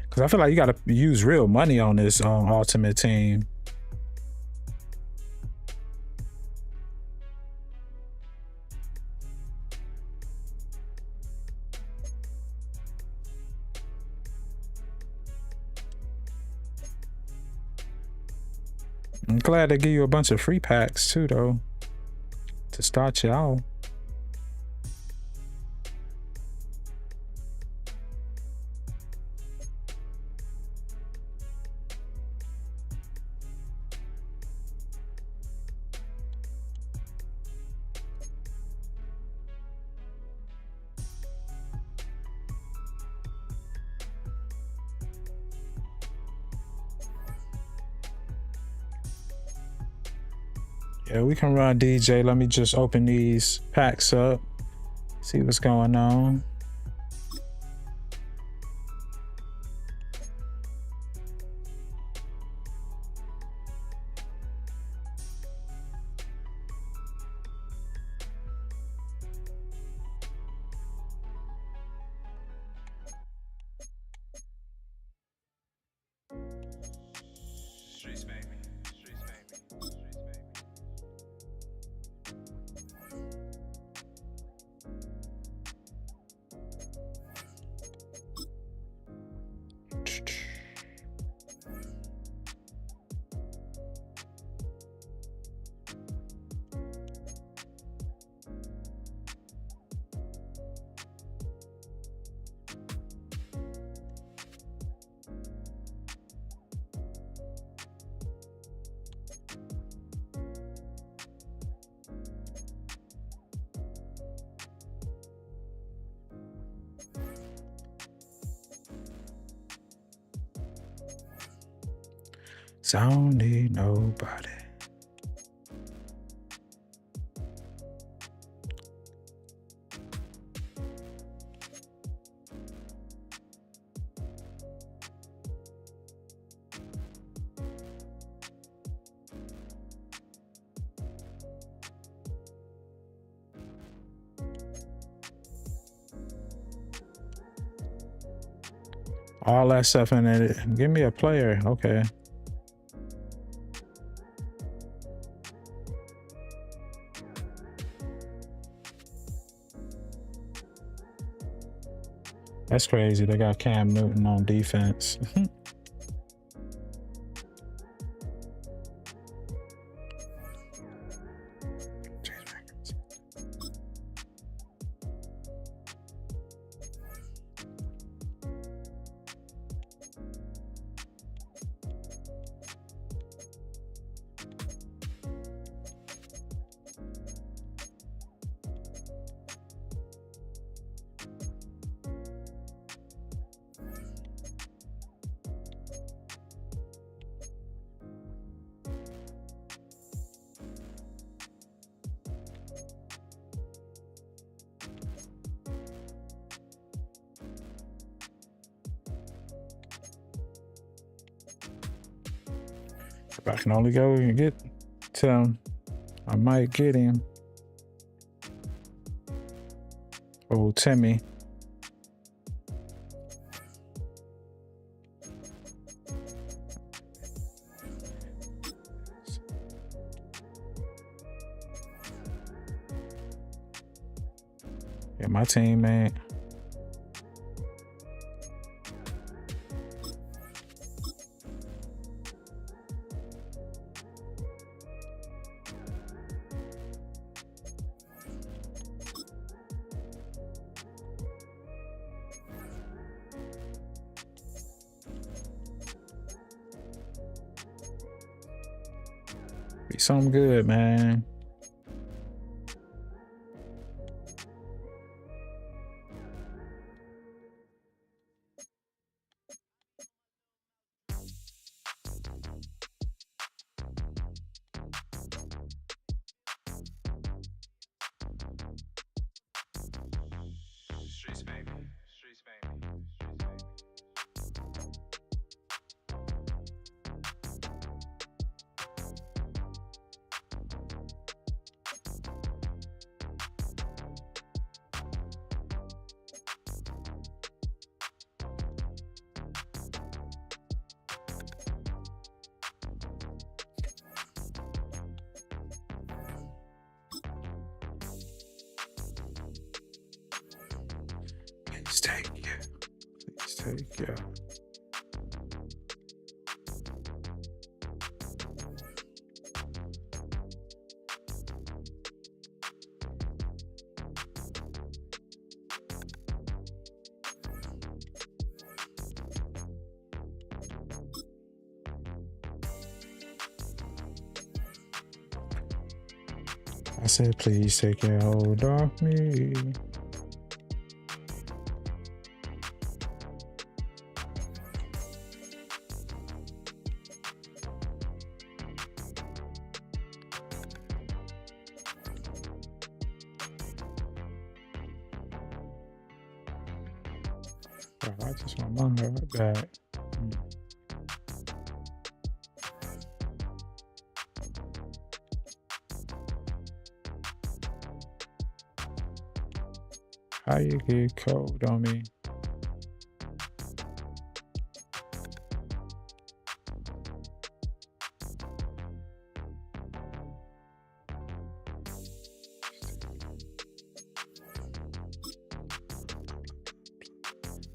Cause I feel like you gotta use real money on this Ultimate Team. I'm glad they give you a bunch of free packs too, though, to start you out. Yeah, we can run DJ. Let me just open these packs up, see what's going on. So I don't need nobody. All that stuff in it. Give me a player. Okay. That's crazy. They got Cam Newton on defense. If I can only go and get to him, I might get him. Oh, Timmy. Yeah, my teammate. Be something good, man. Streets baby. Streets baby. Please take it. Please take it. I said, please take your hold off me. Bro, I just want my heart back. How you get cold on me?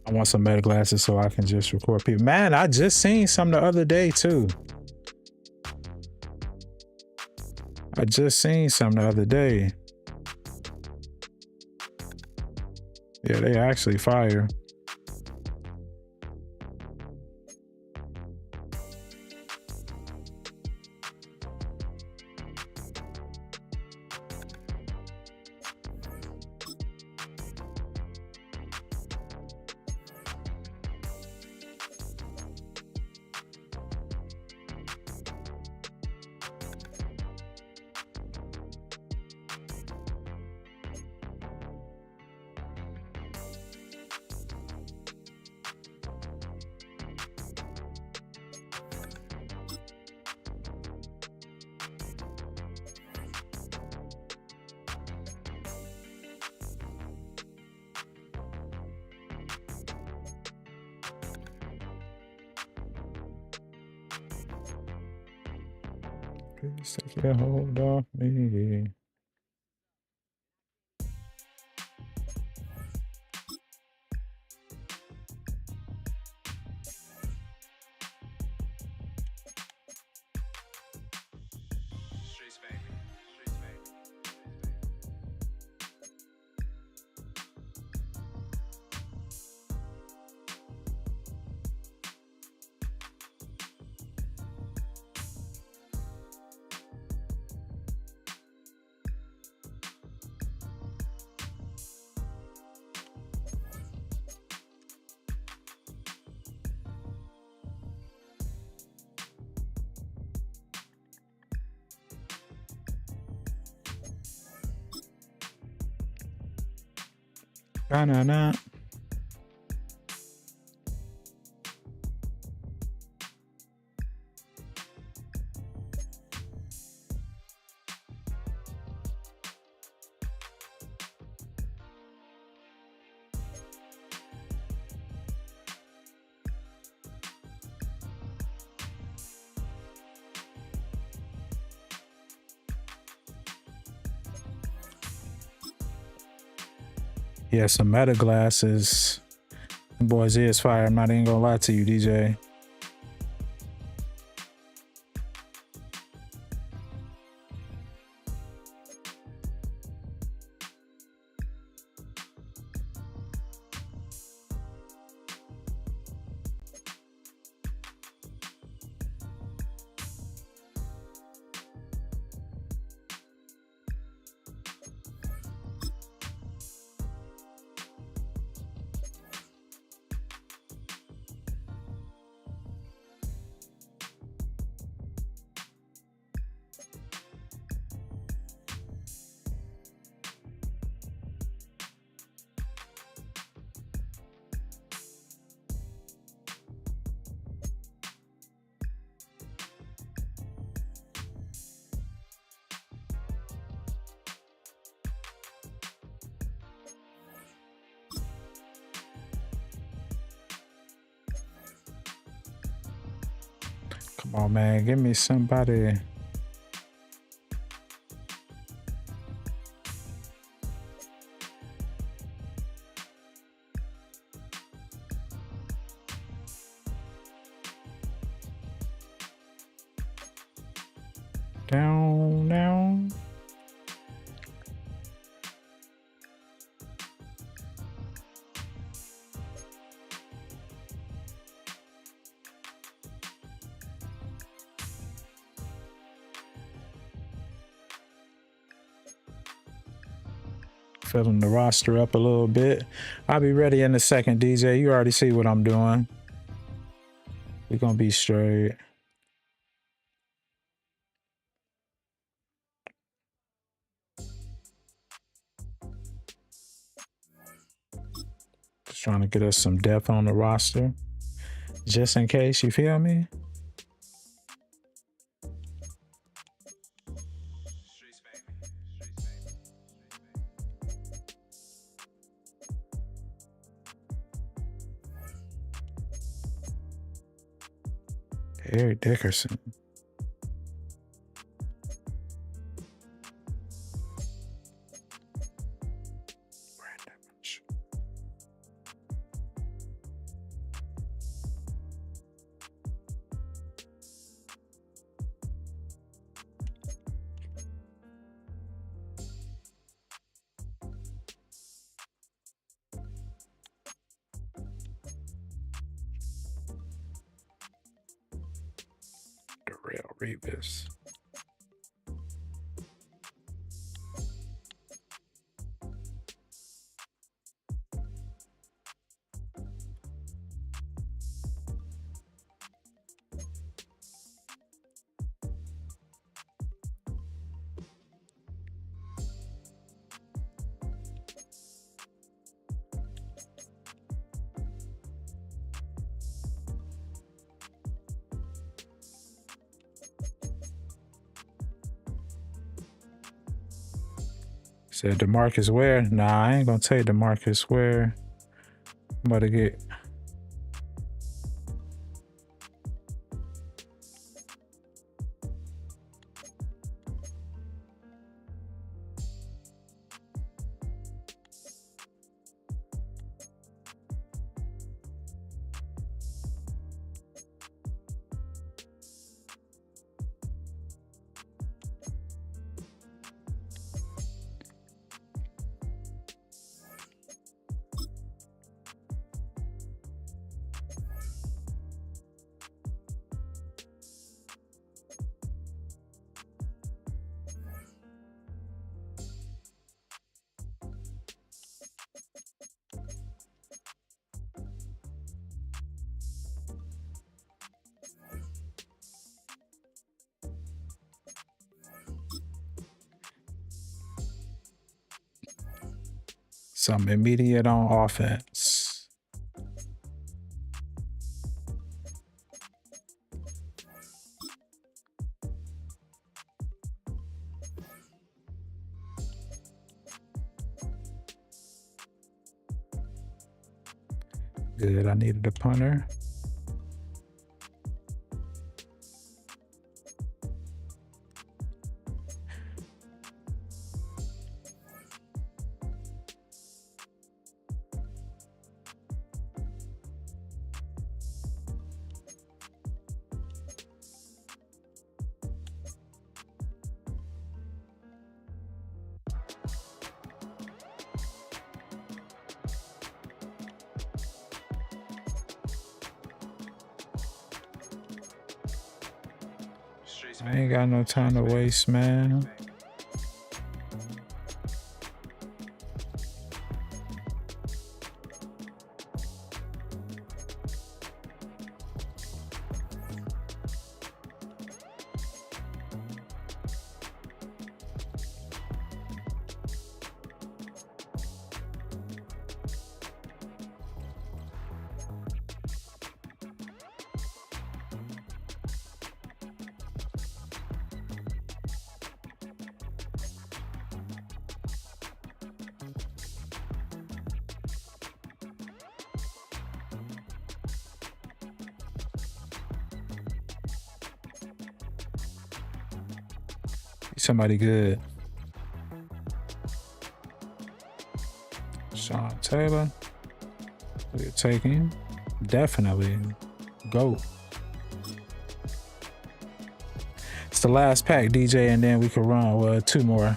I want some meta glasses so I can just record people. Man, I just seen some the other day too. I just seen some the other day. Yeah, they actually fire. Please take your hold off me. Streets baby. Streets baby. Na. Yeah, some meta glasses. Them boys is fire. I'm not even gonna lie to you, DJ. Come on, man. Give me somebody. Down. Filling the roster up a little bit. I'll be ready in a second, DJ. You already see what I'm doing. We're gonna be straight. Just trying to get us some depth on the roster. Just in case, you feel me? Eric Dickerson. Darrell Revis. Said DeMarcus Ware. Nah, I ain't gonna take DeMarcus Ware. I'm about to get Some immediate on offense. Good, I needed a punter. I ain't got no time to waste, man. Somebody good. Sean Taylor. We're taking definitely go. It's the last pack, DJ, and then we can run 2 more.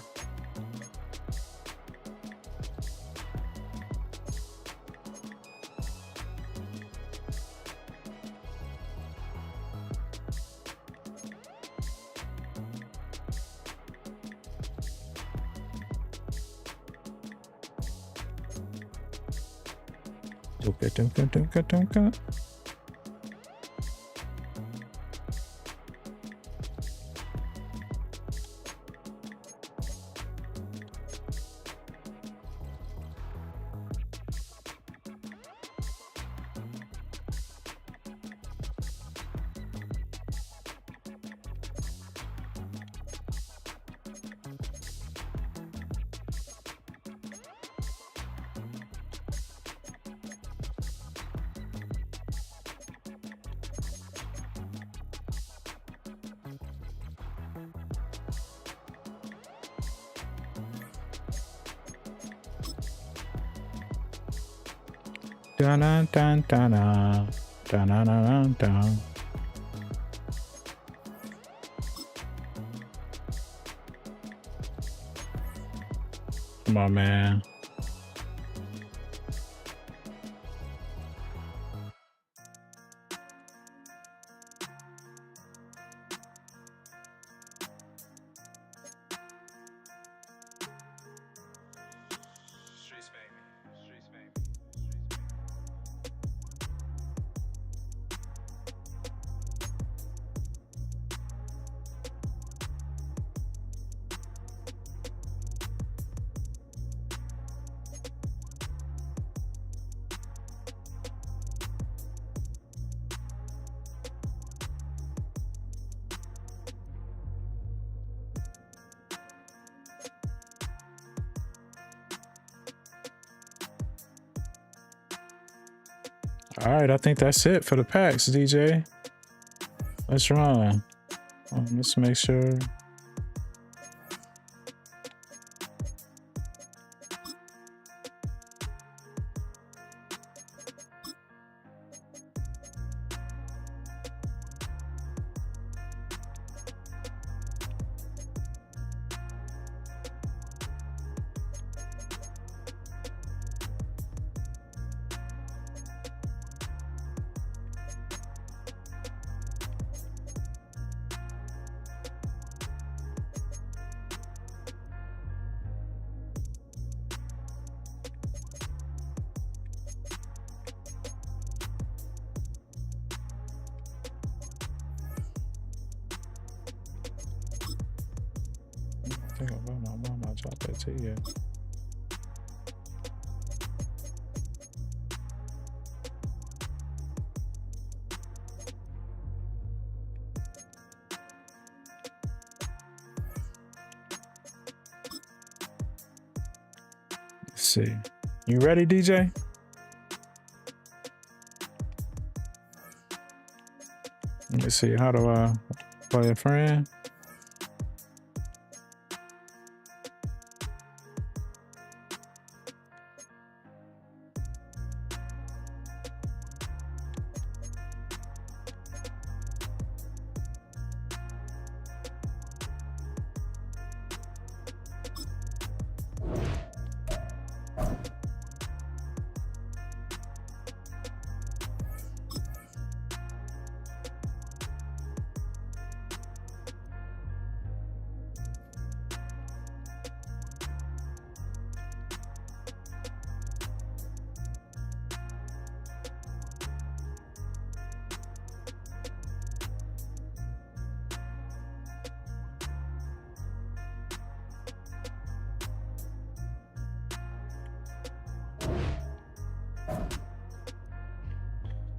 Dun dun dun dun dun dun dun dun dun. Come on, man. All right, I think that's it for the packs, DJ. Let's run. Let's make sure. I think I'm gonna drop that to you. see. You ready, DJ? Let me see. How do I play a friend?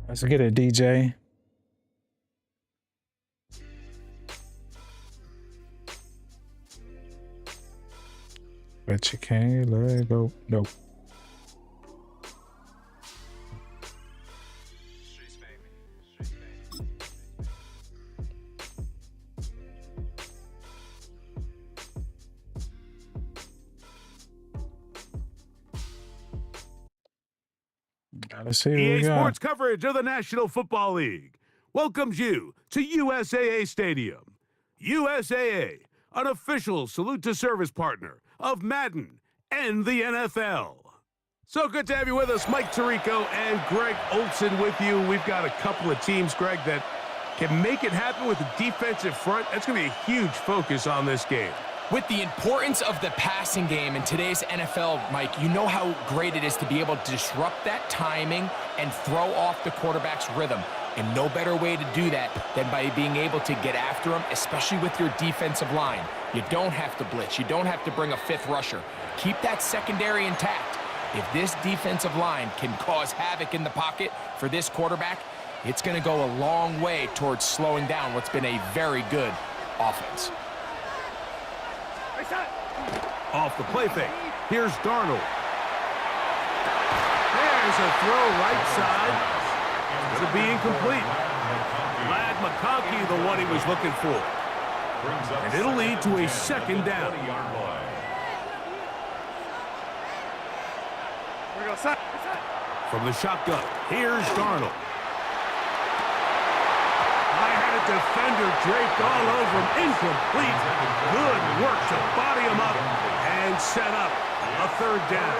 Let's get it, DJ. Bet you can't let it go. Nope. Let's see what we EA got. Sports coverage of the National Football League welcomes you to USAA Stadium. USAA, an official salute to service partner of Madden and the NFL. So good to have you with us, Mike Tirico and Greg Olson with you. We've got a couple of teams, Greg, that can make it happen with the defensive front. That's going to be a huge focus on this game. With the importance of the passing game in today's NFL, Mike, you know how great it is to be able to disrupt that timing and throw off the quarterback's rhythm. And no better way to do that than by being able to get after him, especially with your defensive line. You don't have to blitz. You don't have to bring a fifth rusher. Keep that secondary intact. If this defensive line can cause havoc in the pocket for this quarterback, it's going to go a long way towards slowing down what's been a very good offense. Off the play fake. Here's Darnold. There's a throw right side. Is it being incomplete? Ladd McConkey, the one he was looking for. And it'll lead to a second down. From the shotgun, here's Darnold. Defender draped all over him, incomplete. Good work to body him up and set up a third down.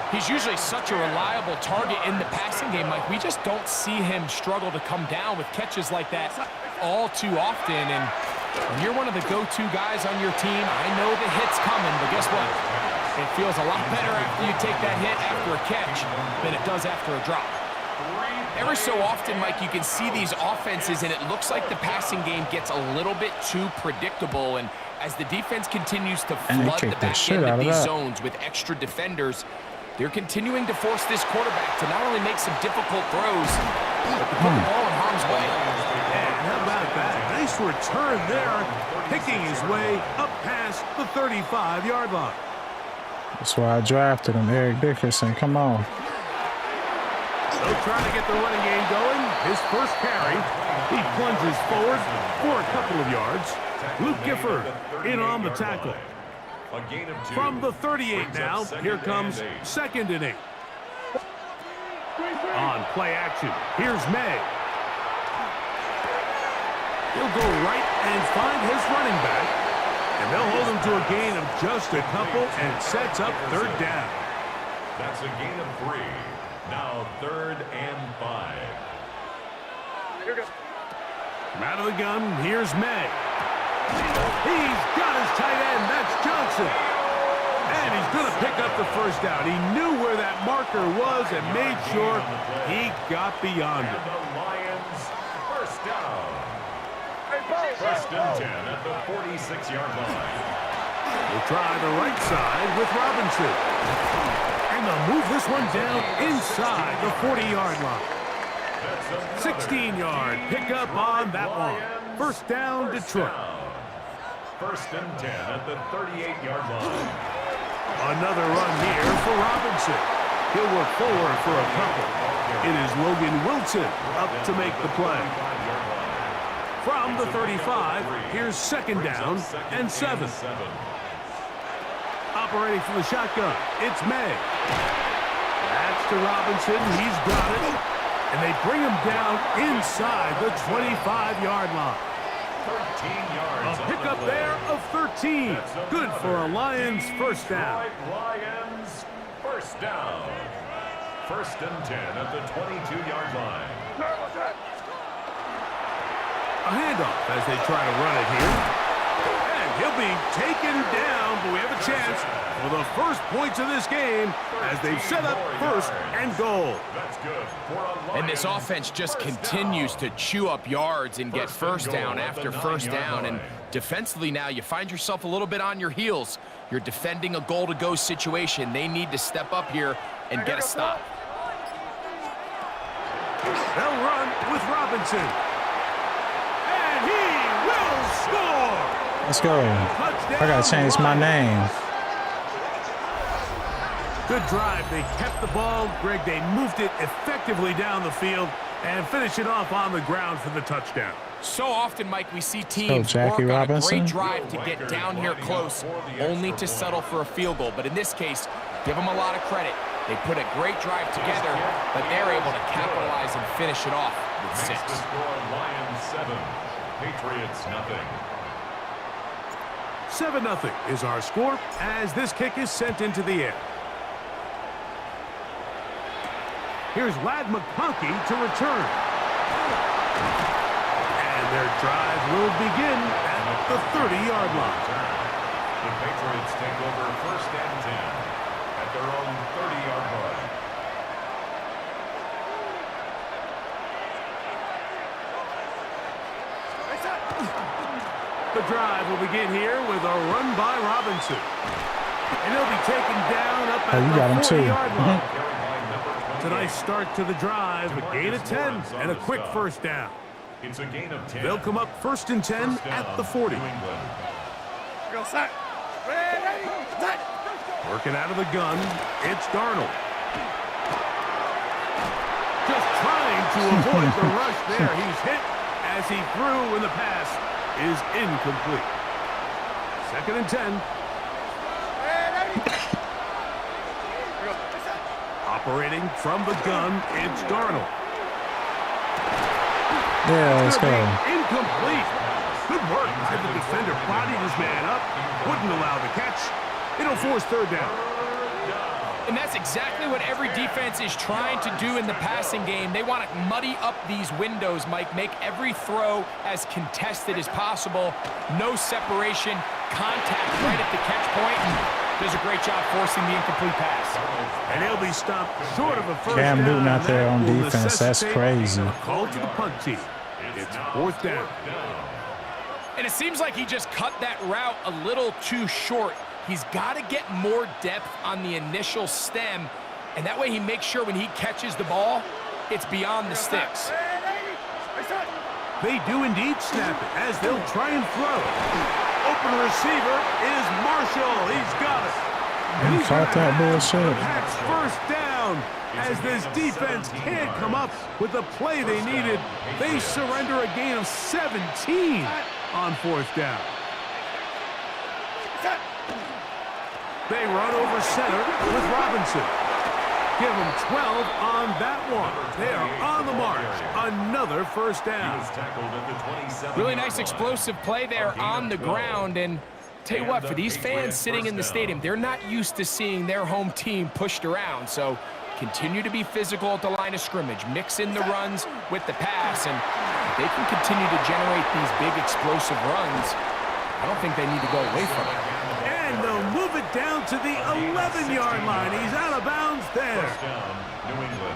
He's usually such a reliable target in the passing game, Mike. We just don't see him struggle to come down with catches like that all too often. And when you're one of the go-to guys on your team, I know the hit's coming, but guess what? It feels a lot better after you take that hit after a catch than it does after a drop. Every so often, Mike, you can see these offenses, and it looks like the passing game gets a little bit too predictable. And as the defense continues to flood the back end of these zones with extra defenders, they're continuing to force this quarterback to not only make some difficult throws, but to put the ball in harm's way. And how about that? Nice return there, picking his way up past the 35-yard line. That's why I drafted him, Eric Dickerson. Come on. So trying to get the running game going. His first carry, he plunges forward for a couple of yards. Luke Gifford in on the tackle. From the 38 now, here comes 2nd and 8. On play action, here's May. He'll go right and find his running back. And they'll hold him to a gain of just a couple and sets up third down. That's a gain of 3. Now 3rd and 5. From out of the gun, here's May. He's got his tight end. That's Johnson. And he's going to pick up the first down. He knew where that marker was and made sure he got beyond it. The Lions first down. 1st and 10 at the 46-yard line. We'll try the right side with Robinson. And they'll move this one down inside the 40-yard line. 16-yard pickup on that one. First down, Detroit. 1st and 10 at the 38-yard line. Another run here for Robinson. He'll work forward for a couple. It is Logan Wilson up to make the play. From the 35, here's second down and 7. Operating from the shotgun, it's May. That's to Robinson. He's got it. And they bring him down inside the 25-yard line. 13 yards. A pickup there of 13. Good for a Lions first down. Lions first down. First and 10 at the 22-yard line. A handoff as they try to run it here. And he'll be taken down, but we have a chance for the first points of this game as they've set up first and goal. That's good. And this offense just continues to chew up yards and get first down after first down. And defensively now, you find yourself a little bit on your heels. You're defending a goal-to-go situation. They need to step up here and get a stop. They'll run with Robinson. And he will score! Let's go. I gotta change my name. Good drive. They kept the ball. Greg, they moved it effectively down the field and finish it off on the ground for the touchdown. So often, Mike, we see teams work on a great drive to get down here close, only to settle for a field goal. But in this case, give them a lot of credit. They put a great drive together, but they're able to capitalize and finish it off with 6. The score, Lions 7, Patriots nothing. 7-0 is our score as this kick is sent into the air. Here's Ladd McConkey to return. And their drive will begin at the 30-yard line. The Patriots take over first and 10 at their own 30-yard line. The drive will begin here with a run by Robinson. And he'll be taken down up at the 40-yard line. It's a nice start to the drive, a gain of 10 and a quick first down. It's a gain of 10. They'll come up first and 10 at the 40. Working out of the gun, it's Darnold. Just trying to avoid the rush there. He's hit as he threw when the pass is incomplete. Second and 10. Operating from the gun, it's Darnold. Yeah, let's go. Incomplete. Good work as the defender bodied his man up, wouldn't allow the catch. It'll force third down. And that's exactly what every defense is trying to do in the passing game. They want to muddy up these windows, Mike, make every throw as contested as possible. No separation, contact right at the catch point. Does a great job forcing the incomplete pass. And he'll be stopped short of a first Cam down. Newton out there on defense. That's crazy. Call to the punt team. It's fourth down. And it seems like he just cut that route a little too short. He's got to get more depth on the initial stem, and that way he makes sure when he catches the ball, it's beyond the sticks. They do indeed snap it as they'll try and throw. Open receiver is Marshall. He's got it. And he's caught that bullshit. Pats first down as this defense can't come up with the play they needed. They surrender a gain of 17 on fourth down. They run over center with Robinson. Give them 12 on that one. They are on the march. Another first down. Really nice explosive play there on the ground. And tell you what, for these fans sitting in the stadium, they're not used to seeing their home team pushed around. So continue to be physical at the line of scrimmage. Mix in the runs with the pass. And if they can continue to generate these big explosive runs, I don't think they need to go away from it. And they'll move it down to the 11-yard line. He's out of bounds there.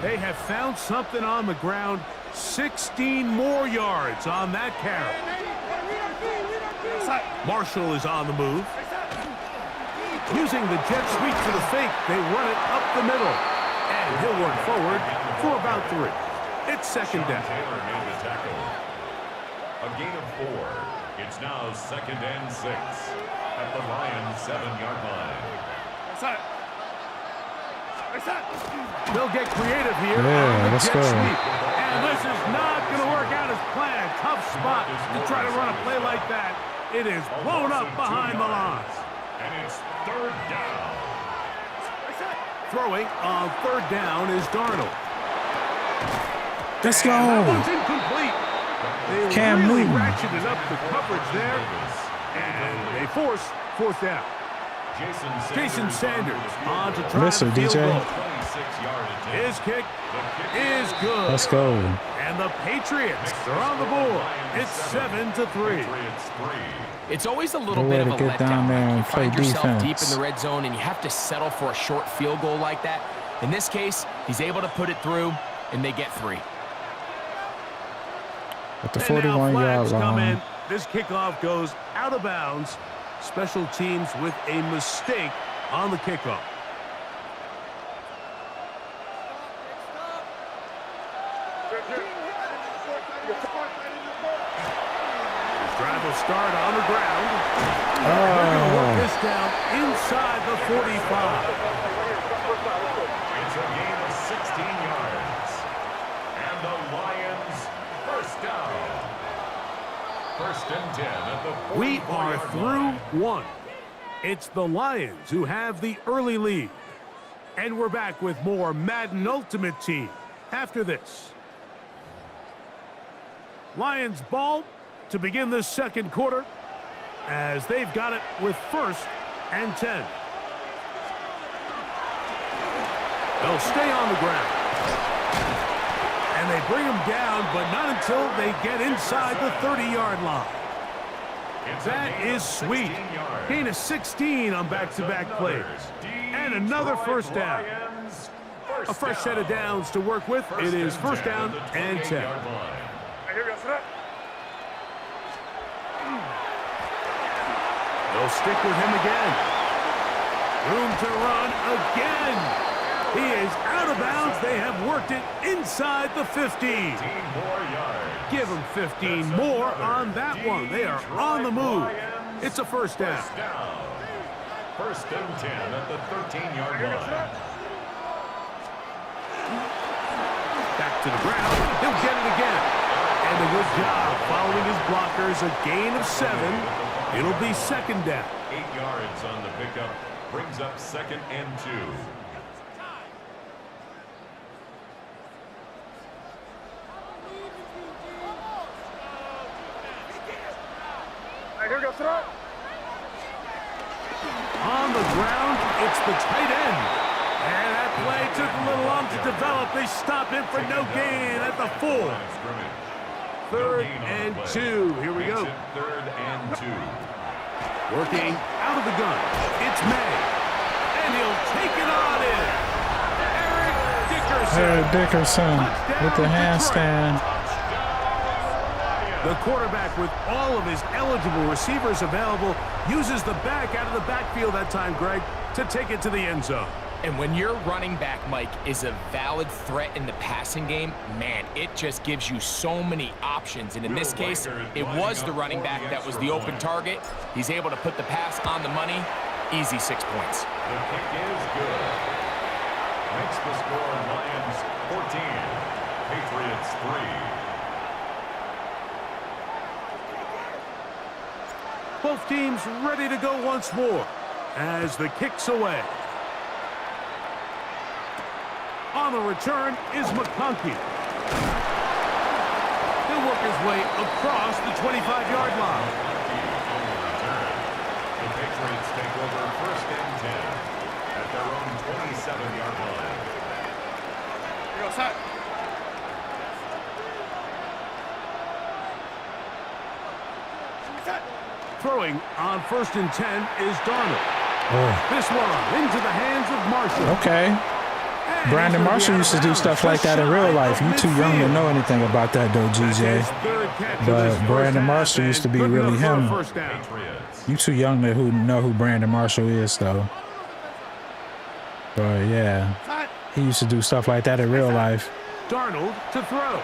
They have found something on the ground. 16 more yards on that carry. Marshall is on the move. Using the jet sweep for the fake, they run it up the middle. And he'll work forward for about 3. It's second down. A gain of 4. It's now second and 6 at the Lions 7-yard line. They'll get creative here. Yeah, let's go. And this is not going to work out as planned. Tough spot to try to run a play like that. It is blown up behind the line. And it's third down. Throwing on third down is Darnold. Let's And that go. one's incomplete. They Cam really Newton. ratcheted up the coverage there. And they force fourth down. Jason Sanders on to try Listen, the field DJ. goal. His kick is good. Let's go. And the Patriots are on the board. It's 7-3. It's always a little Way bit to of a get down letdown. there and You play find yourself deep defense. in the red zone, and you have to settle for a short field goal like that. In this case, he's able to put it through, and they get 3. At the And now 41-yard flags come in. line. This kickoff goes out of bounds. Special teams with a mistake on the kickoff. Drive will start on the ground. They're going to work this down inside the 45. It's a gain of 16 yards. And the Lions first down. First and 10 at the 44-yard We are through one. It's the Lions who have the early lead. And we're back with more Madden Ultimate Team after this. Lions ball to begin the second quarter as they've got it with first and 10. They'll stay on the ground. And they bring them down, but not until they get inside the 30-yard line. That is sweet. Gain of 16 on back-to-back plays. And another first down. A fresh set of downs to work with. It is first down and 10. They'll stick with him again. Room to run again. He is out of bounds. They have worked it inside the 15. Give them 15 more on that one. They are on the move. It's a first down. First and 10 at the 13-yard line. Back to the ground. He'll get it again. And a good job following his blockers. A gain of 7. It'll be second down. 8 yards on the pickup. Brings up second and 2. On the ground, it's the tight end. And that play took a little long to develop. They stop him for no gain at the 4. Third and 2. Here we go. Third and 2. Working out of the gun. It's May. And he'll take it on in. Eric Dickerson with the handstand. The quarterback, with all of his eligible receivers available, uses the back out of the backfield that time, Greg, to take it to the end zone. And when your running back, Mike, is a valid threat in the passing game, man, it just gives you so many options. And in this case, it was the running back that was the open target. He's able to put the pass on the money. Easy 6 points. The kick is good. Makes the score Lions 14, Patriots 3. Both teams ready to go once more as the kick's away. On the return is McConkey. He'll work his way across the 25-yard line. The Patriots take over first and 10 at their own 27-yard line. Throwing on first and 10 is Darnold. This one into the hands of Marshall. Okay. Brandon Marshall used to do stuff like that in real life. You too young to know anything about that, though, GJ. But Brandon Marshall used to be really him. You too young to know who Brandon Marshall is, though. But yeah, he used to do stuff like that in real life. Darnold to throw.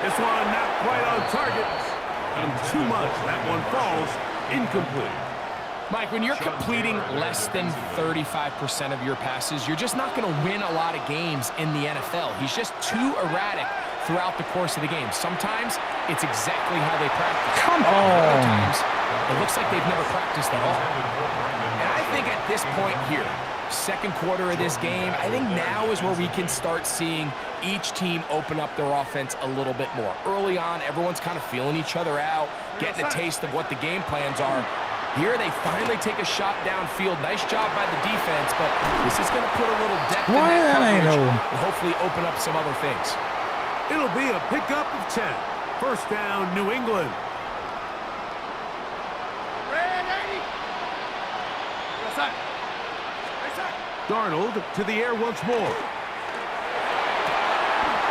This one not quite on target. And too much. That one falls incomplete. Mike, when you're completing less than 35% of your passes, you're just not going to win a lot of games in the NFL. He's just too erratic throughout the course of the game. Sometimes it's exactly how they practice. Come Other on. times, it looks like they've never practiced at all. And I think at this point here, second quarter of this game, I think now is where we can start seeing each team open up their offense a little bit more. Early on, everyone's kind of feeling each other out, getting a taste of what the game plans are. Here they finally take a shot downfield. Nice job by the defense, but this is going to put a little depth in that coverage and hopefully open up some other things. It'll be a pickup of 10. First down, New England. Darnold to the air once more.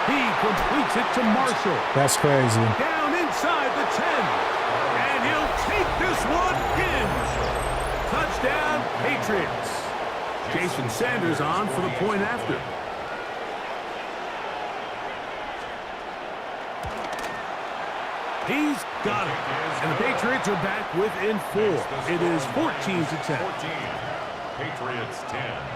He completes it to Marshall. That's crazy. Down inside the 10. And he'll take this one in. Touchdown, Patriots. Jason Sanders on for the point after. He's got it. And the Patriots are back within 4. It is 14-10. Patriots 10.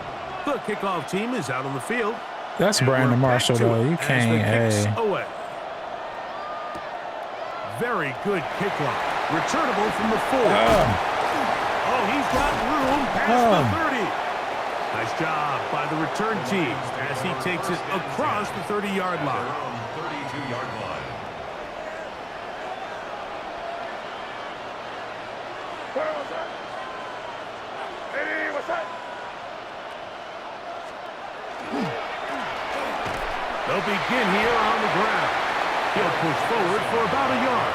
The kickoff team is out on the field. That's Brandon Marshall, though. You can't, hey. Away. Very good kickoff. Returnable from the 4. Oh, he's got room past the 30. Nice job by the return team as he takes it across the 30-yard line. 32-yard line. They'll begin here on the ground. He'll push forward for about a yard.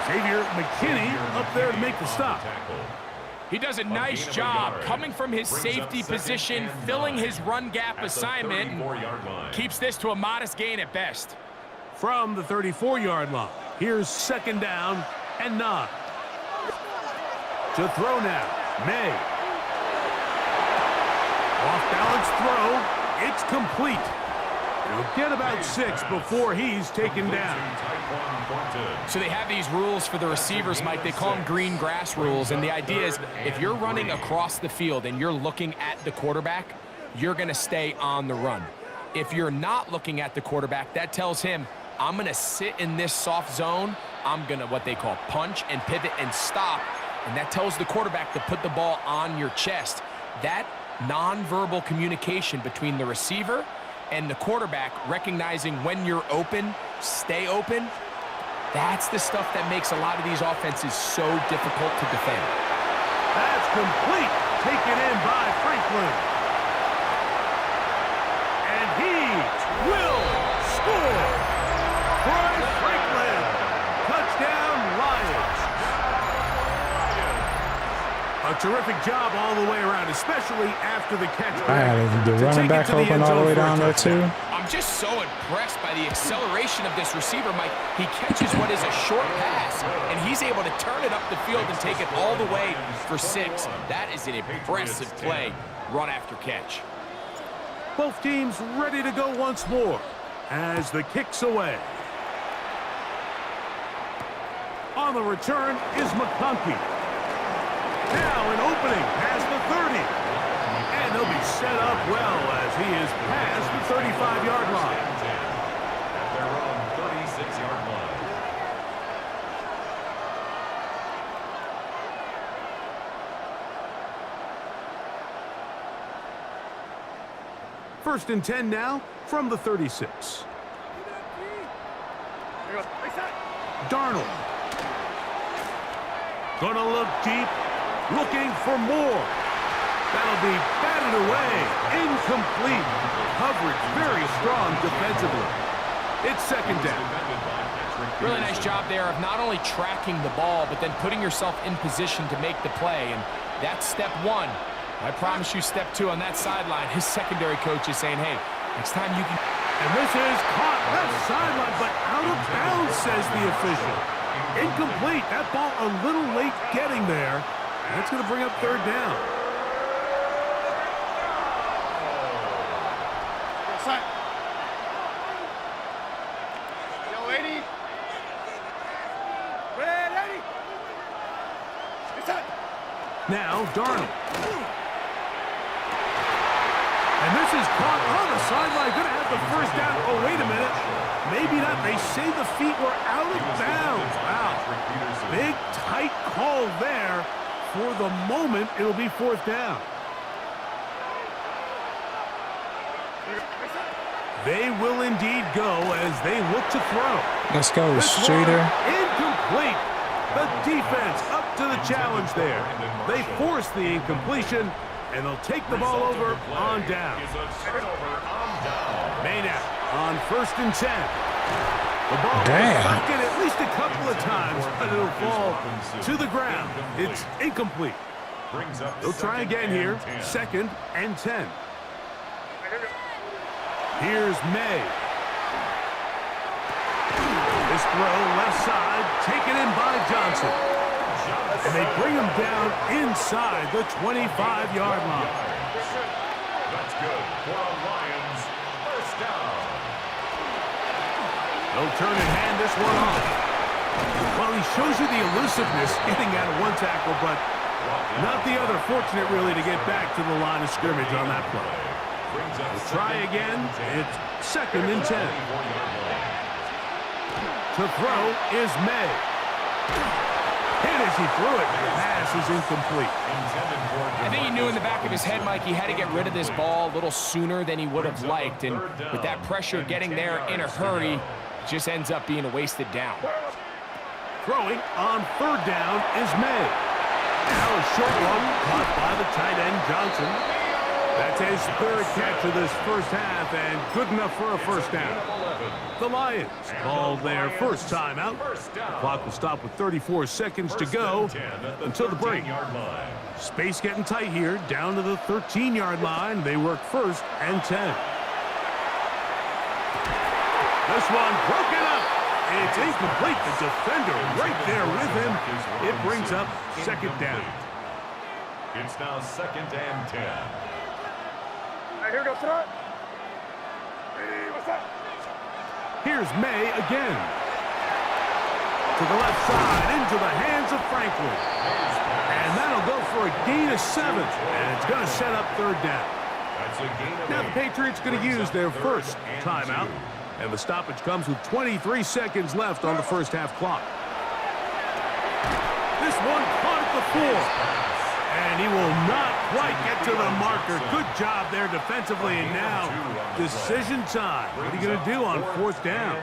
Xavier McKinney up there to make the stop. He does a nice job coming from his safety position, filling his run gap assignment, and keeps this to a modest gain at best. From the 34-yard line, here's second down and 9. To throw now, May. Off-balance throw, it's complete. He'll get about 6 before he's taken down. So they have these rules for the receivers, Mike. They call them green grass rules. And the idea is if you're running across the field and you're looking at the quarterback, you're going to stay on the run. If you're not looking at the quarterback, that tells him, I'm going to sit in this soft zone. I'm going to what they call punch and pivot and stop. And that tells the quarterback to put the ball on your chest. That nonverbal communication between the receiver and the quarterback, recognizing when you're open, stay open, that's the stuff that makes a lot of these offenses so difficult to defend. That's complete. Taken in by Franklin. And he will score. Troy Franklin. Touchdown, Lions. A terrific job all the way around, especially after the catch. The running back open all the way down there, too. I'm just so impressed by the acceleration of this receiver, Mike. He catches what is a short pass, and he's able to turn it up the field and take it all the way for 6. That is an impressive play, run after catch. Both teams ready to go once more as the kick's away. On the return is McConkey. Now an opening past the 30. And he'll be set up well as he is past the 35-yard line. At their own 36-yard line. First and 10 now from the 36. Darnold. Gonna look deep, looking for more. That'll be batted away, incomplete. Coverage very strong defensively. It's second down. Really nice job there of not only tracking the ball, but then putting yourself in position to make the play. And that's step 1. I promise you step 2 on that sideline. His secondary coach is saying, hey, next time you can... And this is caught left sideline, but out of bounds, says the official. Incomplete. That ball a little late getting there. That's going to bring up third down. Now Darnold. And this is caught on the sideline. Going to have the first down. Oh, wait a minute. Maybe not. They say the feet were out of bounds. Wow. Big, tight call there. For the moment, it'll be fourth down. They will indeed go as they look to throw. Let's go, This Streeter. one incomplete. The defense up to the challenge there. They force the incompletion, and they'll take the ball over on down. Maynard on 1st and 10. The ball is back in at least a couple of times, but it'll fall to the ground. It's incomplete. They'll try again here. 2nd and 10. Here's May. This throw left side, taken in by Johnson. And they bring him down inside the 25-yard line. That's good for a Lions first down. They'll turn and hand this one off. Well, he shows you the elusiveness getting out of one tackle, but not the other. Fortunate, really, to get back to the line of scrimmage on that play. We'll try again. It's 2nd and 10. To throw is May. Hit as he threw it. The pass is incomplete. I think he knew in the back of his head, Mike, he had to get rid of this ball a little sooner than he would have liked. And with that pressure getting there in a hurry, it just ends up being a wasted down. Throwing on 3rd down is May. Now a short one caught by the tight end Johnson. That's his 3rd catch of this first half and good enough for a first down. The Lions called their first timeout. The clock will stop with 34 seconds to go until the break. Space getting tight here, down to the 13-yard line. They work 1st and 10. This one broken up. It's incomplete. The defender right there with him. It brings up 2nd down. It's now 2nd and 10. Here goes front. Hey, what's up? Here's May again. To the left side, into the hands of Franklin. And that'll go for a gain of 7. And it's going to set up 3rd down. Now the Patriots going to use their first timeout. And the stoppage comes with 23 seconds left on the first half clock. This one caught at the 4. And he will not quite get to the marker. Good job there defensively. And now, decision time. What are you going to do on 4th down?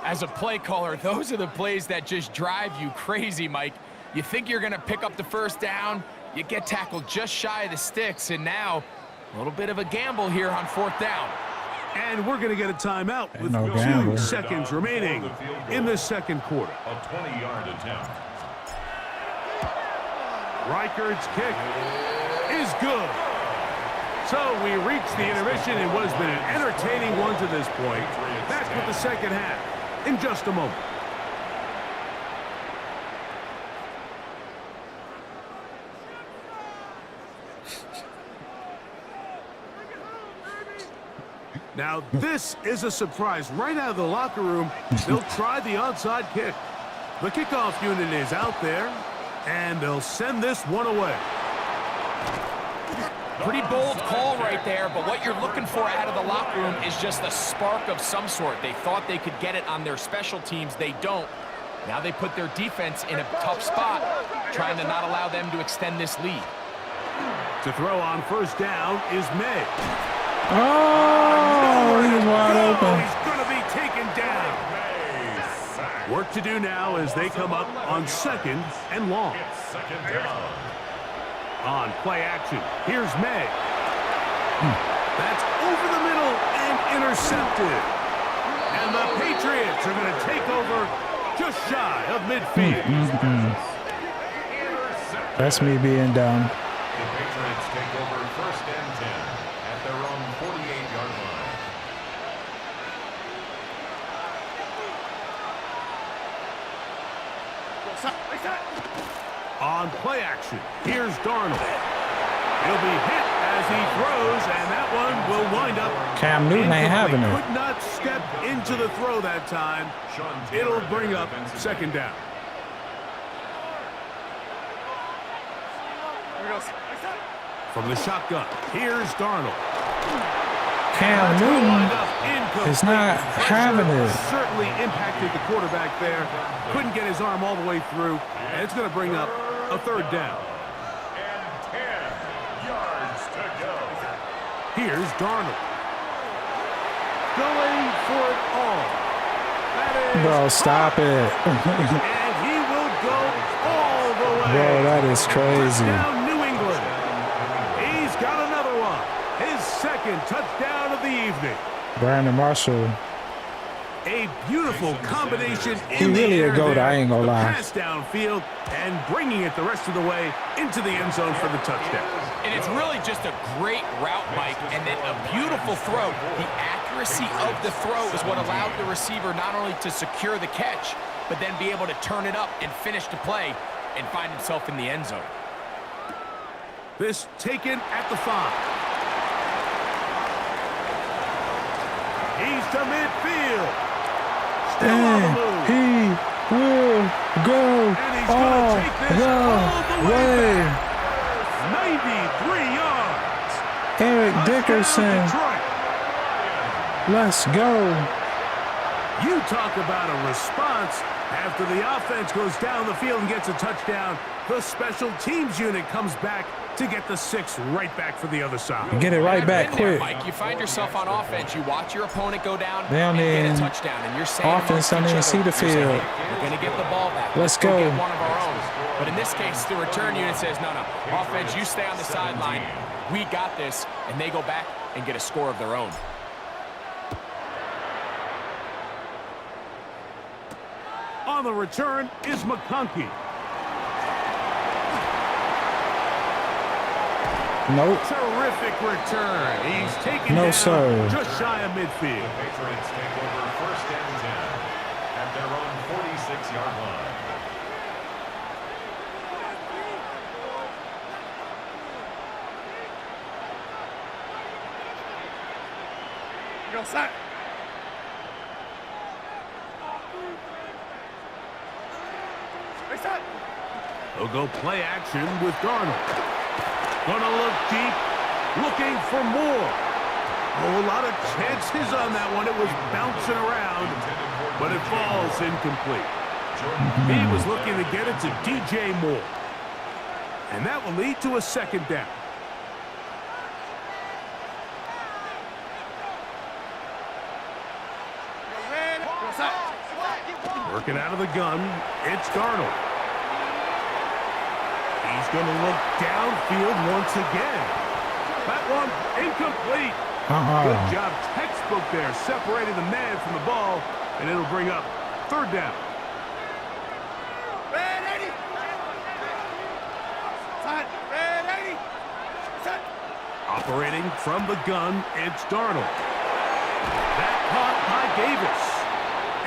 As a play caller, those are the plays that just drive you crazy, Mike. You think you're going to pick up the first down, you get tackled just shy of the sticks, and now a little bit of a gamble here on 4th down. And we're going to get a timeout with No 2 gamble. seconds remaining in the 2nd quarter. A 20-yard attempt. Reichard's kick is good. So we reach the intermission. It has been an entertaining one to this point. Back with the second half in just a moment. Now, this is a surprise. Right out of the locker room, they'll try the onside kick. The kickoff unit is out there, and they'll send this one away. Pretty bold call right there, but what you're looking for out of the locker room is just a spark of some sort. They thought they could get it on their special teams. They don't. Now they put their defense in a tough spot, trying to not allow them to extend this lead. To throw on first down is May. Oh, he was wide open. He's going to be taken down. Work to do now as they come up on 2nd and long. On play action, here's May. That's over the middle and intercepted. And the Patriots are going to take over just shy of midfield. That's me being dumb. The Patriots take over 1st and 10 at their own 48-yard line. On play action, here's Darnold. He'll be hit as he throws, and that one will wind up. Cam Newton ain't having it. Could not step into the throw that time. It'll bring up 2nd down. From the shotgun, here's Darnold. Cam Newton is not having it. Certainly impacted the quarterback there. Couldn't get his arm all the way through, and it's going to bring up a third down. And 10 yards to go. Here's Darnold. Going for it all. That is Bro, stop it. and he will go all the way. Bro, that is crazy. Touchdown, New England. He's got another one. His second touchdown of the evening. Brandon Marshall. A beautiful combination He in the really air a goat, there. I ain't gonna The lie. pass downfield and bringing it the rest of the way into the end zone for the touchdown. And it's really just a great route, Mike, and then a beautiful throw. The accuracy of the throw is what allowed the receiver not only to secure the catch, but then be able to turn it up and finish the play and find himself in the end zone. This taken at the 5. He's to midfield. Still on the move. He will go And he's all going to take this all the way. 93 yards. Eric Touchdown, Dickerson, Detroit. let's go. You talk about a response. After the offense goes down the field and gets a touchdown, the special teams unit comes back to get the 6 right back for the other side. Get it right back Been there, quick. Mike. You find yourself on offense, you watch your opponent go down They don't and get even- a touchdown, and you're saying offense don't amongst even each see other, the you're saying, field. "Hey, we're going to get the ball back. Let's go go." get one of our own. But in this case, the return unit says, no, offense, you stay on the sideline. We got this, and they go back and get a score of their own. On the return is McConkey. Nope. Terrific return. He's taken No, down sir. just shy of midfield. Patriots take over 1st and 10 at their own 46-yard line. Go sack. He'll go play action with Darnold. Gonna look deep, looking for more. Oh, a lot of chances on that one. It was bouncing around, but it falls incomplete. He was looking to get it to DJ Moore. And that will lead to a 2nd down. Working out of the gun, it's Darnold. He's going to look downfield once again. That one incomplete. Good job, textbook there, separating the man from the ball, and it'll bring up 3rd down. Operating from the gun, it's Darnold. That caught by Davis.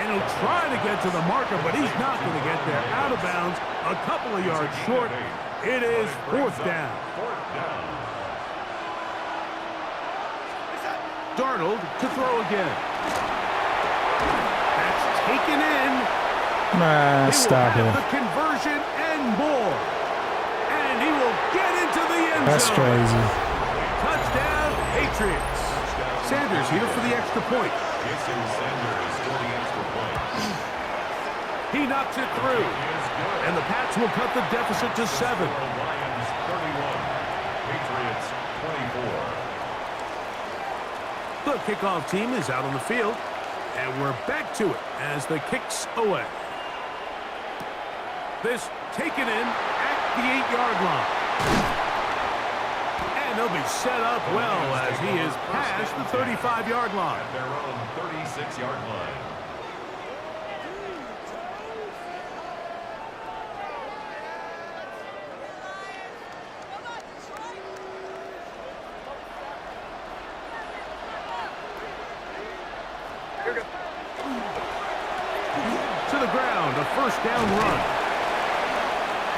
And he'll try to get to the marker, but he's not going to get there. Out of bounds, a couple of yards short. It is 4th down. Darnold to throw again. That's taken in. Man, He will stop have it. the conversion and more. And he will get into the end That's zone. crazy. Touchdown, Patriots. Sanders here for the extra point. He knocks it through. And the Pats will cut the deficit to 7. Lions 31, Patriots 24. The kickoff team is out on the field. And we're back to it as the kick's away. This taken in at the 8-yard line. And they'll be set up well as he is past the 35-yard line. At their own 36-yard line. To the ground, a 1st down run.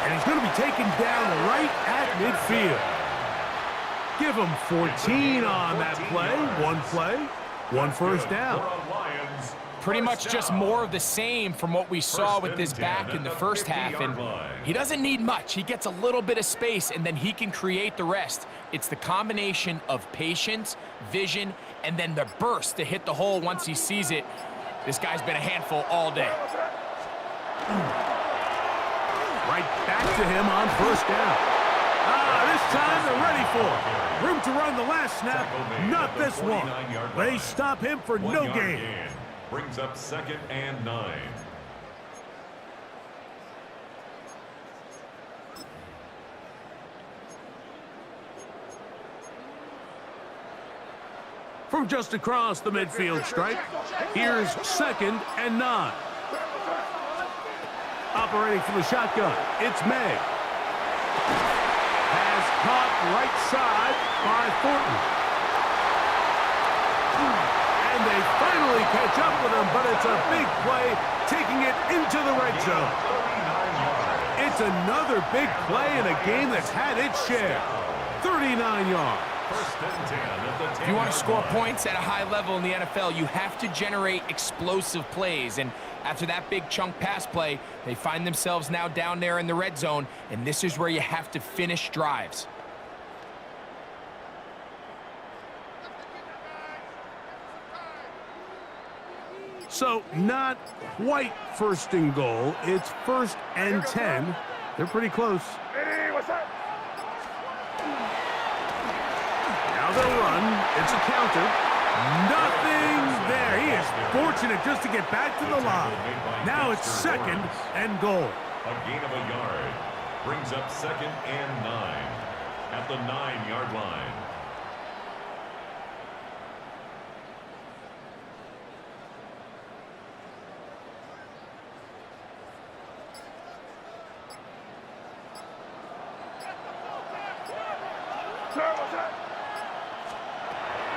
And he's going to be taken down right at midfield. Give him 14 on that play. One 1st down. Lions pretty much just more of the same from what we saw with this back in the first half. And he doesn't need much. He gets a little bit of space, and then he can create the rest. It's the combination of patience, vision, and then the burst to hit the hole once he sees it. This guy's been a handful all day. Right back to him on first down. This time they're ready for it. Room to run the last snap, not this one. They stop him for no gain. Brings up 2nd and 9. From just across the midfield stripe, here's 2nd and 9. Operating from the shotgun, it's May. Has caught right side by Thornton. And they finally catch up with him, but it's a big play, taking it into the red zone. It's another big play in a game that's had its share. 39 yards. If you want to score points at a high level in the NFL, you have to generate explosive plays. And after that big chunk pass play, they find themselves now down there in the red zone, and this is where you have to finish drives. So not quite 1st and goal. It's 1st and 10. They're pretty close. Now they'll run. It's a counter. Nothing there. He is fortunate just to get back to the line. Now it's 2nd and goal. A gain of a yard. Brings up 2nd and 9 at the 9-yard line.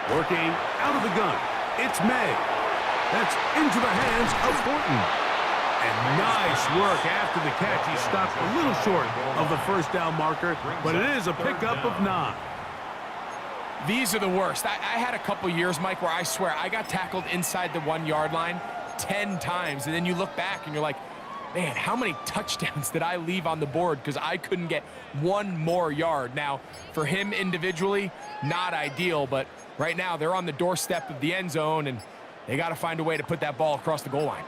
Working out of the gun. It's May. That's into the hands of Thornton. And nice work after the catch. He stopped a little short of the first down marker, but it is a pickup of 9. These are the worst. I had a couple years, Mike, where I swear I got tackled inside the 1-yard line 10 times. And then you look back and you're like, man, how many touchdowns did I leave on the board because I couldn't get one more yard? Now, for him individually, not ideal, but right now they're on the doorstep of the end zone, and they got to find a way to put that ball across the goal line.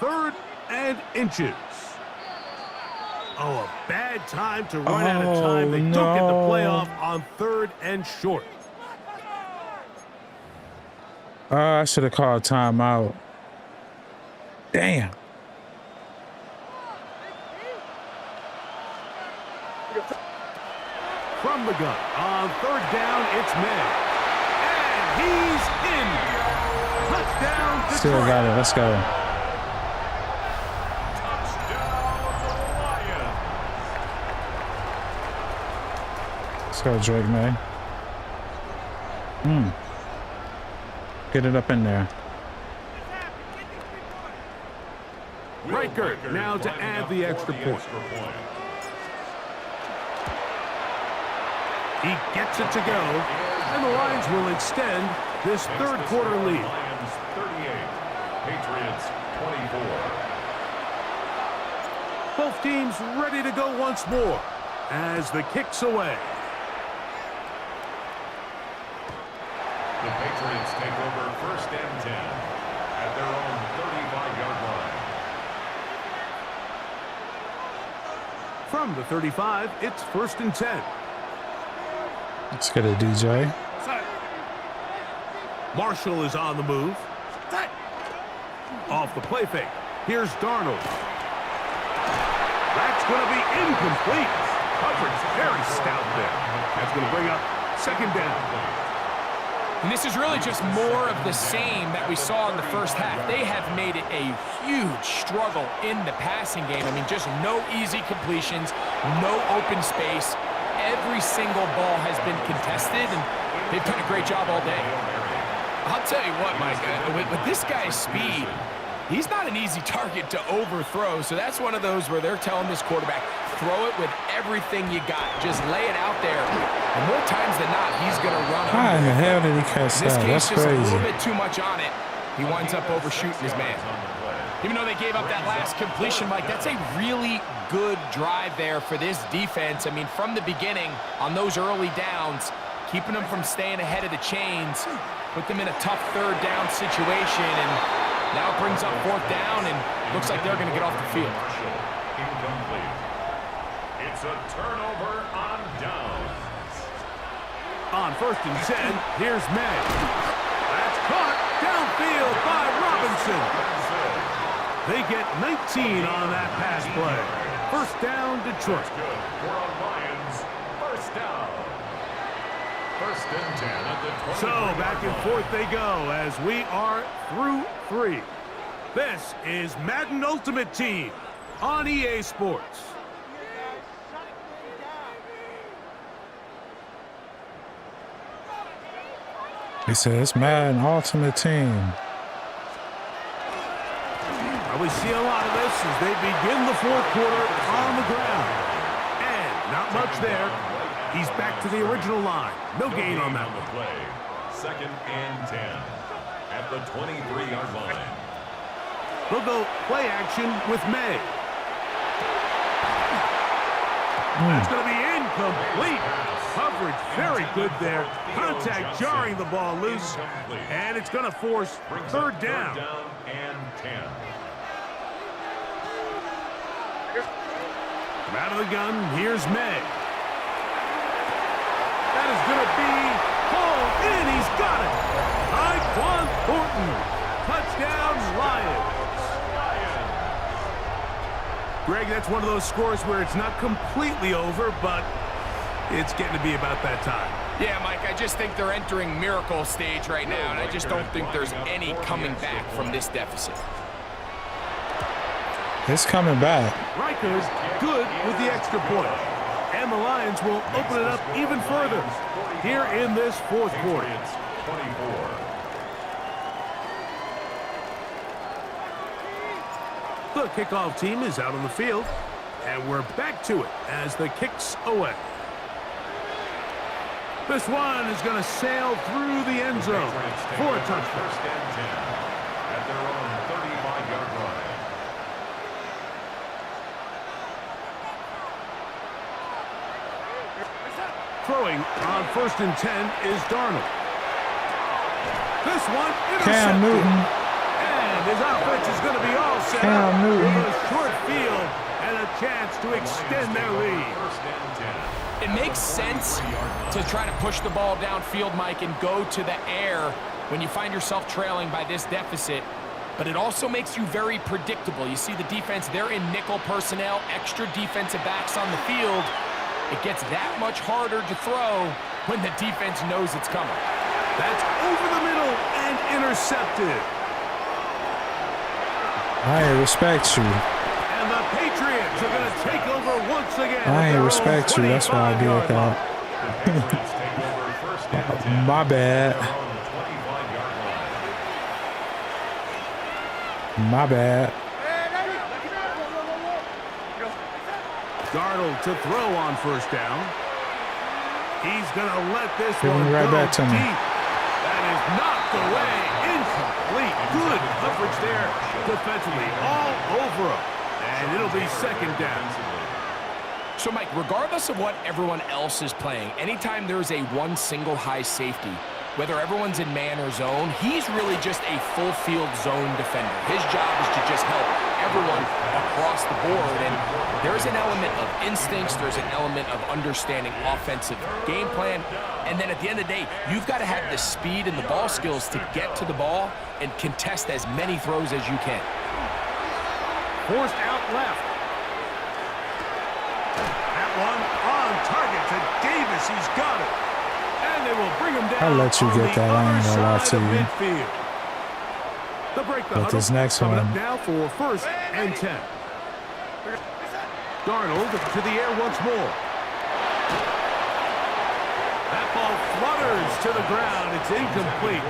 3rd and inches. Oh, a bad time to run out of time. They don't get the playoff on 3rd and short. I should have called timeout. Damn. From the gun on 3rd down, it's May. And he's in. Touchdown, Detroit. Still got it. Let's go. Let's go, Drake May. Get it up in there. Riker now to add the extra point. He gets it to go, and the Lions will extend this 3rd quarter lead. Lions 38, Patriots 24. Both teams ready to go once more as the kick's away. The Patriots take over 1st and 10 at their own 35-yard line. From the 35, it's 1st and 10. Let's get a DJ. Marshall is on the move. Off the play fake. Here's Darnold. That's going to be incomplete. Coverage very stout there. That's going to bring up 2nd down. And this is really just more of the same that we saw in the first half. They have made it a huge struggle in the passing game. I mean, just no easy completions, no open space. Every single ball has been contested, and they've done a great job all day. I'll tell you what, Mike, with this guy's speed, he's not an easy target to overthrow. So that's one of those where they're telling this quarterback, throw it with everything you got. Just lay it out there. And more times than not, he's going to run. How in the hell did he catch that? That's just crazy. A little bit too much on it. he winds up overshooting his man. Even though they gave up that last completion, Mike, that's a really good drive there for this defense. I mean, from the beginning, on those early downs, keeping them from staying ahead of the chains, put them in a tough third down situation, and now it brings up fourth down, and looks like they're going to get off the field. Incomplete. It's a turnover on downs. On 1st and 10, here's May. That's caught downfield by Robinson. They get 19 on that pass play. First down, Detroit. Good for a Lions first down. 1st and 10 at the 20. So back and forth they go as we are through 3. This is Madden Ultimate Team on EA Sports. He says, Madden Ultimate Team. We see a lot of this as they begin the 4th quarter on the ground. And not much there. He's back to the original line. No gain on that one. Play. 2nd and 10 at the 23-yard line. They'll go play action with May. That's going to be incomplete. Coverage very good there. Contact jarring the ball loose. And it's going to force 3rd down. And 10. Out of the gun, here's May. That is going to be hauled in. He's got it. Tyquan Thornton. Touchdown, Lions. Greg, that's one of those scores where it's not completely over, but it's getting to be about that time. Yeah, Mike, I just think they're entering miracle stage right now, and I just don't think there's any coming back from this deficit. It's coming back. Rikers good with the extra point. And the Lions will open it up even further here in this 4th quarter. 24. The kickoff team is out on the field, and we're back to it as the kick's away. This one is going to sail through the end zone for a touchdown. 1st and 10 at their own 35-yard line. Throwing on 1st and 10 is Darnold. This one intercepted. Cam Newton. And his offense is going to be all set Cam up Newton. with a short field and a chance to extend their lead. 1st and 10. It makes sense to try to push the ball downfield, Mike, and go to the air when you find yourself trailing by this deficit. But it also makes you very predictable. You see the defense, they're in nickel personnel, extra defensive backs on the field. It gets that much harder to throw when the defense knows it's coming. That's over the middle and intercepted. I respect you. And the Patriots are going to take over once again. I ain't respect you. That's why I did that. My bad. My bad. Darnold to throw on 1st down. He's going to let this Give one me right go back to me. deep. That is knocked away. Incomplete. Good coverage there defensively. All over him. And it'll be 2nd down. So, Mike, regardless of what everyone else is playing, anytime there's a one single high safety, whether everyone's in man or zone, he's really just a full field zone defender. His job is to just help everyone across the board. And there's an element of instincts, there's an element of understanding offensive game plan. And then at the end of the day, you've got to have the speed and the ball skills to get to the ball and contest as many throws as you can. Forced out left. That one on target to Davis. He's got it. And they will bring him down. I'll let you get that. I ain't gonna lie to you. They'll break the But this next coming one. up now for 1st and 10. Darnold to the air once more. That ball flutters to the ground. It's incomplete.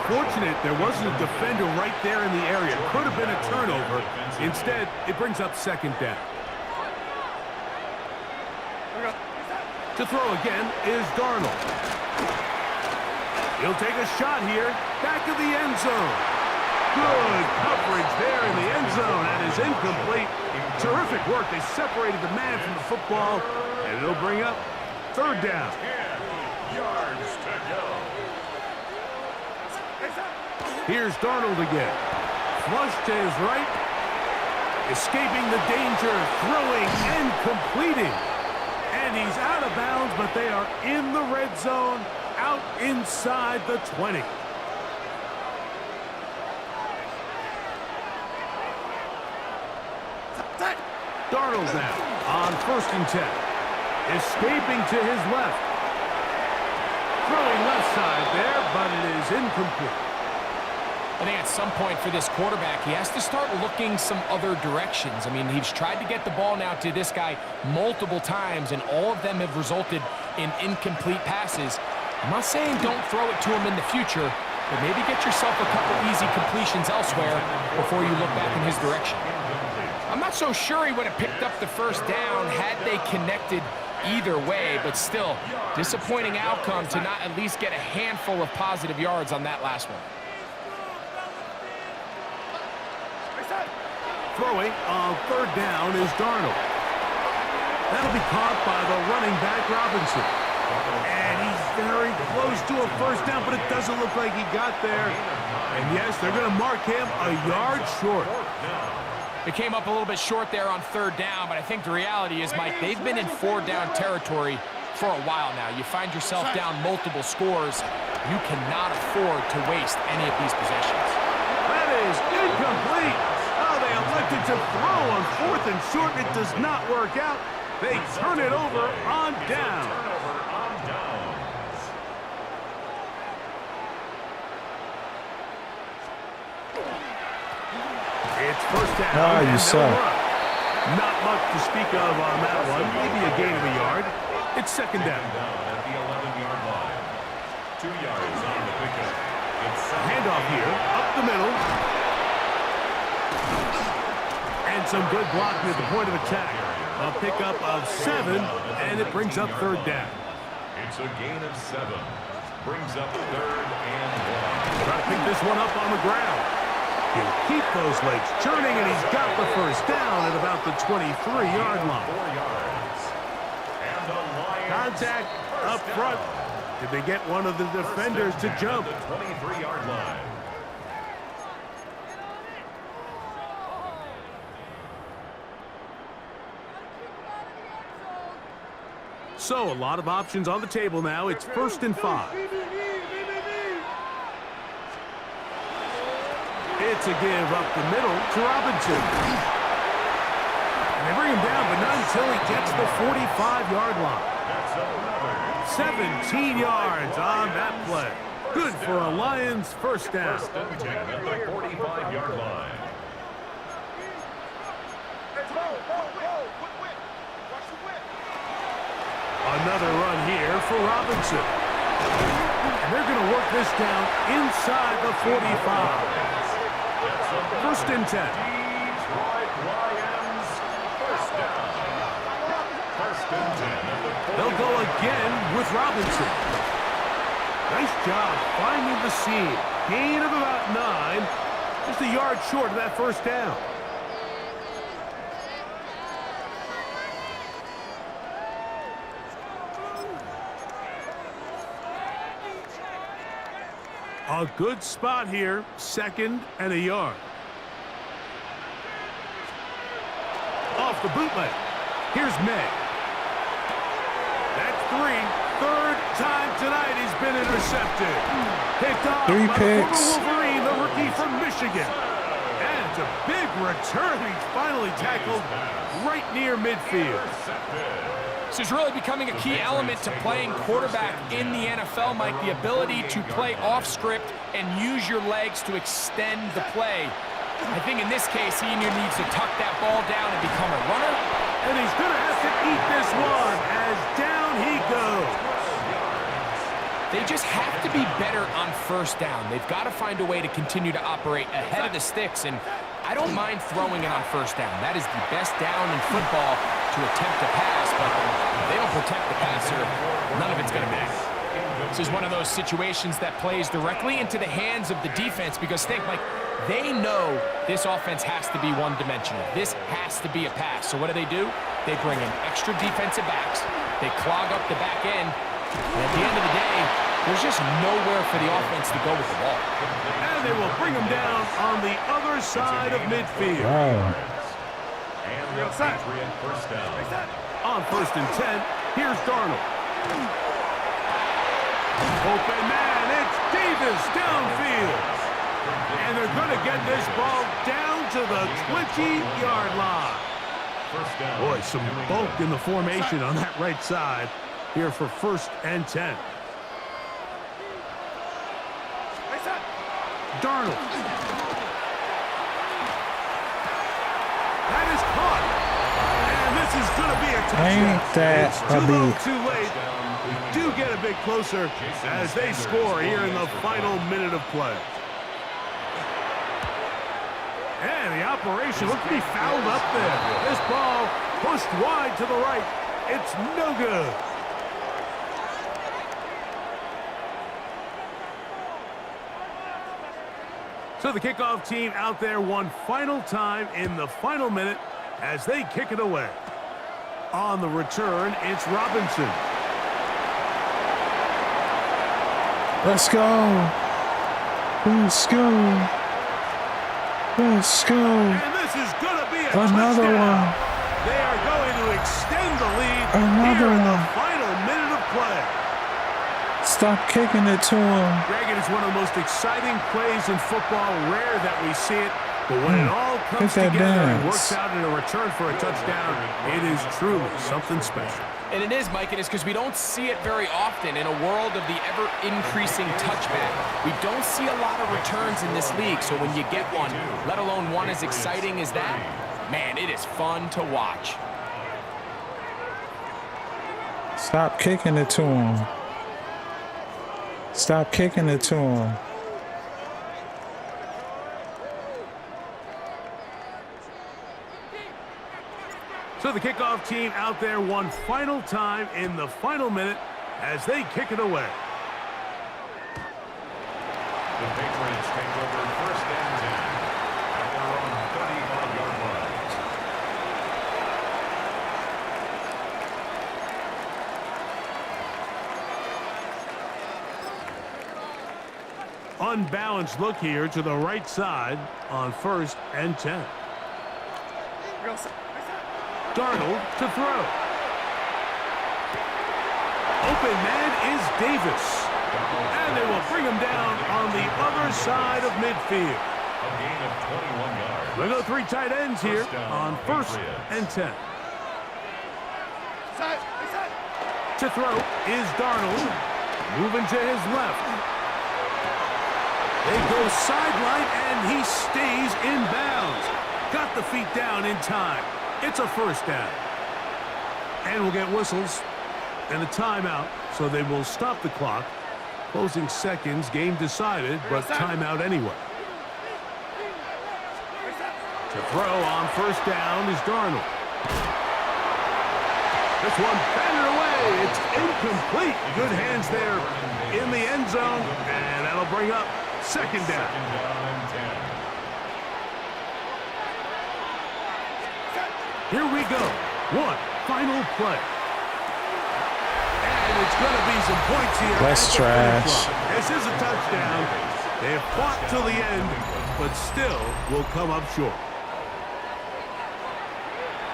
Fortunate there wasn't a defender right there in the area. Could have been a turnover. Instead, it brings up 2nd down. To throw again is Darnold. He'll take a shot here. Back of the end zone. Good coverage there in the end zone. That is incomplete. Terrific work. They separated the man from the football, and it'll bring up third down. 10 yards to go. Here's Darnold again. Flush to his right. Escaping the danger, throwing and completing. And he's out of bounds, but they are in the red zone, out inside the 20. Darnold now on 1st and 10. Escaping to his left. Throwing left side there, but it is incomplete. I think at some point for this quarterback, he has to start looking some other directions. I mean, he's tried to get the ball now to this guy multiple times, and all of them have resulted in incomplete passes. I'm not saying don't throw it to him in the future, but maybe get yourself a couple easy completions elsewhere before you look back in his direction. I'm not so sure he would have picked up the first down had they connected either way, but still, disappointing outcome to not at least get a handful of positive yards on that last one. Throwing on 3rd down is Darnold. That'll be caught by the running back, Robinson. And he's very close to a first down, but it doesn't look like he got there. And yes, they're going to mark him a yard short. It came up a little bit short there on 3rd down, but I think the reality is, Mike, they've been in 4-down territory for a while now. You find yourself down multiple scores. You cannot afford to waste any of these possessions. That is incomplete. Oh, they elected to throw on 4th and short. It does not work out. They turn it over on down. It's 1st down. Oh, you suck. Not much to speak of on that one. Maybe a gain of a yard. It's 2nd down. At the 11-yard line. 2 yards on the pickup. It's handoff here, up the middle. And some good blocking at the point of attack. A pickup of 7, and it brings up 3rd down. It's a gain of 7. Brings up 3rd and 1. Trying to pick this one up on the ground. He'll keep those legs churning, and he's got the first down at about the 23-yard line. 4 yards. And the Lions Contact up front. Did they get one of the defenders to jump? The 23-yard line. So a lot of options on the table now. It's 1st and 5. It's a give up the middle to Robinson. And they bring him down, but not until he gets the 45-yard line. 17 yards on that play. Good for a Lions first down. 1st and 10 at the 45-yard line. Another run here for Robinson. And they're going to work this down inside the 45. 1st and 10. Detroit Lions, 1st down. 1st and 10. They'll go again with Robinson. Nice job finding the seam. Gain of about 9. Just a yard short of that first down. A good spot here, 2nd and a yard. Off the bootleg. Here's May. That's 3. 3rd time tonight he's been intercepted. Picked off 3 by picks. the Wolverine, the rookie from Michigan. And it's a big return. He's finally tackled right near midfield. This is really becoming a key element to playing quarterback in the NFL, Mike, the ability to play off script and use your legs to extend the play. I think in this case, he needs to tuck that ball down and become a runner. And he's going to have to eat this one as down he goes. They just have to be better on 1st down. They've got to find a way to continue to operate ahead of the sticks, and I don't mind throwing it on 1st down. That is the best down in football to attempt to pass, but if they don't protect the passer, none of it's going to matter. This is one of those situations that plays directly into the hands of the defense because think, like, They know this offense has to be one-dimensional. This has to be a pass. So what do? They bring in extra defensive backs. They clog up the back end. And at the end of the day, there's just nowhere for the offense to go with the ball. And they will bring him down on the other side of midfield. Wow. And the Patriot first down. On 1st and 10, here's Darnold. Open man, it's Davis downfield. And they're going to get this ball down to the 20-yard line. Boy, some bulk in the formation on that right side here for 1st and 10. Darnold. That is caught. And this is going to be a touchdown. Ain't that It's a too low, beat? too late. We do get a bit closer as they score here in the final minute of play. And the operation looks to be fouled up there. This ball pushed wide to the right. It's no good. So the kickoff team out there one final time in the final minute as they kick it away. On the return, it's Robinson. Let's go. Let's go. Let's go. And this is going to be a Another touchdown. one. They are going to extend the lead Another here in the one. final minute of play. Stop kicking it to him. Greg, it is one of the most exciting plays in football. Rare that we see it, but when it all comes Look at that together and dance. works out in a return for a touchdown, it is truly something special. And it is, Mike, and it's because we don't see it very often in a world of the ever-increasing touchback. We don't see a lot of returns in this league, so when you get one, let alone one as exciting as that, man, it is fun to watch. Stop kicking it to him. Stop kicking it to him. So the kickoff team out there one final time in the final minute as they kick it away. The Patriots take over 1st and 10 at their own 35-yard line. Unbalanced look here to the right side on 1st and 10. Darnold to throw. Open man is Davis. And they will bring him down on the other side of midfield. A gain of 21 yards. We'll go 3 tight ends here on 1st and 10. To throw is Darnold. Moving to his left. They go sideline, and he stays in bounds. Got the feet down in time. It's a 1st down. And we'll get whistles and a timeout, so they will stop the clock. Closing seconds, game decided, but timeout anyway. To throw on 1st down is Darnold. This one batted away. It's incomplete. Good hands there in the end zone, and that'll bring up 2nd down. 2nd down and 10. Here we go. One final play. And it's going to be some points here. That's at the trash. 30 clock. This is a touchdown. They have fought till the end, but still will come up short.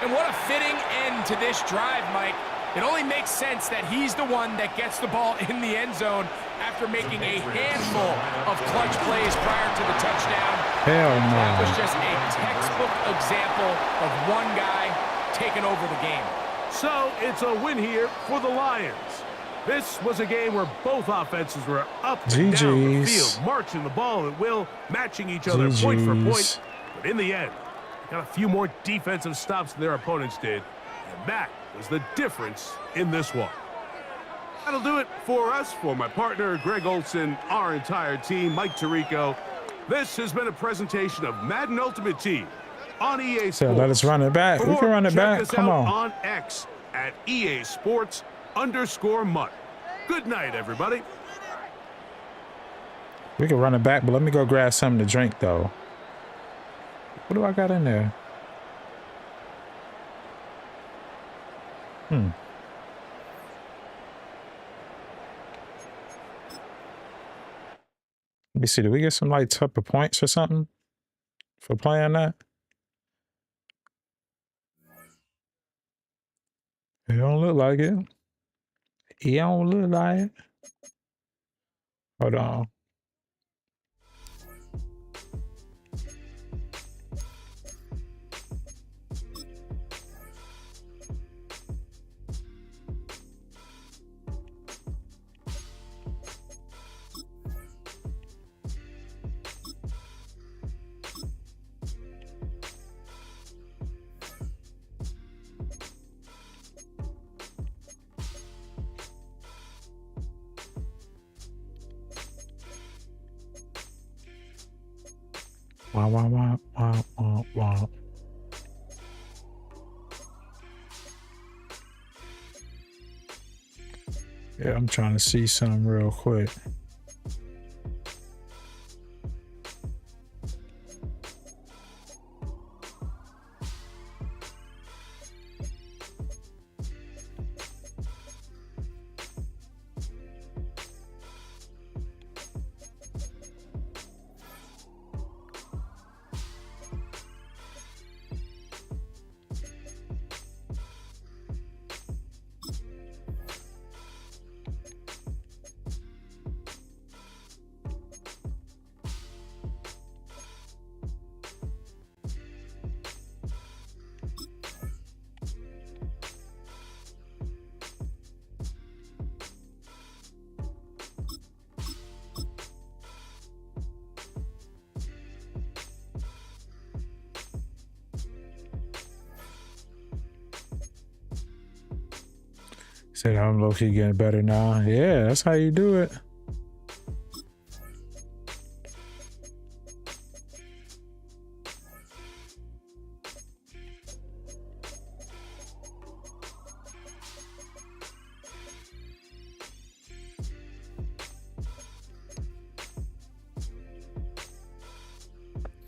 And what a fitting end to this drive, Mike. It only makes sense that he's the one that gets the ball in the end zone after making a handful of clutch plays prior to the touchdown. Hell That was no. just a textbook example of one guy taking over the game. So it's a win here for the Lions. This was a game where both offenses were up and down the GG's. field, marching the ball at will, matching each other point for point. GG's. But in the end, got a few more defensive stops than their opponents did, and that was the difference in this one. That'll do it for us, for my partner, Greg Olson, our entire team, Mike Tirico. This has been a presentation of Madden Ultimate Team on EA Sports. So let us run it back. We can run it Check back. us Come out on. X at EA Sports_MUT. Good night, everybody. We can run it back, but let me go grab something to drink though. What do I got in there? Let me see. Did we get some like type of points or something for playing that? It don't look like it. It don't look like it. Hold on. Wow, wow, wow, wow, wow, wow. Yeah, I'm trying to see something real quick. Said I'm low-key getting better now. Yeah, that's how you do it.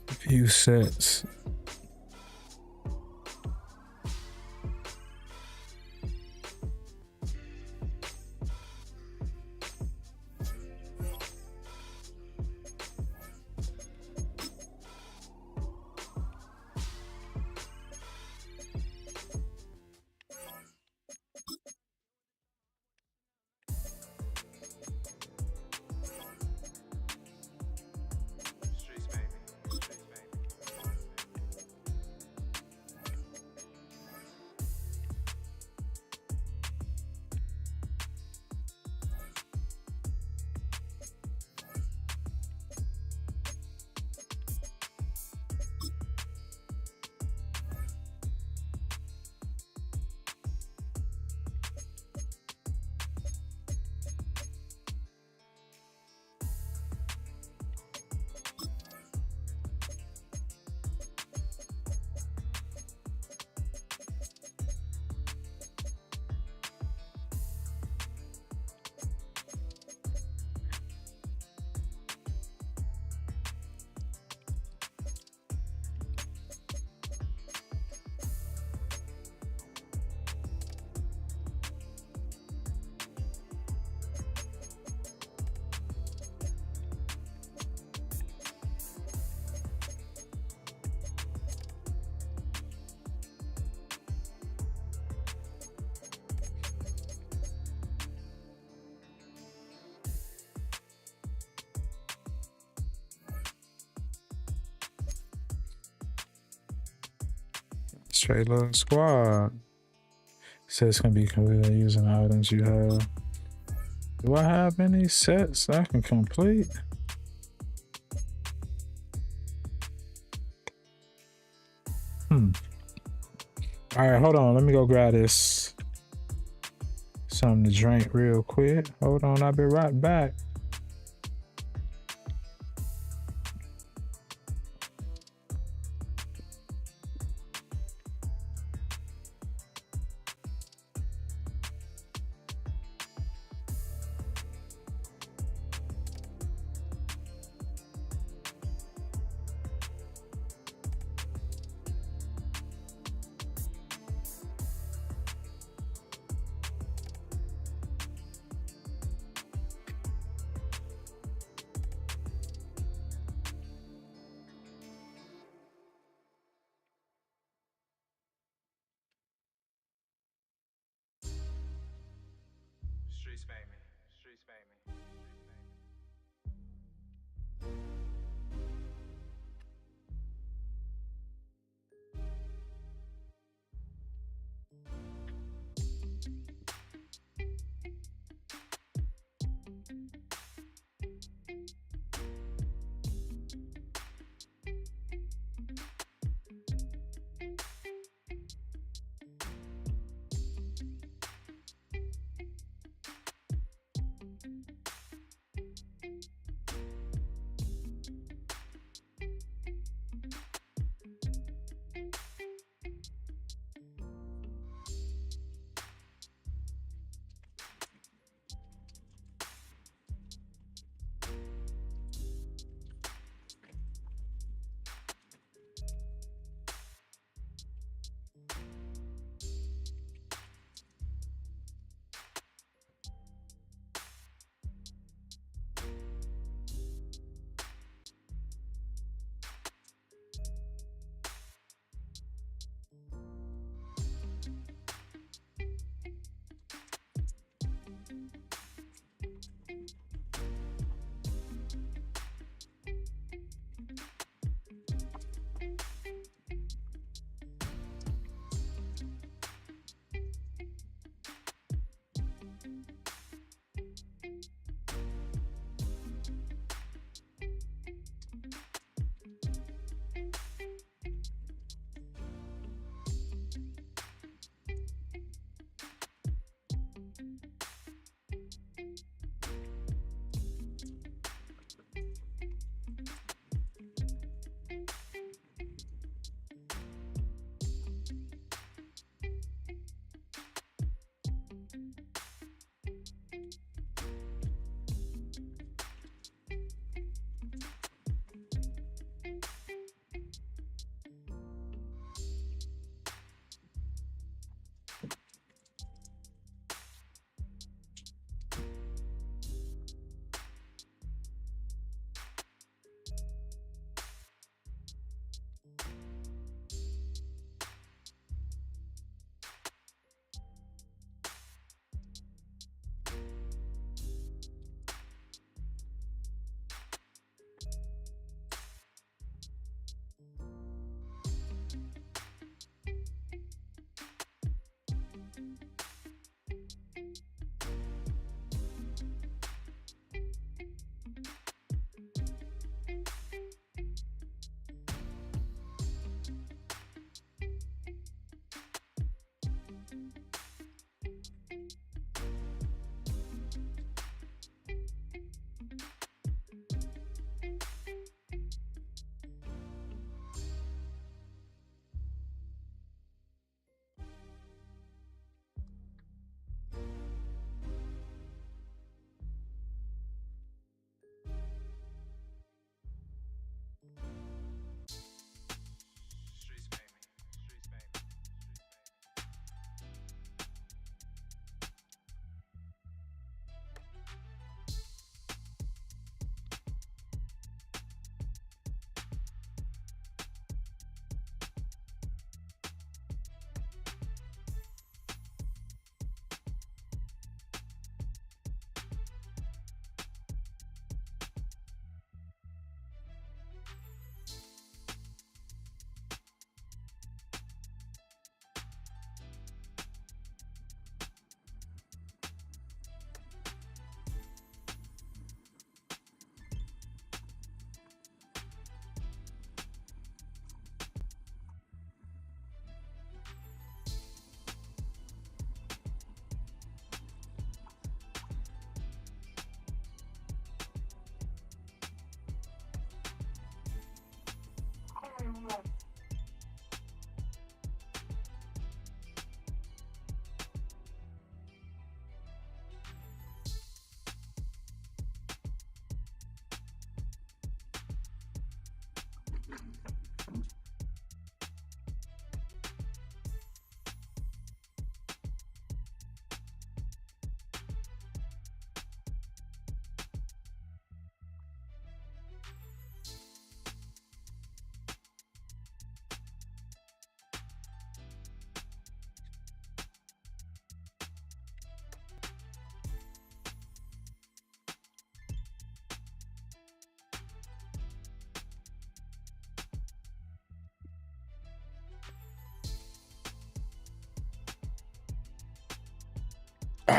Few sets. Straight little squad. Says it's gonna be completed using items you have. Do I have any sets I can complete? Alright, hold on. Let me go grab this something to drink real quick. Hold on, I'll be right back. Streets made me. Streets made me. Streets made me.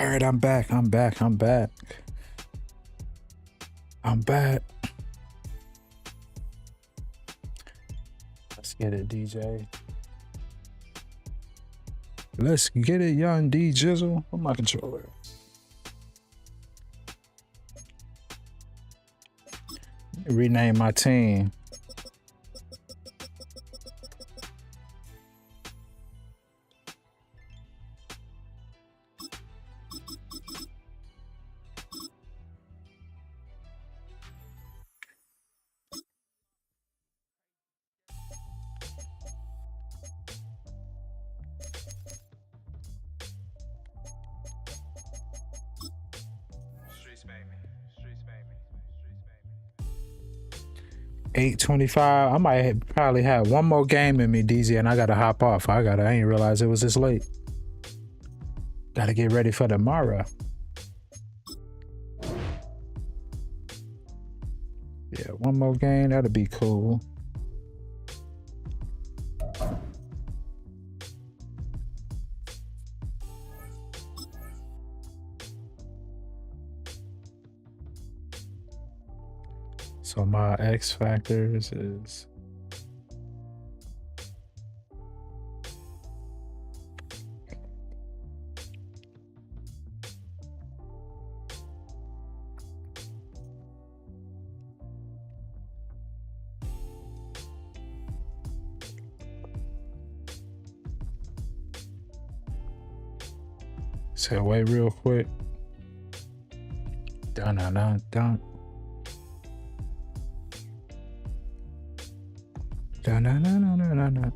right, I'm back. I'm back. I'm back. I'm back. Let's get it, DJ. Let's get it, young D Jizzle. Where's my controller? Rename my team. Streets made me. Streets made me. 8:25. I might probably have one more game in me, DZ, and I gotta hop off. I didn't realize it was this late. Gotta get ready for tomorrow. Yeah, one more game, that'll be cool. So my X factors is say wait real quick. Dun dun dun dun. Dun dun dun dun dun dun dun.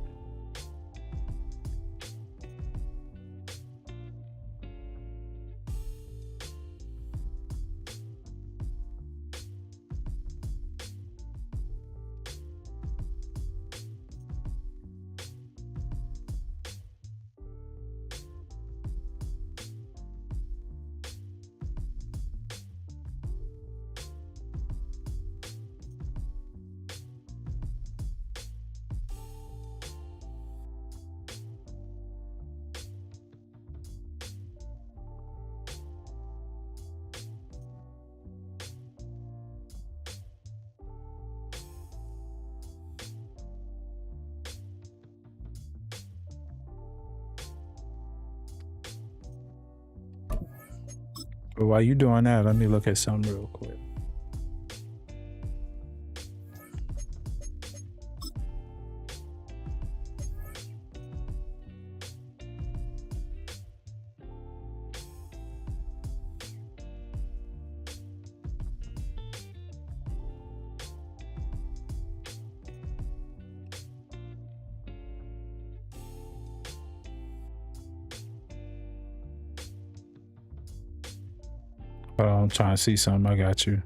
But while you doing that, let me look at something real quick. Hold on, I'm trying to see something. I got you.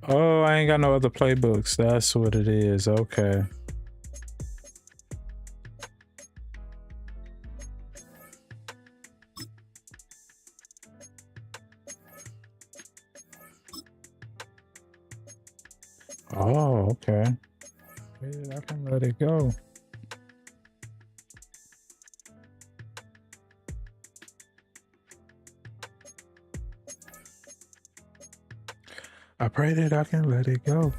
Oh, I ain't got no other playbooks. That's what it is. Okay. Oh, okay. Yeah, I can let it go. I pray that I can let it go.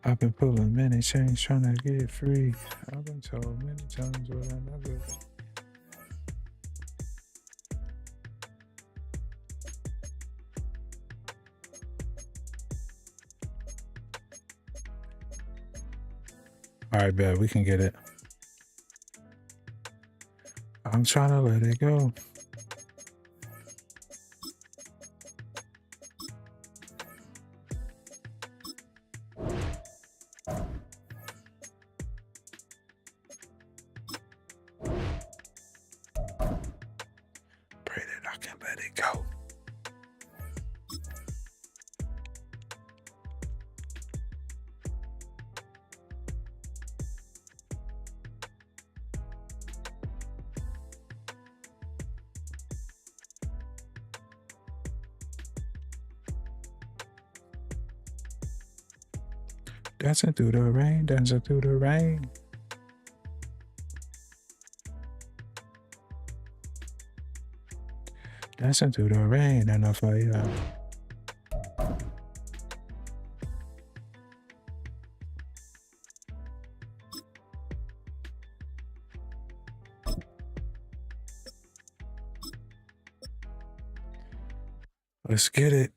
I've been pulling many chains trying to get free. I've been told many times what I never. All right, bet we can get it. I'm trying to let it go. Pray that I can let it go. Dancing through the rain, dancing through the rain. Dancing through the rain and the fire. Let's get it.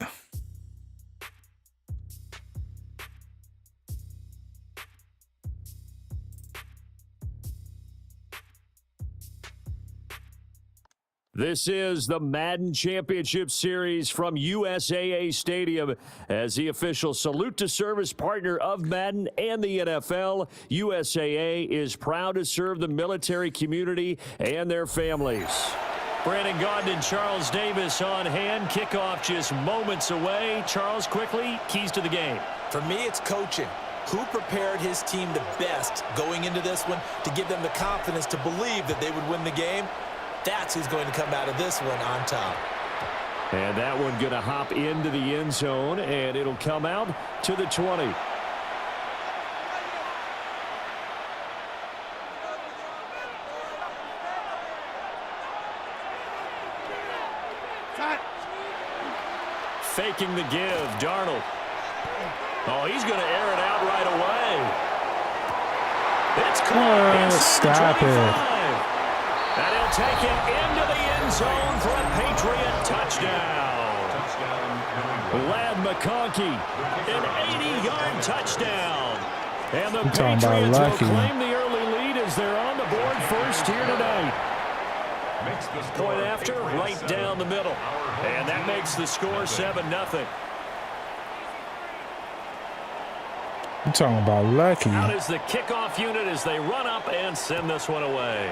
This is the Madden Championship Series from USAA Stadium. As the official salute to service partner of Madden and the NFL, USAA is proud to serve the military community and their families. Brandon Gaudin and Charles Davis on hand. Kickoff just moments away. Charles, quickly, keys to the game. For me, it's coaching. Who prepared his team the best going into this one to give them the confidence to believe that they would win the game? That's who's going to come out of this one on top. And that one going to hop into the end zone, and it'll come out to the 20. Faking the give, Darnold. Oh, he's going to air it out right away. It's caught. Stop it. And he'll take it into the end zone for a Patriot touchdown. Ladd McConkey, an 80-yard touchdown. And the Patriots will claim the early lead as they're on the board first here tonight. Point after, right down the middle. And that makes the score 7-0. I'm talking about lucky. Out is the kickoff unit as they run up and send this one away.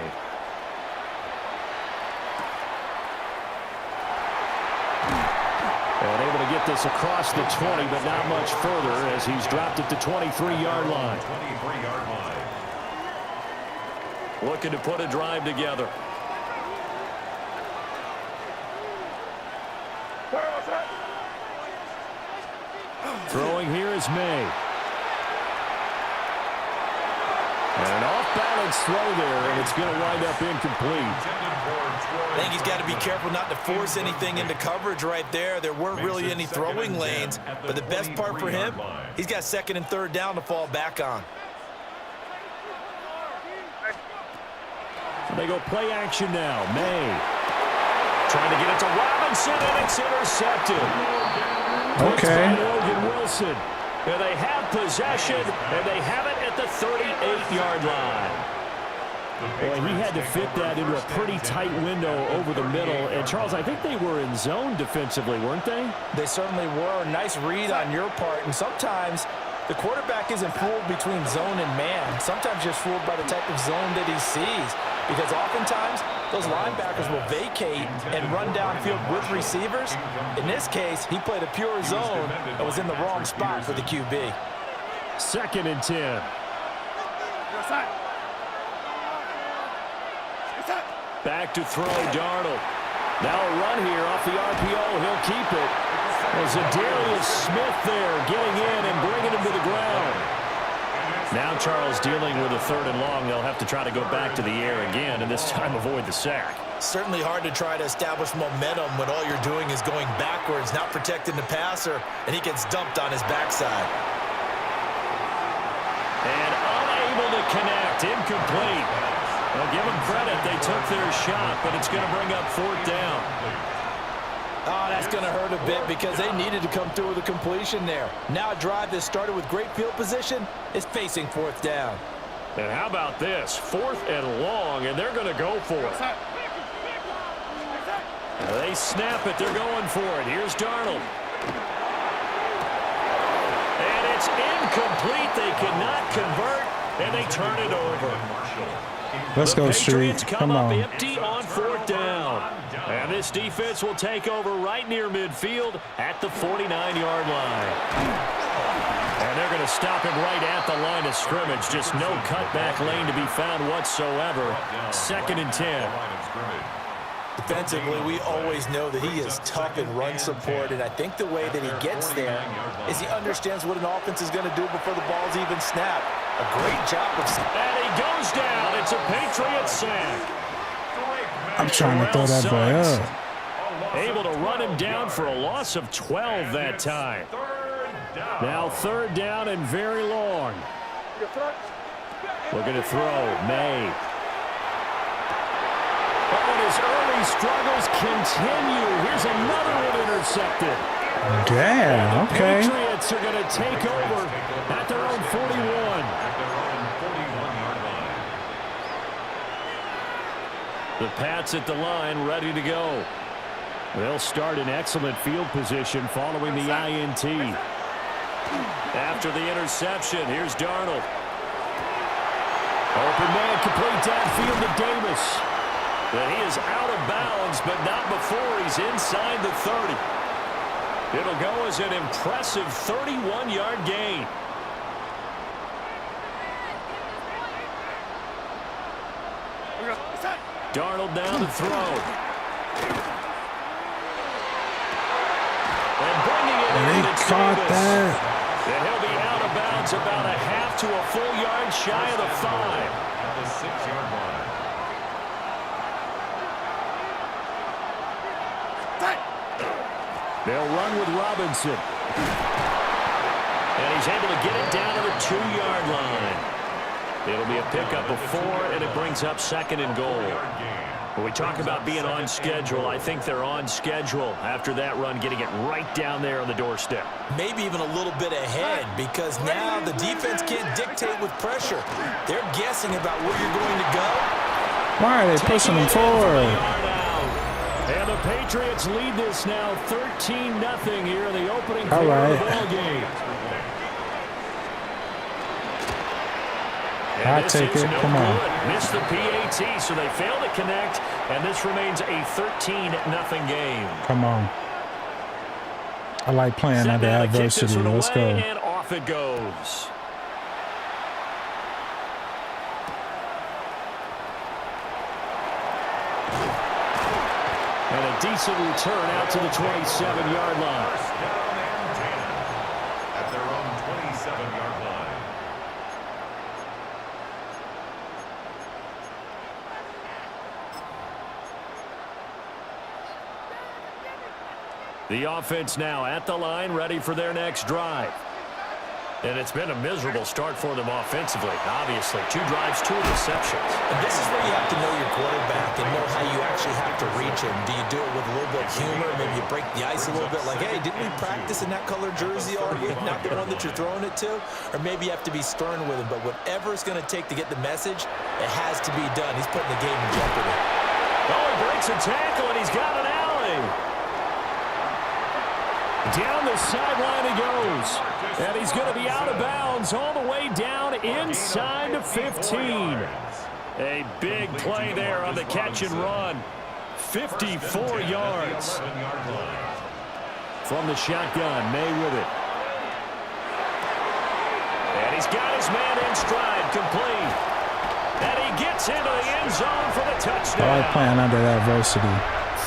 And able to get this across the 20, but not much further as he's dropped at the 23-yard line. Looking to put a drive together. Throwing here is May. And an off-balance throw there, and it's going to wind up incomplete. I think he's got to be careful not to force anything into coverage right there. There weren't really any throwing lanes, but the best part for him, he's got second and third down to fall back on. They go play action now. May trying to get it to Robinson, and it's intercepted. Okay. Logan Wilson. And they have possession, and they have it at the 38-yard line. Boy, he had to fit that into a pretty tight window over the middle. And, Charles, I think they were in zone defensively, weren't they? They certainly were. Nice read on your part. And sometimes the quarterback isn't fooled between zone and man. Sometimes just fooled by the type of zone that he sees. Because oftentimes, those linebackers will vacate and run downfield with receivers. In this case, he played a pure zone and was in the wrong spot for the QB. 2nd and 10. Back to throw, Darnold. Now a run here off the RPO. He'll keep it. There's a Darius Smith there getting in and bringing him to the ground. Now Charles dealing with a 3rd and long. They'll have to try to go back to the air again, and this time avoid the sack. Certainly hard to try to establish momentum when all you're doing is going backwards, not protecting the passer, and he gets dumped on his backside. And unable to connect. Incomplete. Well, give them credit. They took their shot, but it's going to bring up 4th down. Oh, that's going to hurt a bit because they needed to come through with a completion there. Now a drive that started with great field position is facing 4th down. And how about this? 4th and long, and they're going to go for it. They snap it. They're going for it. Here's Darnold. And it's incomplete. They cannot convert, and they turn it over. Let's go, Street. Come on. Empty on 4th down. And this defense will take over right near midfield at the 49-yard line. And they're going to stop him right at the line of scrimmage. Just no cutback lane to be found whatsoever. 2nd and 10. Defensively, we always know that he is tough in run support, and I think the way that he gets there is he understands what an offense is going to do before the ball's even snapped. A great job of... And he goes down. It's a Patriot sack. I'm trying to throw that boy up. Able to run him down for a loss of 12 that time. Now 3rd down and very long. Looking to throw. May. Oh, and his early struggles continue. Here's another one intercepted. Damn, okay. The Patriots are going to take over at their own 41. The Pats at the line, ready to go. They'll start in excellent field position following the INT. After the interception, here's Darnold. Open man, complete downfield to Davis. But he is out of bounds, but not before he's inside the 30. It'll go as an impressive 31-yard gain. Darnold down to throw. And bringing it in to Davis. And he'll be out of bounds about a half to a full yard shy of the 5. At the 6-yard line. They'll run with Robinson. And he's able to get it down to the 2-yard line. It'll be a pickup of 4, and it brings up 2nd and goal. When we talk about being on schedule, I think they're on schedule after that run, getting it right down there on the doorstep. Maybe even a little bit ahead, because now the defense can't dictate with pressure. They're guessing about where you're going to go. Why are they pushing them forward? And the Patriots lead this now 13-0 here in the opening quarter of the ball game. I take it. Come on. Missed the PAT, so they fail to connect, and this remains a 13-0 game. Come on. I like playing under adversity. Let's go. And off it goes. And a decent return out to the 27-yard line. First down and 10 at their own 27-yard line. The offense now at the line, ready for their next drive. And it's been a miserable start for them offensively, obviously. 2 drives, 2 interceptions. And this is where you have to know your quarterback and know how you actually have to reach him. Do you do it with a little bit of humor? Maybe you break the ice a little bit like, hey, didn't we practice in that color jersey all week? Not the one that you're throwing it to? Or maybe you have to be stern with him. But whatever it's going to take to get the message, it has to be done. He's putting the game in jeopardy. Oh, he breaks a tackle, and he's got an alley. Down the sideline he goes. And he's going to be out of bounds all the way down inside the 15. A big play there on the catch and run. 54 yards. From the shotgun, May with it. And he's got his man in stride, complete. And he gets into the end zone for the touchdown. I like playing under adversity.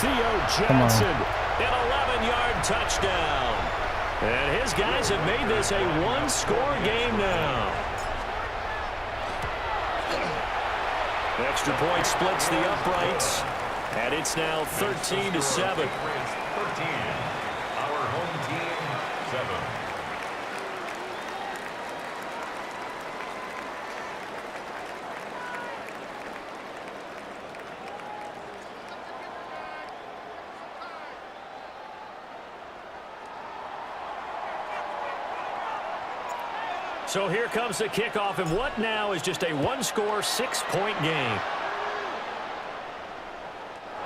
Theo Johnson, an 11-yard touchdown. And his guys have made this a one-score game now. Extra point splits the uprights, and it's now 13-7. 13. Our home team, 7. So here comes the kickoff, and what now is just a one-score, 6-point game.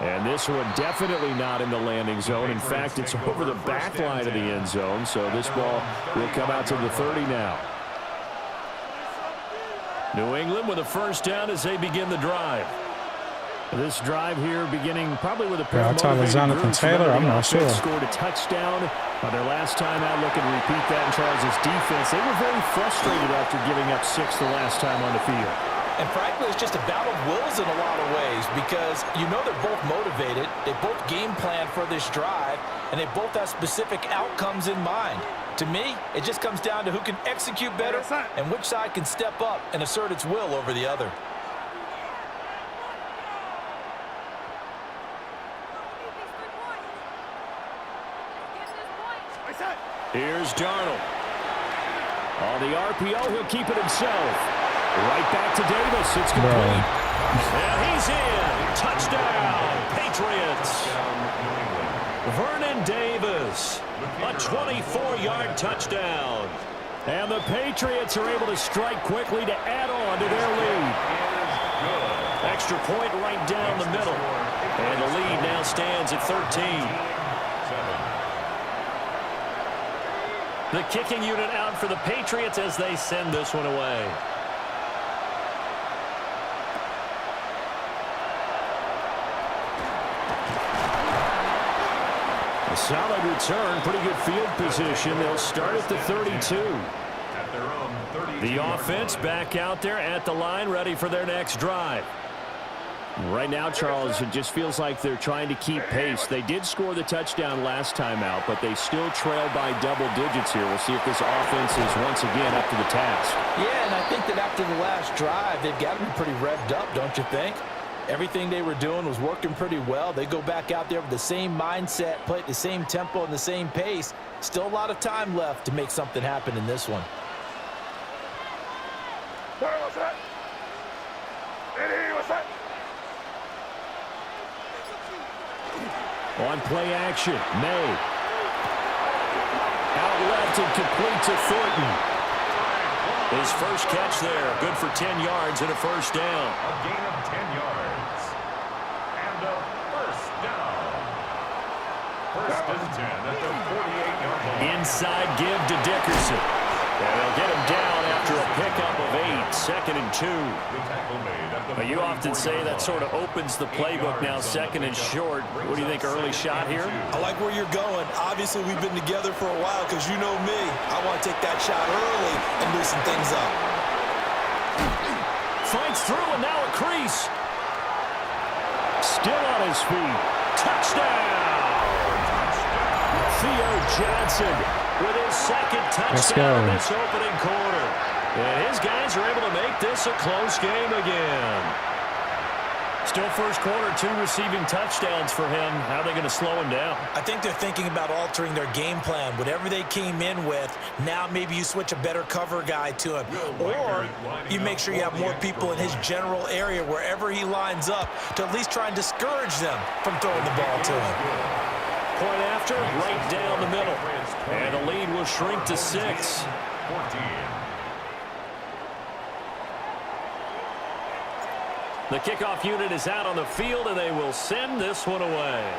And this one definitely not in the landing zone. In fact, it's over the back line of the end zone, so this ball will come out to the 30 now. New England with a first down as they begin the drive. This drive here beginning probably with a pair of motivated Jonathan groups. Taylor, I'm not sure. Scored a touchdown on their last time out. Looking to repeat that in Charles' defense. They were very frustrated after giving up 6 the last time on the field. And frankly, it's just a battle of wills in a lot of ways because you know they're both motivated. They both game plan for this drive, and they both have specific outcomes in mind. To me, it just comes down to who can execute better and which side can step up and assert its will over the other. Here's Darnold. On the RPO, he'll keep it himself. Right back to Davis. It's complete. And he's in. Touchdown, Patriots. Vernon Davis. A 24-yard touchdown. And the Patriots are able to strike quickly to add on to their lead. Extra point right down the middle. And the lead now stands at 13. The kicking unit out for the Patriots as they send this one away. A solid return, pretty good field position. They'll start at the 32. The offense back out there at the line, ready for their next drive. Right now, Charles, it just feels like they're trying to keep pace. They did score the touchdown last time out, but they still trail by double digits here. We'll see if this offense is once again up to the task. Yeah, and I think that after the last drive, they've got to be pretty revved up, don't you think? Everything they were doing was working pretty well. They go back out there with the same mindset, play at the same tempo and the same pace. Still a lot of time left to make something happen in this one. On play action, May. Out left and complete to Thornton. His first catch there, good for 10 yards and a first down. A gain of 10 yards. And a first down. First and 10 at the 48-yard line. Inside give to Dickerson. And they'll get him down after a pickup of 8, 2nd and 2. You often say that sort of opens the playbook now, 2nd and short. What do you think, early shot here? I like where you're going. Obviously, we've been together for a while because you know me. I want to take that shot early and loosen things up. Fights through and now a crease. Still on his feet. Touchdown! Theo Johnson with his second touchdown in this opening quarter. And his guys are able to make this a close game again. Still first quarter, 2 receiving touchdowns for him. How are they going to slow him down? I think they're thinking about altering their game plan. Whatever they came in with, now maybe you switch a better cover guy to him. Or you make sure you have more people in his general area wherever he lines up to at least try and discourage them from throwing the ball to him. Point after, right down the middle. And the lead will shrink to 6. 14. The kickoff unit is out on the field, and they will send this one away.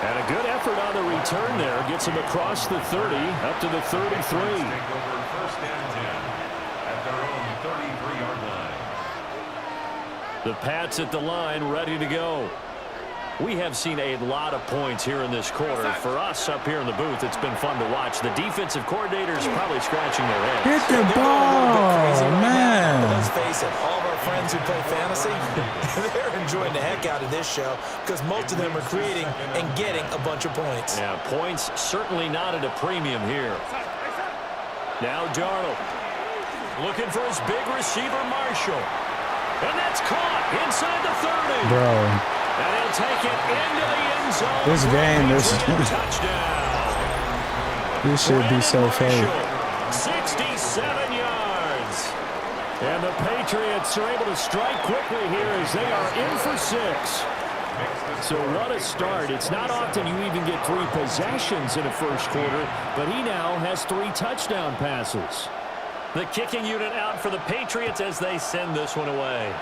And a good effort on the return there. Gets him across the 30, up to the 33. Take over 1st and 10 at their own 33-yard line. The Pats at the line, ready to go. We have seen a lot of points here in this quarter. For us up here in the booth, it's been fun to watch. The defensive coordinators probably scratching their heads. Hit the ball, man. But let's face it, all of our friends who play fantasy, they're enjoying the heck out of this show because most of them are creating and getting a bunch of points. Yeah, points certainly not at a premium here. Now Darnold looking for his big receiver, Marshall. And that's caught inside the 30. Bro. And he'll take it into the end zone. This game, this should be so fake. 67 yards. And the Patriots are able to strike quickly here as they are in for 6. So what a start. It's not often you even get 3 possessions in a first quarter, but he now has 3 touchdown passes. The kicking unit out for the Patriots as they send this one away.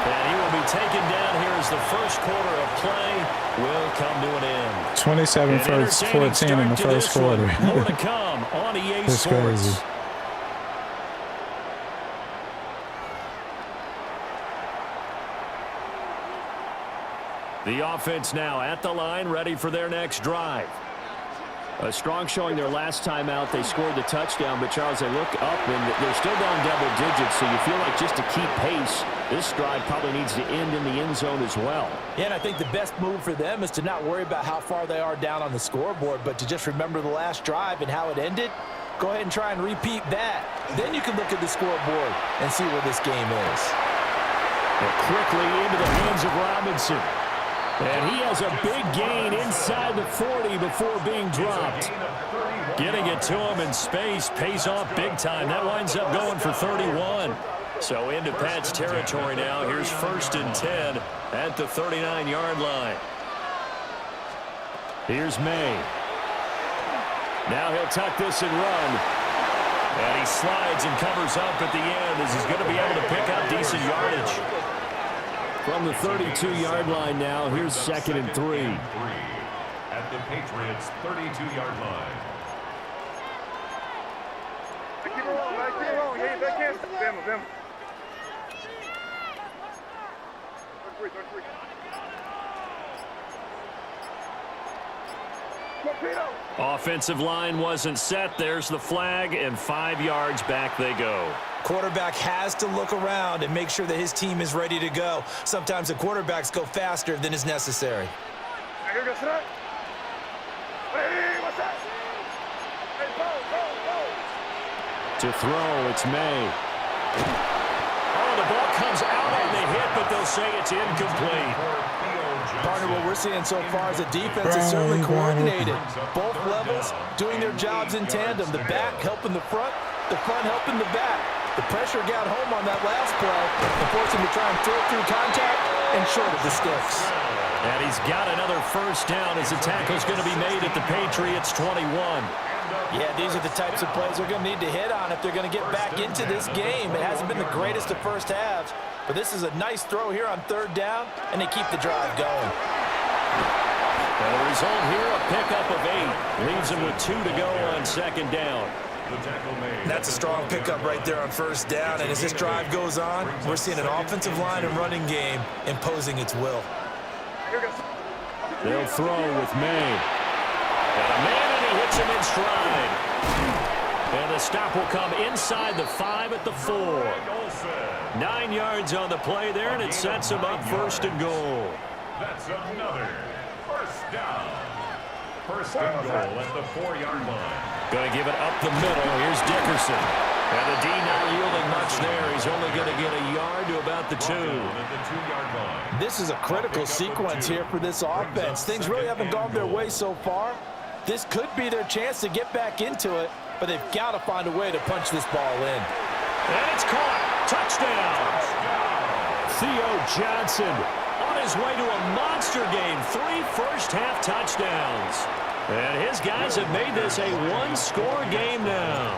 And he will be taken down here as the first quarter of play will come to an end. 27-14 in the first quarter. More to come on EA That's Sports. crazy. The offense now at the line, ready for their next drive. A strong showing their last time out. They scored the touchdown, but Charles, they look up and they're still down double digits, so you feel like just to keep pace, this drive probably needs to end in the end zone as well. Yeah, and I think the best move for them is to not worry about how far they are down on the scoreboard, but to just remember the last drive and how it ended. Go ahead and try and repeat that. Then you can look at the scoreboard and see where this game is. And quickly into the hands of Robinson. And he has a big gain inside the 40 before being dropped. Getting it to him in space pays off big time. That winds up going for 31. So into Pat's territory now. Here's 1st and 10 at the 39-yard line. Here's May. Now he'll tuck this and run. And he slides and covers up at the end as he's going to be able to pick up decent yardage. From the 32-yard line now, here's 2nd and 3. At the Patriots' 32-yard line. Keep it rolling, man. Keep it rolling. Yeah, they can't. Them. 33. Offensive line wasn't set. There's the flag, and 5 yards back they go. Quarterback has to look around and make sure that his team is ready to go. Sometimes the quarterbacks go faster than is necessary. Hey, what's that? Hey, go. To throw, it's May. Oh, the ball comes out on the hit, but they'll say it's incomplete. Partner, what we're seeing so far is the defense is certainly coordinated. Both levels doing their jobs in tandem. The back helping the front helping the back. The pressure got home on that last play and forced him to try and throw through contact and short of the sticks. And he's got another first down as the tackle's going to be made at the Patriots' 21. Yeah, these are the types of plays they're going to need to hit on if they're going to get back into this game. It hasn't been the greatest of first halves, but this is a nice throw here on 3rd down, and they keep the drive going. And the result here, a pickup of 8. Leaves him with 2 to go on 2nd down. That's a strong pickup right there on 1st down, and as this drive goes on, we're seeing an offensive line and running game imposing its will. They'll throw with May. And a man, and he hits him in stride. And the stop will come inside the 5 at the 4. 9 yards on the play there, and it sets him up 1st and goal. That's another 1st down. 1st and goal at the 4-yard line. Going to give it up the middle. Here's Dickerson. And the D not yielding much there. He's only going to get a yard to about the 2. This is a critical sequence here for this offense. Things really haven't gone their way so far. This could be their chance to get back into it, but they've got to find a way to punch this ball in. And it's caught. Touchdown. Theo Johnson on his way to a monster game. 3 first-half touchdowns. And his guys have made this a 1-score game now.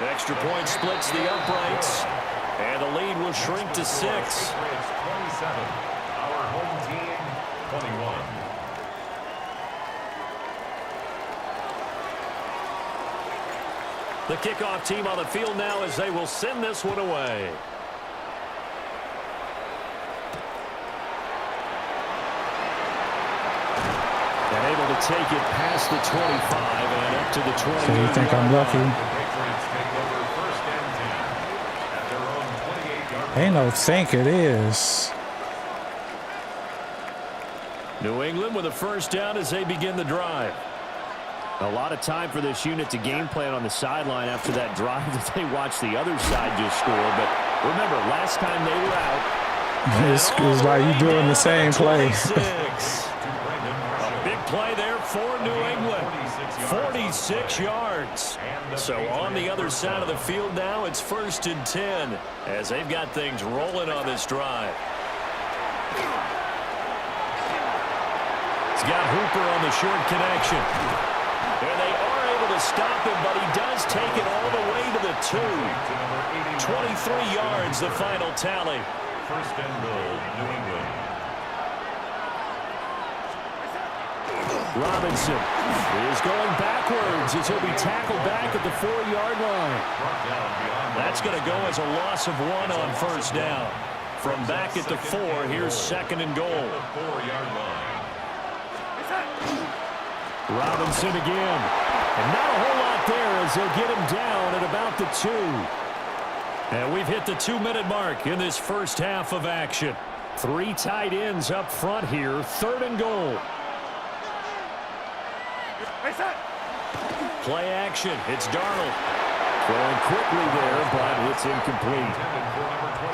Extra point splits the uprights, and the lead will shrink to 6. 27, our home team, 21. The kickoff team on the field now as they will send this one away. And able to take it past the 25 and up to the 20. So you think I'm lucky? Ain't no think it is. New England with a 1st down as they begin the drive. A lot of time for this unit to game plan on the sideline after that drive that they watched the other side just score. But remember, last time they were out. It's like you doing the same play. A big play there for New England. 46 yards. So on the other side of the field now, it's 1st and 10 as they've got things rolling on this drive. He's got Hooper on the short connection. And they are able to stop him, but he does take it all the way to the 2. 23 yards, the final tally. 1st and goal, New England. Robinson is going backwards as he'll be tackled back at the 4-yard line. That's going to go as a loss of 1 on 1st down. From back at the 4, here's 2nd and goal. Robinson again. And not a whole lot there as they'll get him down at about the 2. And we've hit the 2-minute mark in this first half of action. 3 tight ends up front here. 3rd and goal. Play action. It's Darnold. Throwing quickly there, but it's incomplete.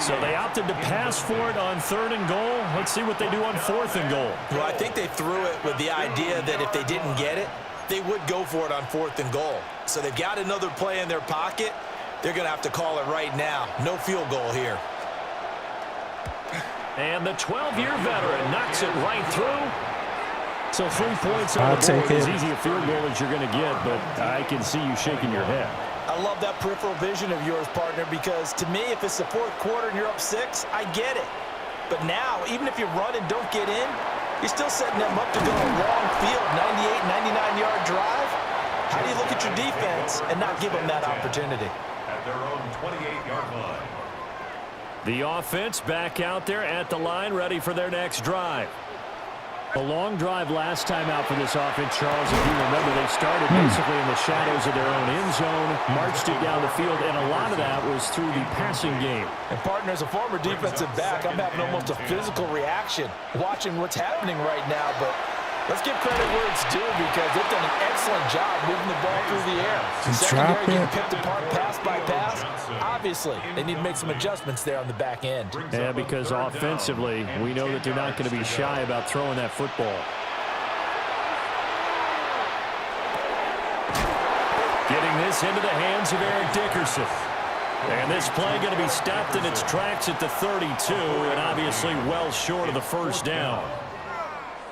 So they opted to pass for it on 3rd and goal. Let's see what they do on 4th and goal. Well, I think they threw it with the idea that if they didn't get it, they would go for it on 4th and goal. So they've got another play in their pocket. They're going to have to call it right now. No field goal here. And the 12-year veteran knocks it right through. So 3 points on I'll the take board, as it. easy a field goal as you're going to get, but I can see you shaking your head. I love that peripheral vision of yours, partner, because to me, if it's the 4th quarter and you're up 6, I get it. But now, even if you run and don't get in, you're still setting them up to go a long field, 98, 99-yard drive. How do you look at your defense and not give them that opportunity? At their own 28-yard line. The offense back out there at the line, ready for their next drive. A long drive last time out for this offense, Charles. If you remember, they started basically in the shadows of their own end zone, marched it down the field, and a lot of that was through the passing game. And, partner, as a former defensive back, I'm having almost a physical reaction watching what's happening right now. But let's give credit where it's due because they've done an excellent job moving the ball through the air. Secondary getting picked apart pass by pass. Obviously, they need to make some adjustments there on the back end. Yeah, because offensively, we know that they're not going to be shy about throwing that football. Getting this into the hands of Eric Dickerson. And this play going to be stopped in its tracks at the 32, and obviously well short of the 1st down.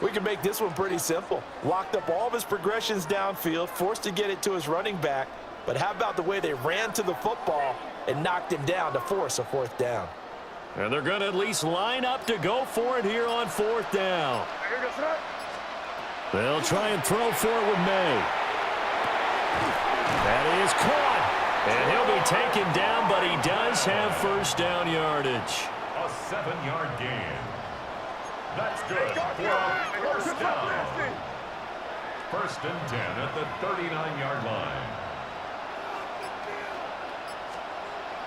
We can make this one pretty simple. Locked up all of his progressions downfield, forced to get it to his running back. But how about the way they ran to the football and knocked him down to force a 4th down? And they're going to at least line up to go for it here on 4th down. They'll try and throw for it with May. That is caught. And he'll be taken down, but he does have 1st down yardage. A 7-yard gain. That's good for a 1st down. 1st and 10 at the 39-yard line.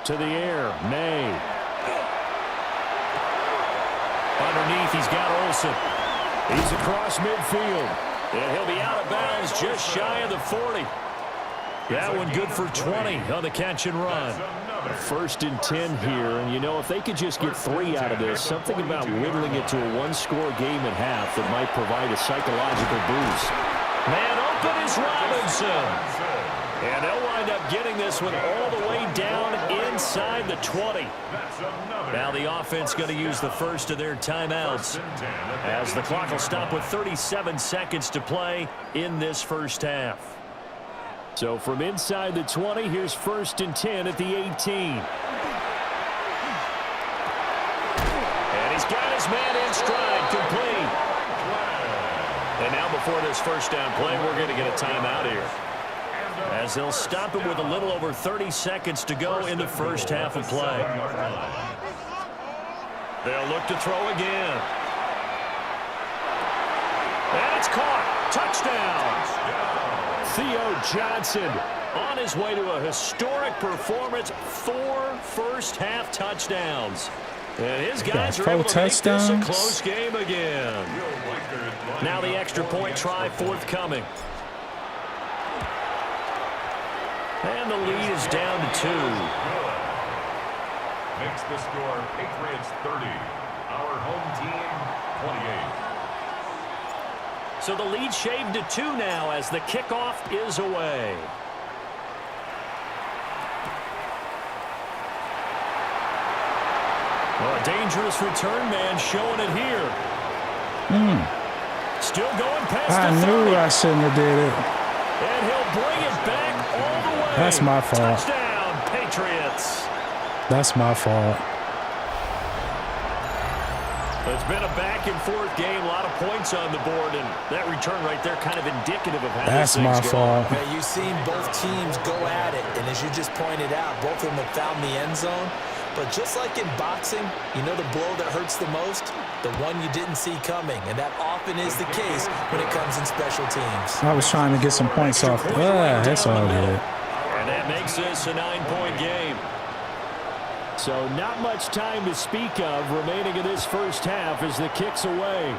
To the air, May. Underneath, he's got Olsen. He's across midfield. And he'll be out of bounds just shy of the 40. That one good for 20 on the catch and run. 1st and 10 here, and you know, if they could just get 3 out of this, something about whittling it to a 1-score game at half that might provide a psychological boost. Man open is Robinson. And they'll wind up getting this one all the way down inside the 20. Now the offense going to use the first of their timeouts as the clock will stop with 37 seconds to play in this first half. So from inside the 20, here's 1st and 10 at the 18. And he's got his man in stride, complete. And now before this 1st down play, we're going to get a timeout here, as they'll stop it with a little over 30 seconds to go in the first half of play. They'll look to throw again. And it's caught. Touchdown. Theo Johnson on his way to a historic performance. 4 first-half touchdowns. And his guys are able to make this a close game again. Now the extra point try forthcoming. And the lead is down to 2. Makes the score Patriots 30. Our home team 28. So the lead shaved to 2 now as the kickoff is away. Well, a dangerous return man showing it here. Still going past I the 30. knew I shouldn't have did it. And he'll bring it back all the way. That's my fault. Touchdown, Patriots. That's my fault. It's been a back-and-forth game, a lot of points on the board, and that return right there kind of indicative of how That's this my thing's fault. Man, you've seen both teams go at it, and as you just pointed out, both of them have found the end zone. But just like in boxing, you know the blow that hurts the most? The one you didn't see coming, and that often is the case when it comes in special teams. I was trying to get some points off. That's all good. And that makes this a 9-point game. So not much time to speak of remaining in this first half as the kick's away.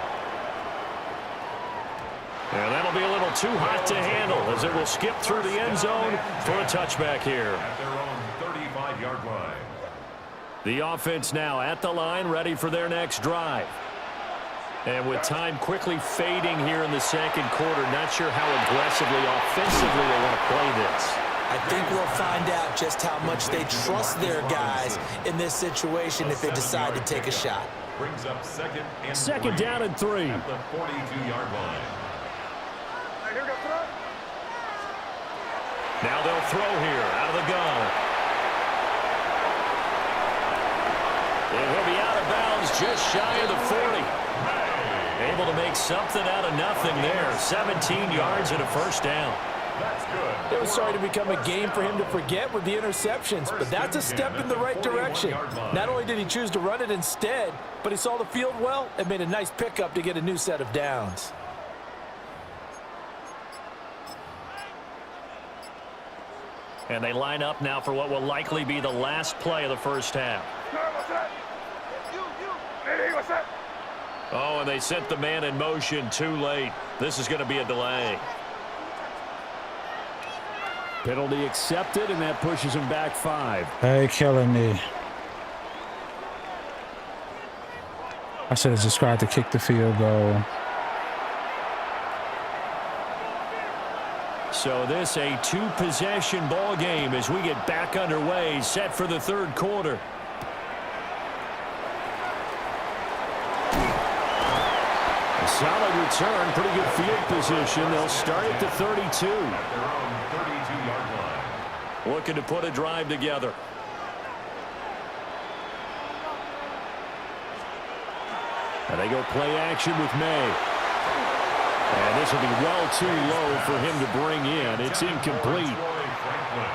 And that'll be a little too hot to handle as it will skip through the end zone for a touchback here. At their own 35-yard line. The offense now at the line, ready for their next drive. And with time quickly fading here in the second quarter, not sure how aggressively, offensively they want to play this. I think we'll find out just how much they trust their guys in this situation if they decide to take a shot. Brings up second down and 3. At the 42-yard line. Now they'll throw here out of the gun. And he'll be out of bounds just shy of the 40. Able to make something out of nothing there. 17 yards and a first down. That's good. It was starting to become a game for him to forget with the interceptions, but that's a step in the right direction. Not only did he choose to run it instead, but he saw the field well and made a nice pickup to get a new set of downs. And they line up now for what will likely be the last play of the first half. Oh, and they sent the man in motion too late. This is going to be a delay. Penalty accepted, and that pushes him back 5. Hey, killing me. I should have just tried to kick the field goal. So this a 2-possession ball game as we get back underway, set for the third quarter. A solid return, pretty good field position. They'll start at the 32. Their own 32-yard line. Looking to put a drive together. And they go play action with May. And this will be well too low for him to bring in. It's incomplete.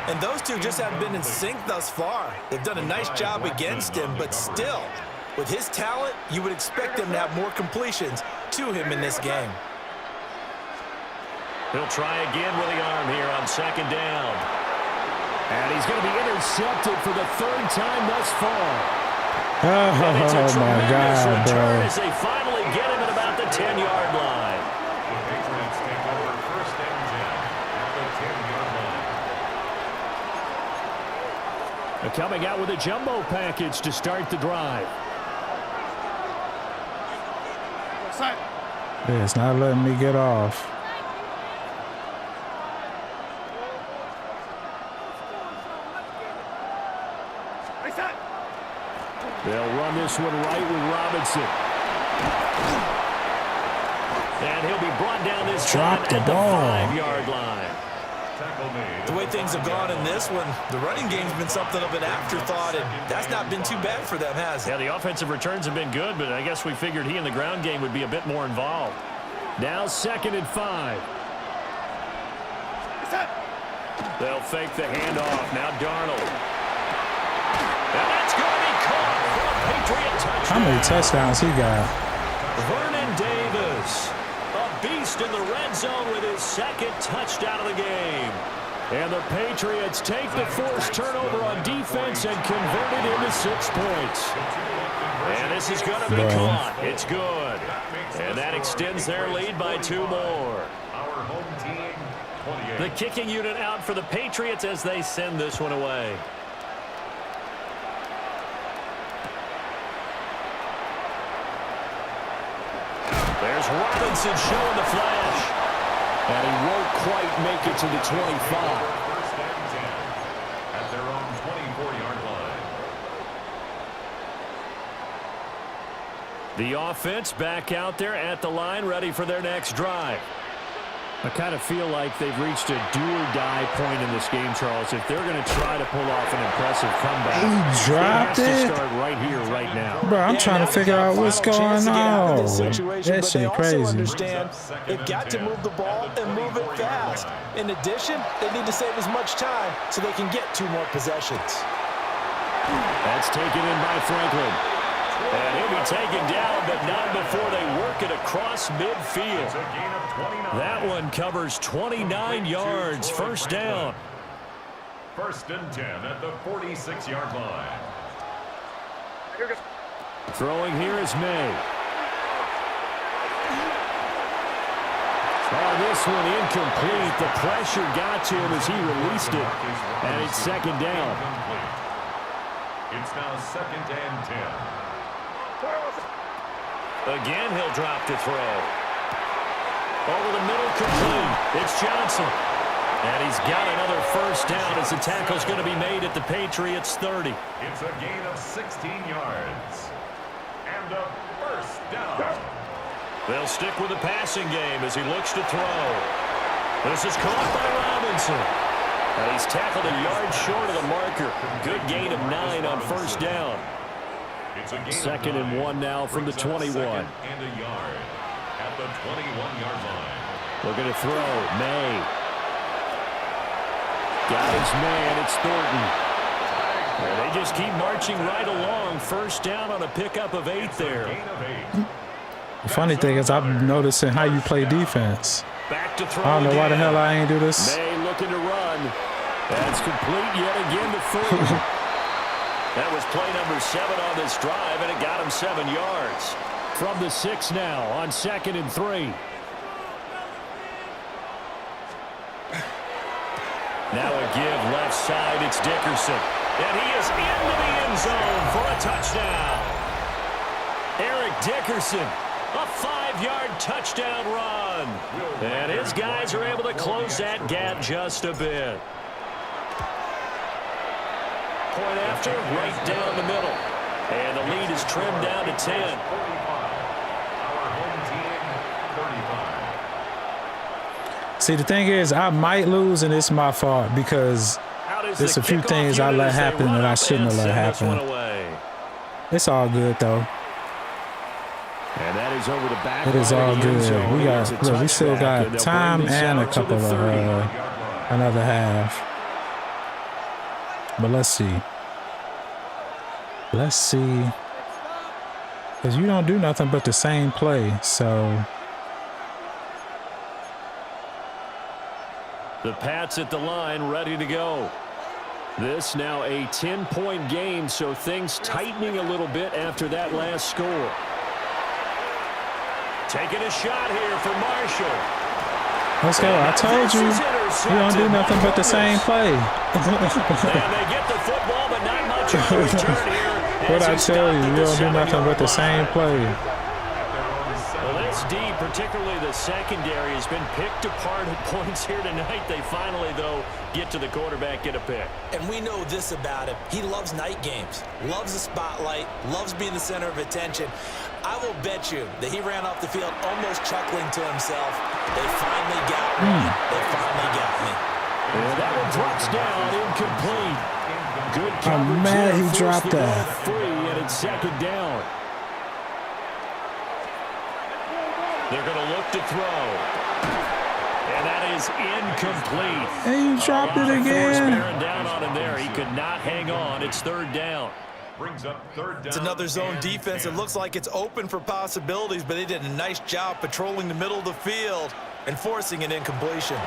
And those two just haven't been in sync thus far. They've done a nice job against him, but still, with his talent, you would expect him to have more completions to him in this game. He'll try again with the arm here on second down. And he's going to be intercepted for the 3rd time thus far. Oh, It's a my tremendous God, return bro. as they finally get him at about the 10-yard line. The Patriots take over first and 10 at the 10-yard line. They're coming out with a jumbo package to start the drive. Yeah, it's not letting me get off. They'll run this one right with Robinson. And he'll be brought down this Drop time the at ball. the 5-yard line. Tackle made. The way things have gone in this one, the running game's been something of an afterthought, and that's not been too bad for them, has it? Yeah, the offensive returns have been good, but I guess we figured he in the ground game would be a bit more involved. Now 2nd and 5. They'll fake the handoff. Now Darnold. And that's going to be caught for a Patriot touchdown. How many touchdowns he got? Vernon Davis, a beast in the red zone with his 2nd touchdown of the game. And the Patriots take the forced turnover on defense and convert it into 6 points. And this is going to be caught. It's good. And that extends their lead by 2 more. Our home team, 28. The kicking unit out for the Patriots as they send this one away. There's Robinson showing the flash. And he won't quite make it to the 25. First and 10 at their own 24-yard line. The offense back out there at the line, ready for their next drive. I kind of feel like they've reached a do-or-die point in this game, Charles. If they're going to try to pull off an impressive comeback, he dropped it has it. to start right here, right now. Bro, I'm trying to figure out what's going on. That They shit also crazy. understand they've got to move the ball and move it fast. In addition, they need to save as much time so they can get 2 more possessions. That's taken in by Franklin. And he'll be taken down, but not before they work it across midfield. That one covers 29 yards. First down. First and 10 at the 46-yard line. Throwing here is May. Oh, this one incomplete. The pressure got to him as he released it. And it's second down. It's now second and 10. Again, he'll drop to throw. Over the middle, complete. It's Johnson. And he's got another first down as the tackle's going to be made at the Patriots 30. It's a gain of 16 yards. And a first down. They'll stick with the passing game as he looks to throw. This is caught by Robinson. And he's tackled a yard short of the marker. Good gain of 9 on first down. It's a gain second of 9. and 1 now from the 21. And a yard at the 21-yard line. Looking to throw. May. Got his man. It's Thornton. And they just keep marching right along. First down on a pickup of 8 there. The funny thing is I'm noticing how you play defense. Back to throw. I don't know why the again. hell I ain't do this. May looking to run. That's complete yet again to Thornton. That was play number 7 on this drive, and it got him 7 yards. From the 6 now on 2nd and 3. Now a give left side. It's Dickerson. And he is into the end zone for a touchdown. Eric Dickerson, a 5-yard touchdown run. And his guys are able to close that gap just a bit. Point after, right down the middle. And the lead is trimmed down to 10. Our home team, 35. See, the thing is, I might lose, and it's my fault because there's a few things I let happen that I shouldn't have let happen. It's all good, though. And that is over the back. It is all good. We still got time and a couple of another half. But let's see. Let's see. Because you don't do nothing but the same play, so. The Pats at the line, ready to go. This now a 10-point game, so things tightening a little bit after that last score. Taking a shot here for Marshall. Let's go. I told you. You don't do nothing but the same play. And they get the football, but not much of a return here. What I tell you, you don't do nothing but the same play. Well, this D, particularly the secondary, has been picked apart at points here tonight. They finally, though, get to the quarterback, get a pick. And we know this about him. He loves night games, loves the spotlight, loves being the center of attention. I will bet you that he ran off the field almost chuckling to himself. They finally got me. They finally got me. And that one drops down, incomplete. Good coverage. I'm mad he dropped that. Free, and it's second down. They're going to look to throw. And that is incomplete. And you dropped it again. Bearing down on him there. He could not hang on. It's third down. Brings up third down. It's another zone and defense. 10. It looks like it's open for possibilities, but they did a nice job patrolling the middle of the field and forcing an incompletion.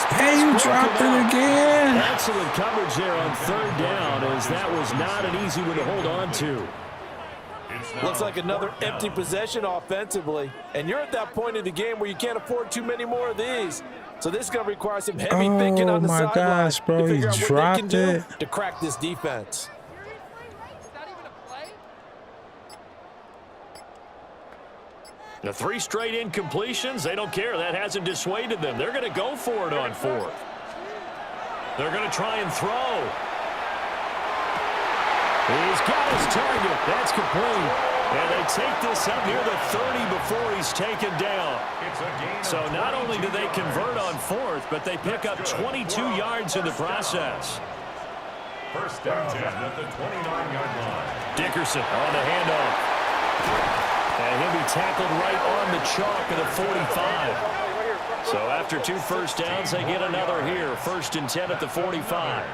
Hey, you dropped it again. Excellent coverage there on third down, as that was not an easy one to hold on to. Looks like another empty possession offensively, and you're at that point in the game where you can't afford too many more of these. So this is going to require some heavy thinking on the sideline. Oh my gosh, bro, to he figure out what they dropped can do it. to crack this defense. The 3 straight incompletions, they don't care. That hasn't dissuaded them. They're going to go for it on 4th. They're going to try and throw. He's got his target. That's complete. And they take this up near the 30 before he's taken down. So not only do they convert on 4th, but they pick up 22 yards in the process. First down 10 at the 29-yard line. Dickerson on the handoff. And he'll be tackled right on the chalk of the 45. So after 2 first downs, they get another here. First and 10 at the 45.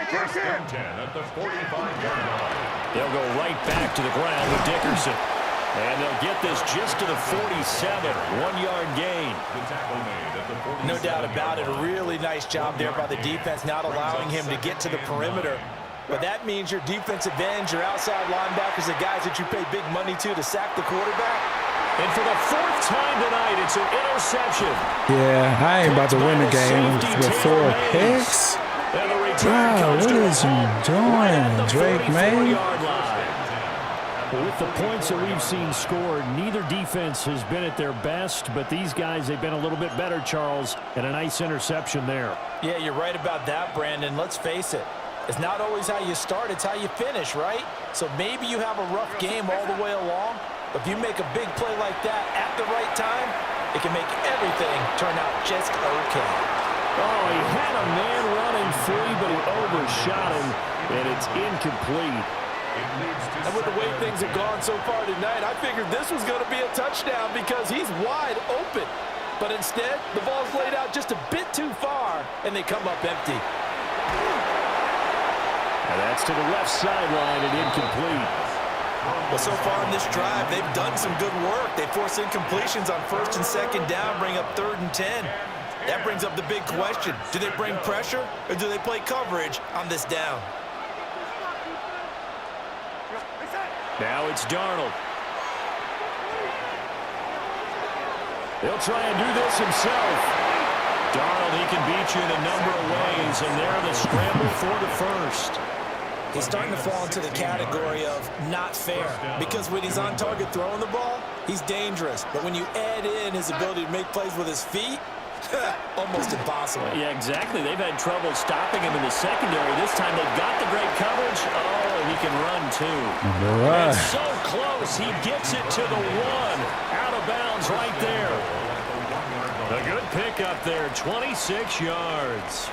First and 10 at the 45-yard line. They'll go right back to the ground with Dickerson. And they'll get this just to the 47. 1-yard gain. The tackle made at the 47. No doubt about it. A really nice job there by the defense, not allowing him to get to the perimeter. But that means your defensive ends, your outside linebackers, the guys that you pay big money to sack the quarterback. And for the 4th time tonight, it's an interception. Yeah, I ain't about to win the game with 4 picks. Wow, what is he doing, Drake May? With the points that we've seen scored, neither defense has been at their best, but these guys, they've been a little bit better, Charles, and a nice interception there. Yeah, you're right about that, Brandon. Let's face it. It's not always how you start, it's how you finish, right? So maybe you have a rough game all the way along, but if you make a big play like that at the right time, it can make everything turn out just okay. Oh, he had a man running free, but he overshot him, and it's incomplete. And with the way things have gone so far tonight, I figured this was going to be a touchdown because he's wide open. But instead, the ball's laid out just a bit too far, and they come up empty. And that's to the left sideline and incomplete. Well, so far in this drive, they've done some good work. They force incompletions on 1st and 2nd down, bring up 3rd and 10. That brings up the big question. Do they bring pressure, or do they play coverage on this down? Now it's Darnold. He'll try and do this himself. Darnold, he can beat you in a number of ways, and they're the scramble for the 1st. He's starting to fall into the category of not fair, because when he's on target throwing the ball, he's dangerous. But when you add in his ability to make plays with his feet, almost impossible. Yeah, exactly. They've had trouble stopping him in the secondary. This time they've got the great coverage. Oh, and he can run too. Right. It's so close. He gets it to the 1. Out of bounds right there. A good pickup there, 26 yards.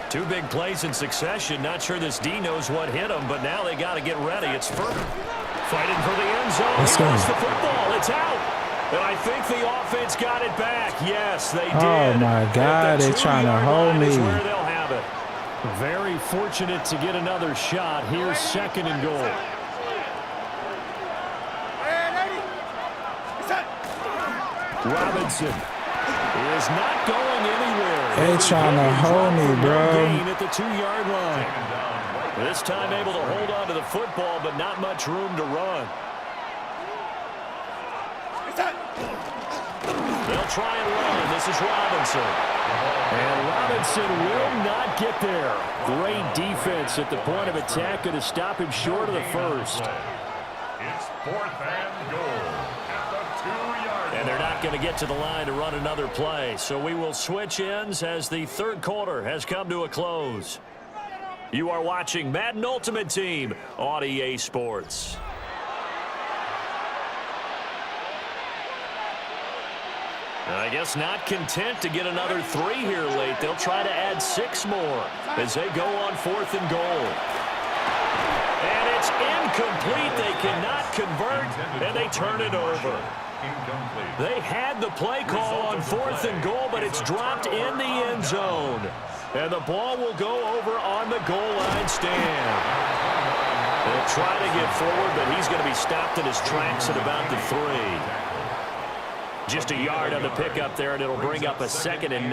2 big plays in succession. Not sure this D knows what hit him, but now they got to get ready. It's Furman fighting for the end zone. He lost the football. It's out. And I think the offense got it back. Yes, they did. Oh, my God. They're trying to hold me. Where they'll have it. Very fortunate to get another shot. Here's 2nd and goal. Robinson is not going anywhere. They trying to hold me, bro. At the 2-yard line. This time able to hold on to the football, but not much room to run. They'll try and run. This is Robinson. And Robinson will not get there. Great defense at the point of attack, going to stop him short of the 1st. It's 4th and goal at the 2-yard line. And they're not going to get to the line to run another play. So we will switch ends as the 3rd quarter has come to a close. You are watching Madden Ultimate Team on EA Sports. I guess not content to get another 3 here late. They'll try to add 6 more as they go on 4th and goal. And it's incomplete. They cannot convert, and they turn it over. They had the play call on 4th and goal, but it's dropped in the end zone. And the ball will go over on the goal line stand. They'll try to get forward, but he's going to be stopped in his tracks at about the 3. Just a yard on the pickup there, and it'll bring up a 2nd and 9.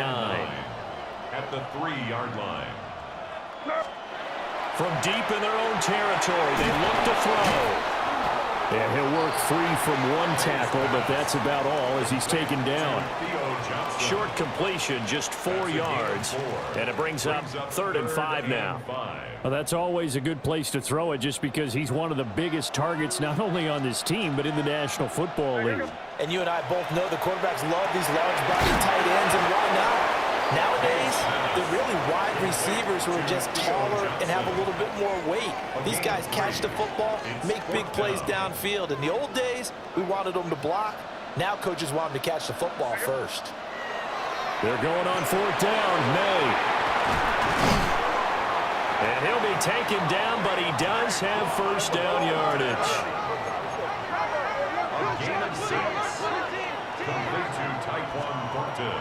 At the 3-yard line. From deep in their own territory, they look to throw. And he'll work free from one tackle, but that's about all as he's taken down. Short completion, just 4 yards, and it brings up 3rd and 5 now. Well, that's always a good place to throw it just because he's one of the biggest targets not only on this team but in the National Football League. And you and I both know the quarterbacks love these large-body tight ends, and why not? Nowadays, they're really wide receivers who are just taller and have a little bit more weight. These guys catch the football, make big plays downfield. In the old days, we wanted them to block. Now coaches want them to catch the football first. They're going on 4th down. May. And he'll be taken down, but he does have 1st down yardage.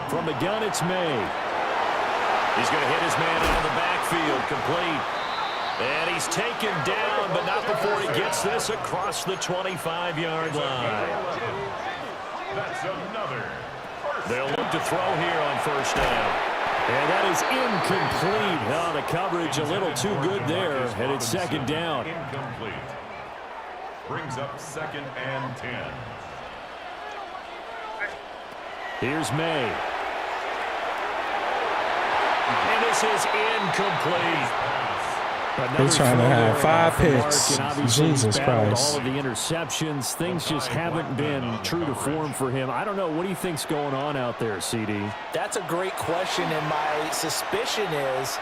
From the gun, it's May. He's going to hit his man out of the backfield, complete. And he's taken down, but not before he gets this across the 25-yard line. That's another. They'll look to throw here on 1st down. And that is incomplete. Oh, the coverage a little too good there, and it's 2nd down. Incomplete. Brings up 2nd and 10. Here's May. And this is incomplete. They're trying to have 5 picks. Jesus Christ. All of the interceptions. Things just haven't been true to form for him. I don't know. What do you think's going on out there, CD? That's a great question, and my suspicion is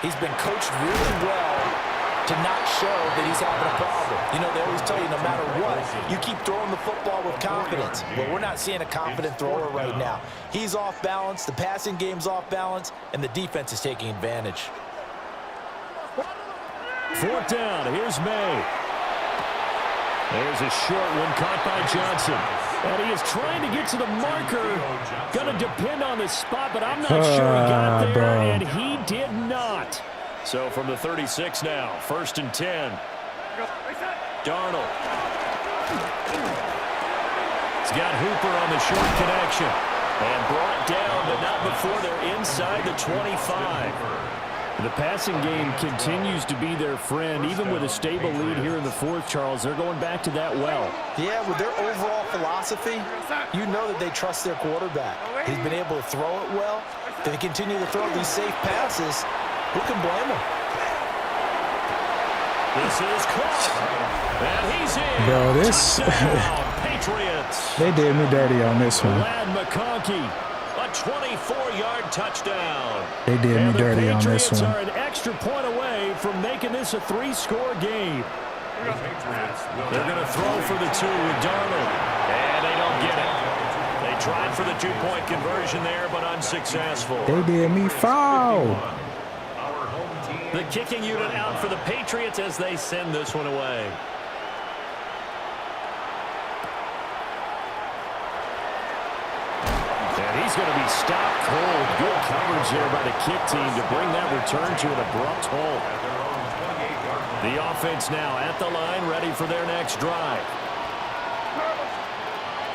he's been coached really well to not show that he's having a problem. You know, they always tell you no matter what, you keep throwing the football with confidence. But we're not seeing a confident thrower right now. He's off balance, the passing game's off balance, and the defense is taking advantage. 4th down, here's May. There's a short one caught by Johnson. And he is trying to get to the marker. Going to depend on the spot, but I'm not sure he got there, and he did not. So from the 36 now, 1st and 10. Darnold. He's got Hooper on the short connection. And brought down, but not before they're inside the 25. The passing game continues to be their friend, even with a stable lead here in the 4th, Charles. They're going back to that well. Yeah, with their overall philosophy, you know that they trust their quarterback. He's been able to throw it well. If they continue to throw these safe passes, who can blame them? This is caught. And he's in. Bro, this... Patriots. They did me dirty on this one. Lad McConkey, a 24-yard touchdown. They did me dirty on this one. The Patriots are an extra point away from making this a 3-score game. They're going to throw for the 2 with Darnold. And they don't get it. They tried for the 2-point conversion there, but unsuccessful. They did me foul. The kicking unit out for the Patriots as they send this one away. And he's going to be stopped cold. Good coverage there by the kick team to bring that return to an abrupt halt. The offense now at the line, ready for their next drive.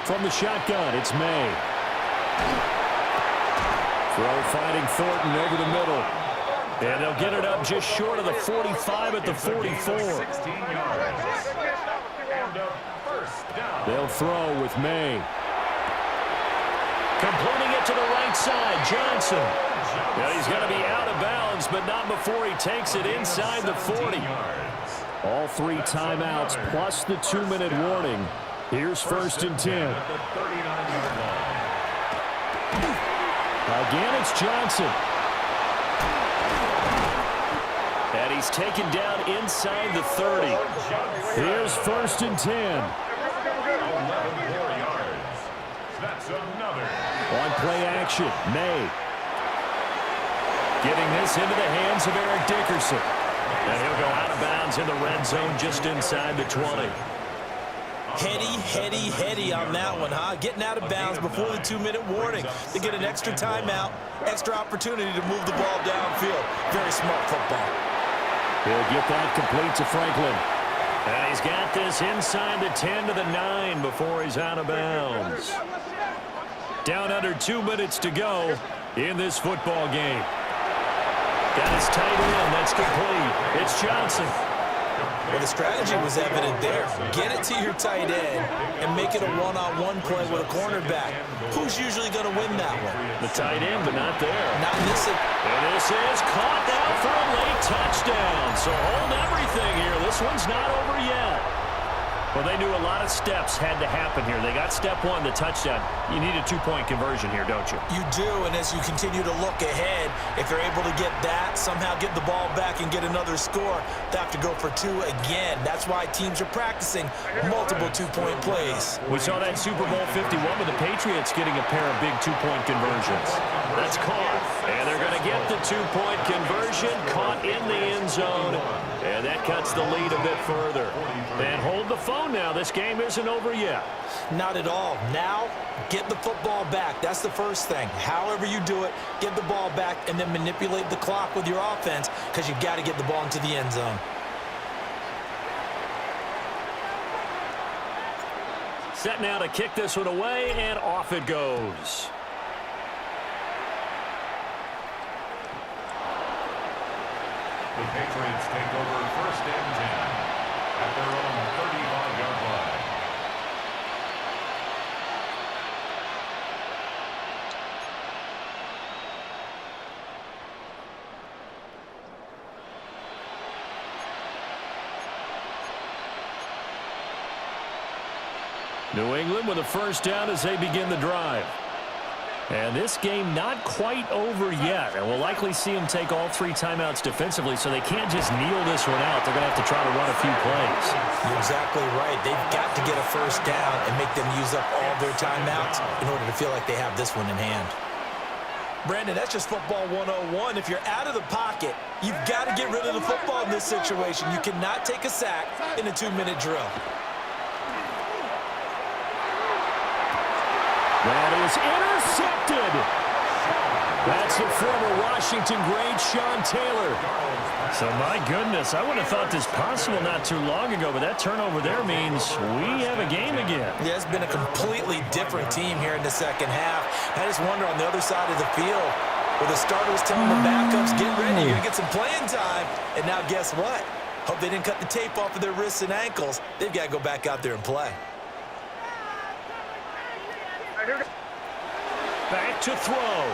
From the shotgun, it's May. Throw finding Thornton over the middle. And they'll get it up just short of the 45 at the 44. They'll throw with May. Completing it to the right side, Johnson. Now he's going to be out of bounds, but not before he takes it inside the 40. All 3 timeouts plus the 2-minute warning. Here's 1st and 10. Again, it's Johnson. And he's taken down inside the 30. Here's 1st and 10. On play action, May. Getting this into the hands of Eric Dickerson. And he'll go out of bounds in the red zone just inside the 20. Heady on that one, huh? Getting out of bounds before the 2-minute warning. They get an extra timeout, extra opportunity to move the ball downfield. Very smart football. He'll get that complete to Franklin. And he's got this inside the 10 to the 9 before he's out of bounds. Down under 2 minutes to go in this football game. Got his tight end. That's complete. It's Johnson. Well, the strategy was evident there. Get it to your tight end and make it a one-on-one play with a cornerback. Who's usually going to win that one? The tight end, but not there. Not in this. And this is caught now for a late touchdown. So hold everything here. This one's not over yet. Well, they knew a lot of steps had to happen here. They got step one, the touchdown. You need a two-point conversion here, don't you? You do, and as you continue to look ahead, if they're able to get that, somehow get the ball back and get another score, they have to go for two again. That's why teams are practicing multiple two-point plays. We saw that Super Bowl 51 with the Patriots getting a pair of big two-point conversions. That's caught, and they're going to get the two-point conversion, caught in the end zone, and that cuts the lead a bit further. And hold the phone now. This game isn't over yet. Not at all. Now, get the football back. That's the first thing. However you do it, get the ball back and then manipulate the clock with your offense because you've got to get the ball into the end zone. Set now to kick this one away, and off it goes. The Patriots take over 1st and 10 at their own 35-yard line. New England with a first down as they begin the drive. And this game not quite over yet. And we'll likely see them take all three timeouts defensively, so they can't just kneel this one out. They're going to have to try to run a few plays. You're exactly right. They've got to get a first down and make them use up all their timeouts in order to feel like they have this one in hand. Brandon, that's just football 101. If you're out of the pocket, you've got to get rid of the football in this situation. You cannot take a sack in a 2-minute drill. That is intercepted. That's the former Washington great Sean Taylor. So, my goodness, I would have thought this possible not too long ago, but that turnover there means we have a game again. Yeah, it's been a completely different team here in the second half. I just wonder on the other side of the field, where the starters telling the backups, get ready, you're going to get some playing time. And now guess what? Hope they didn't cut the tape off of their wrists and ankles. They've got to go back out there and play. Back to throw.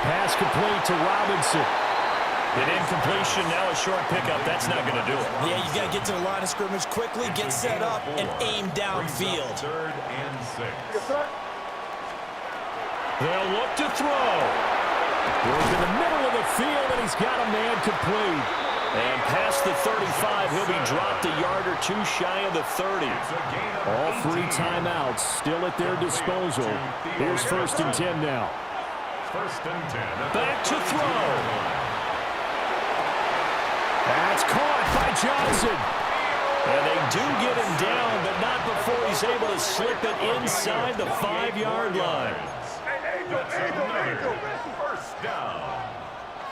Pass complete to Robinson. An incompletion, now a short pickup. That's not going to do it. Yeah, you've got to get to the line of scrimmage quickly, get set up, and aim downfield. 3rd and 6. They'll look to throw. Goes in the middle of the field, and he's got a man complete. And past the 35, he'll be dropped a yard or two shy of the 30. All three timeouts still at their disposal. Here's 1st and 10 now. 1st and 10. Back to throw. That's caught by Johnson. And they do get him down, but not before he's able to slip it inside the 5-yard line. That's another 1st down.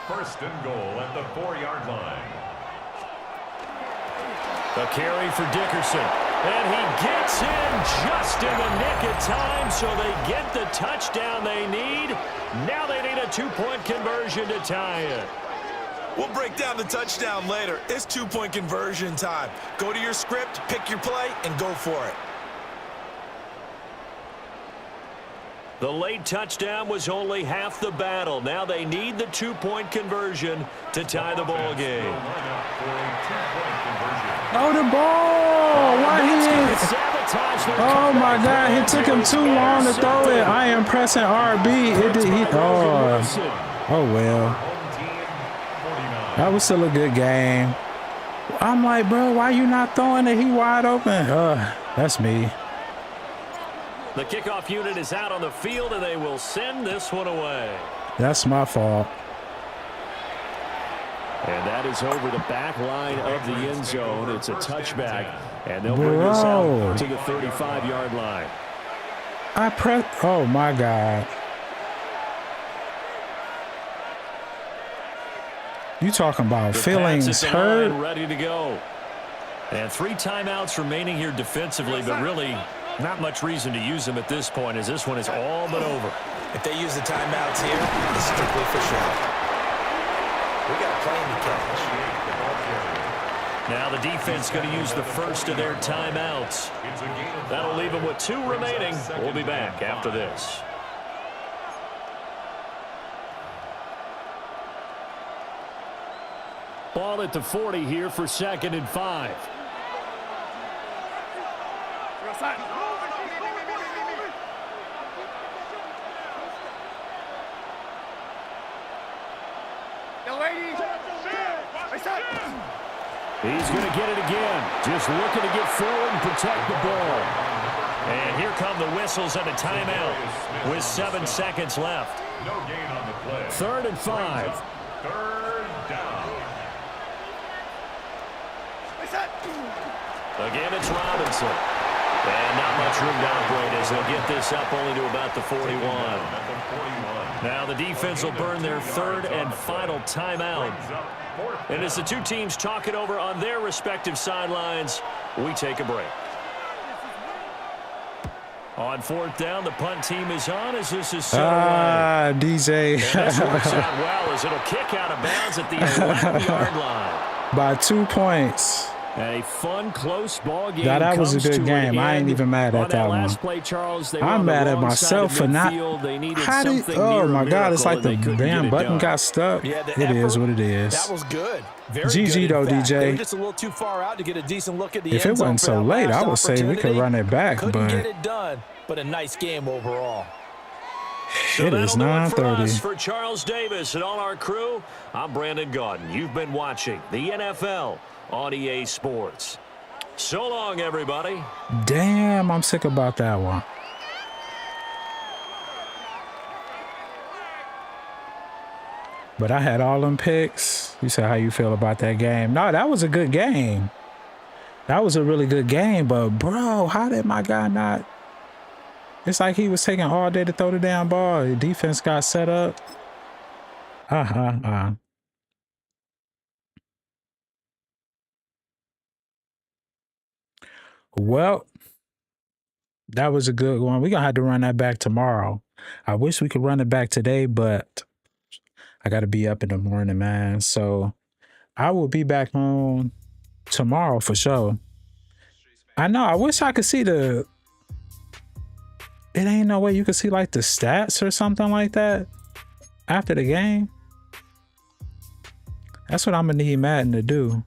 1st and goal at the 4-yard line. A carry for Dickerson. And he gets in just in the nick of time, so they get the touchdown they need. Now they need a 2-point conversion to tie it. We'll break down the touchdown later. It's 2-point conversion time. Go to your script, pick your play, and go for it. The late touchdown was only half the battle. Now they need the 2-point conversion to tie the ball game. Oh, the ball! Why he didn't? Oh my God! He took him too long to throw it. I am pressing RB. It did. Oh well. That was still a good game. I'm like, bro, why you not throwing it? He wide open. That's me. The kickoff unit is out on the field, and they will send this one away. That's my fault. And that is over the back line of the end zone. It's a touchback, and they'll bring this out to the 35-yard line. Oh, my God. You talking about feelings hurt? Ready to go. And 3 timeouts remaining here defensively, but really not much reason to use them at this point, as this one is all but over. If they use the timeouts here, it's strictly for show. We got plenty to catch. Now the defense going to use the first of their timeouts. That'll leave them with 2 remaining. We'll be back after this. Ball at the 40 here for 2nd and 5. He's going to get it again. Just looking to get forward and protect the ball. And here come the whistles and a timeout with 7 seconds left. No gain on the play. 3rd and 5. 3rd down. Again, it's Robinson. And not much room to operate as they'll get this up only to about the 41. Now the defense will burn their 3rd and final timeout. And as the 2 teams talk it over on their respective sidelines, we take a break. On 4th down, the punt team is on as this is set away. DJ. And this works out well as it'll kick out of bounds at the 11-yard line. By 2 points. A fun, close ball game. Now, that was a good game. I ain't even mad at that one. Play, Charles, I'm mad at myself for not. How did? Oh my God! It's like the damn button got stuck. Yeah, it is what it is. That was good. Very GG good, though, DJ. They were just a little too far out to get a decent look at the if it wasn't so late, I would say we could run it back, Couldn't but get it done. But a nice game overall. So it is 9:30. For Charles Davis and all our crew, I'm Brandon Gaudin. You've been watching the NFL on EA Sports. So long, everybody. Damn, I'm sick about that one. But I had all them picks. You said how you feel about that game. No, that was a good game. That was a really good game. But, bro, how did my guy not? It's like he was taking all day to throw the damn ball. The defense got set up. Well, that was a good one. We're going to have to run that back tomorrow. I wish we could run it back today, but I got to be up in the morning, man. So I will be back on tomorrow for sure. I know. I wish I could see the... It ain't no way you could see like the stats or something like that after the game. That's what I'm going to need Madden to do.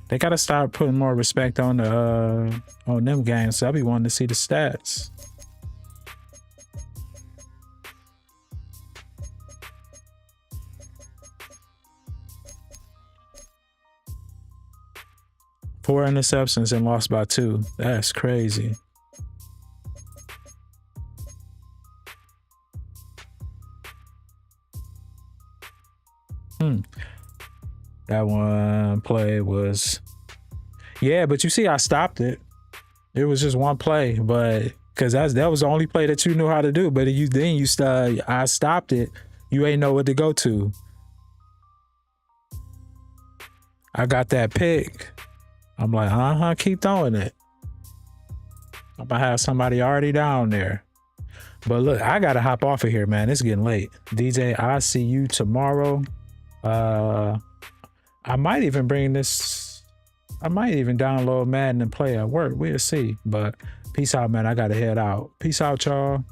They gotta start putting more respect on the on them games. So I'll be wanting to see the stats. Four interceptions and lost by 2. That's crazy. That one play was, yeah, but you see, I stopped it. It was just one play, but because that was the only play that you knew how to do. But I stopped it. You ain't know what to go to. I got that pick. I'm like, keep throwing it. I'm gonna have somebody already down there. But look, I gotta hop off of here, man. It's getting late. DJ, I see you tomorrow. I might even download Madden and play at work. We'll see. But peace out, man. I gotta head out. Peace out, y'all.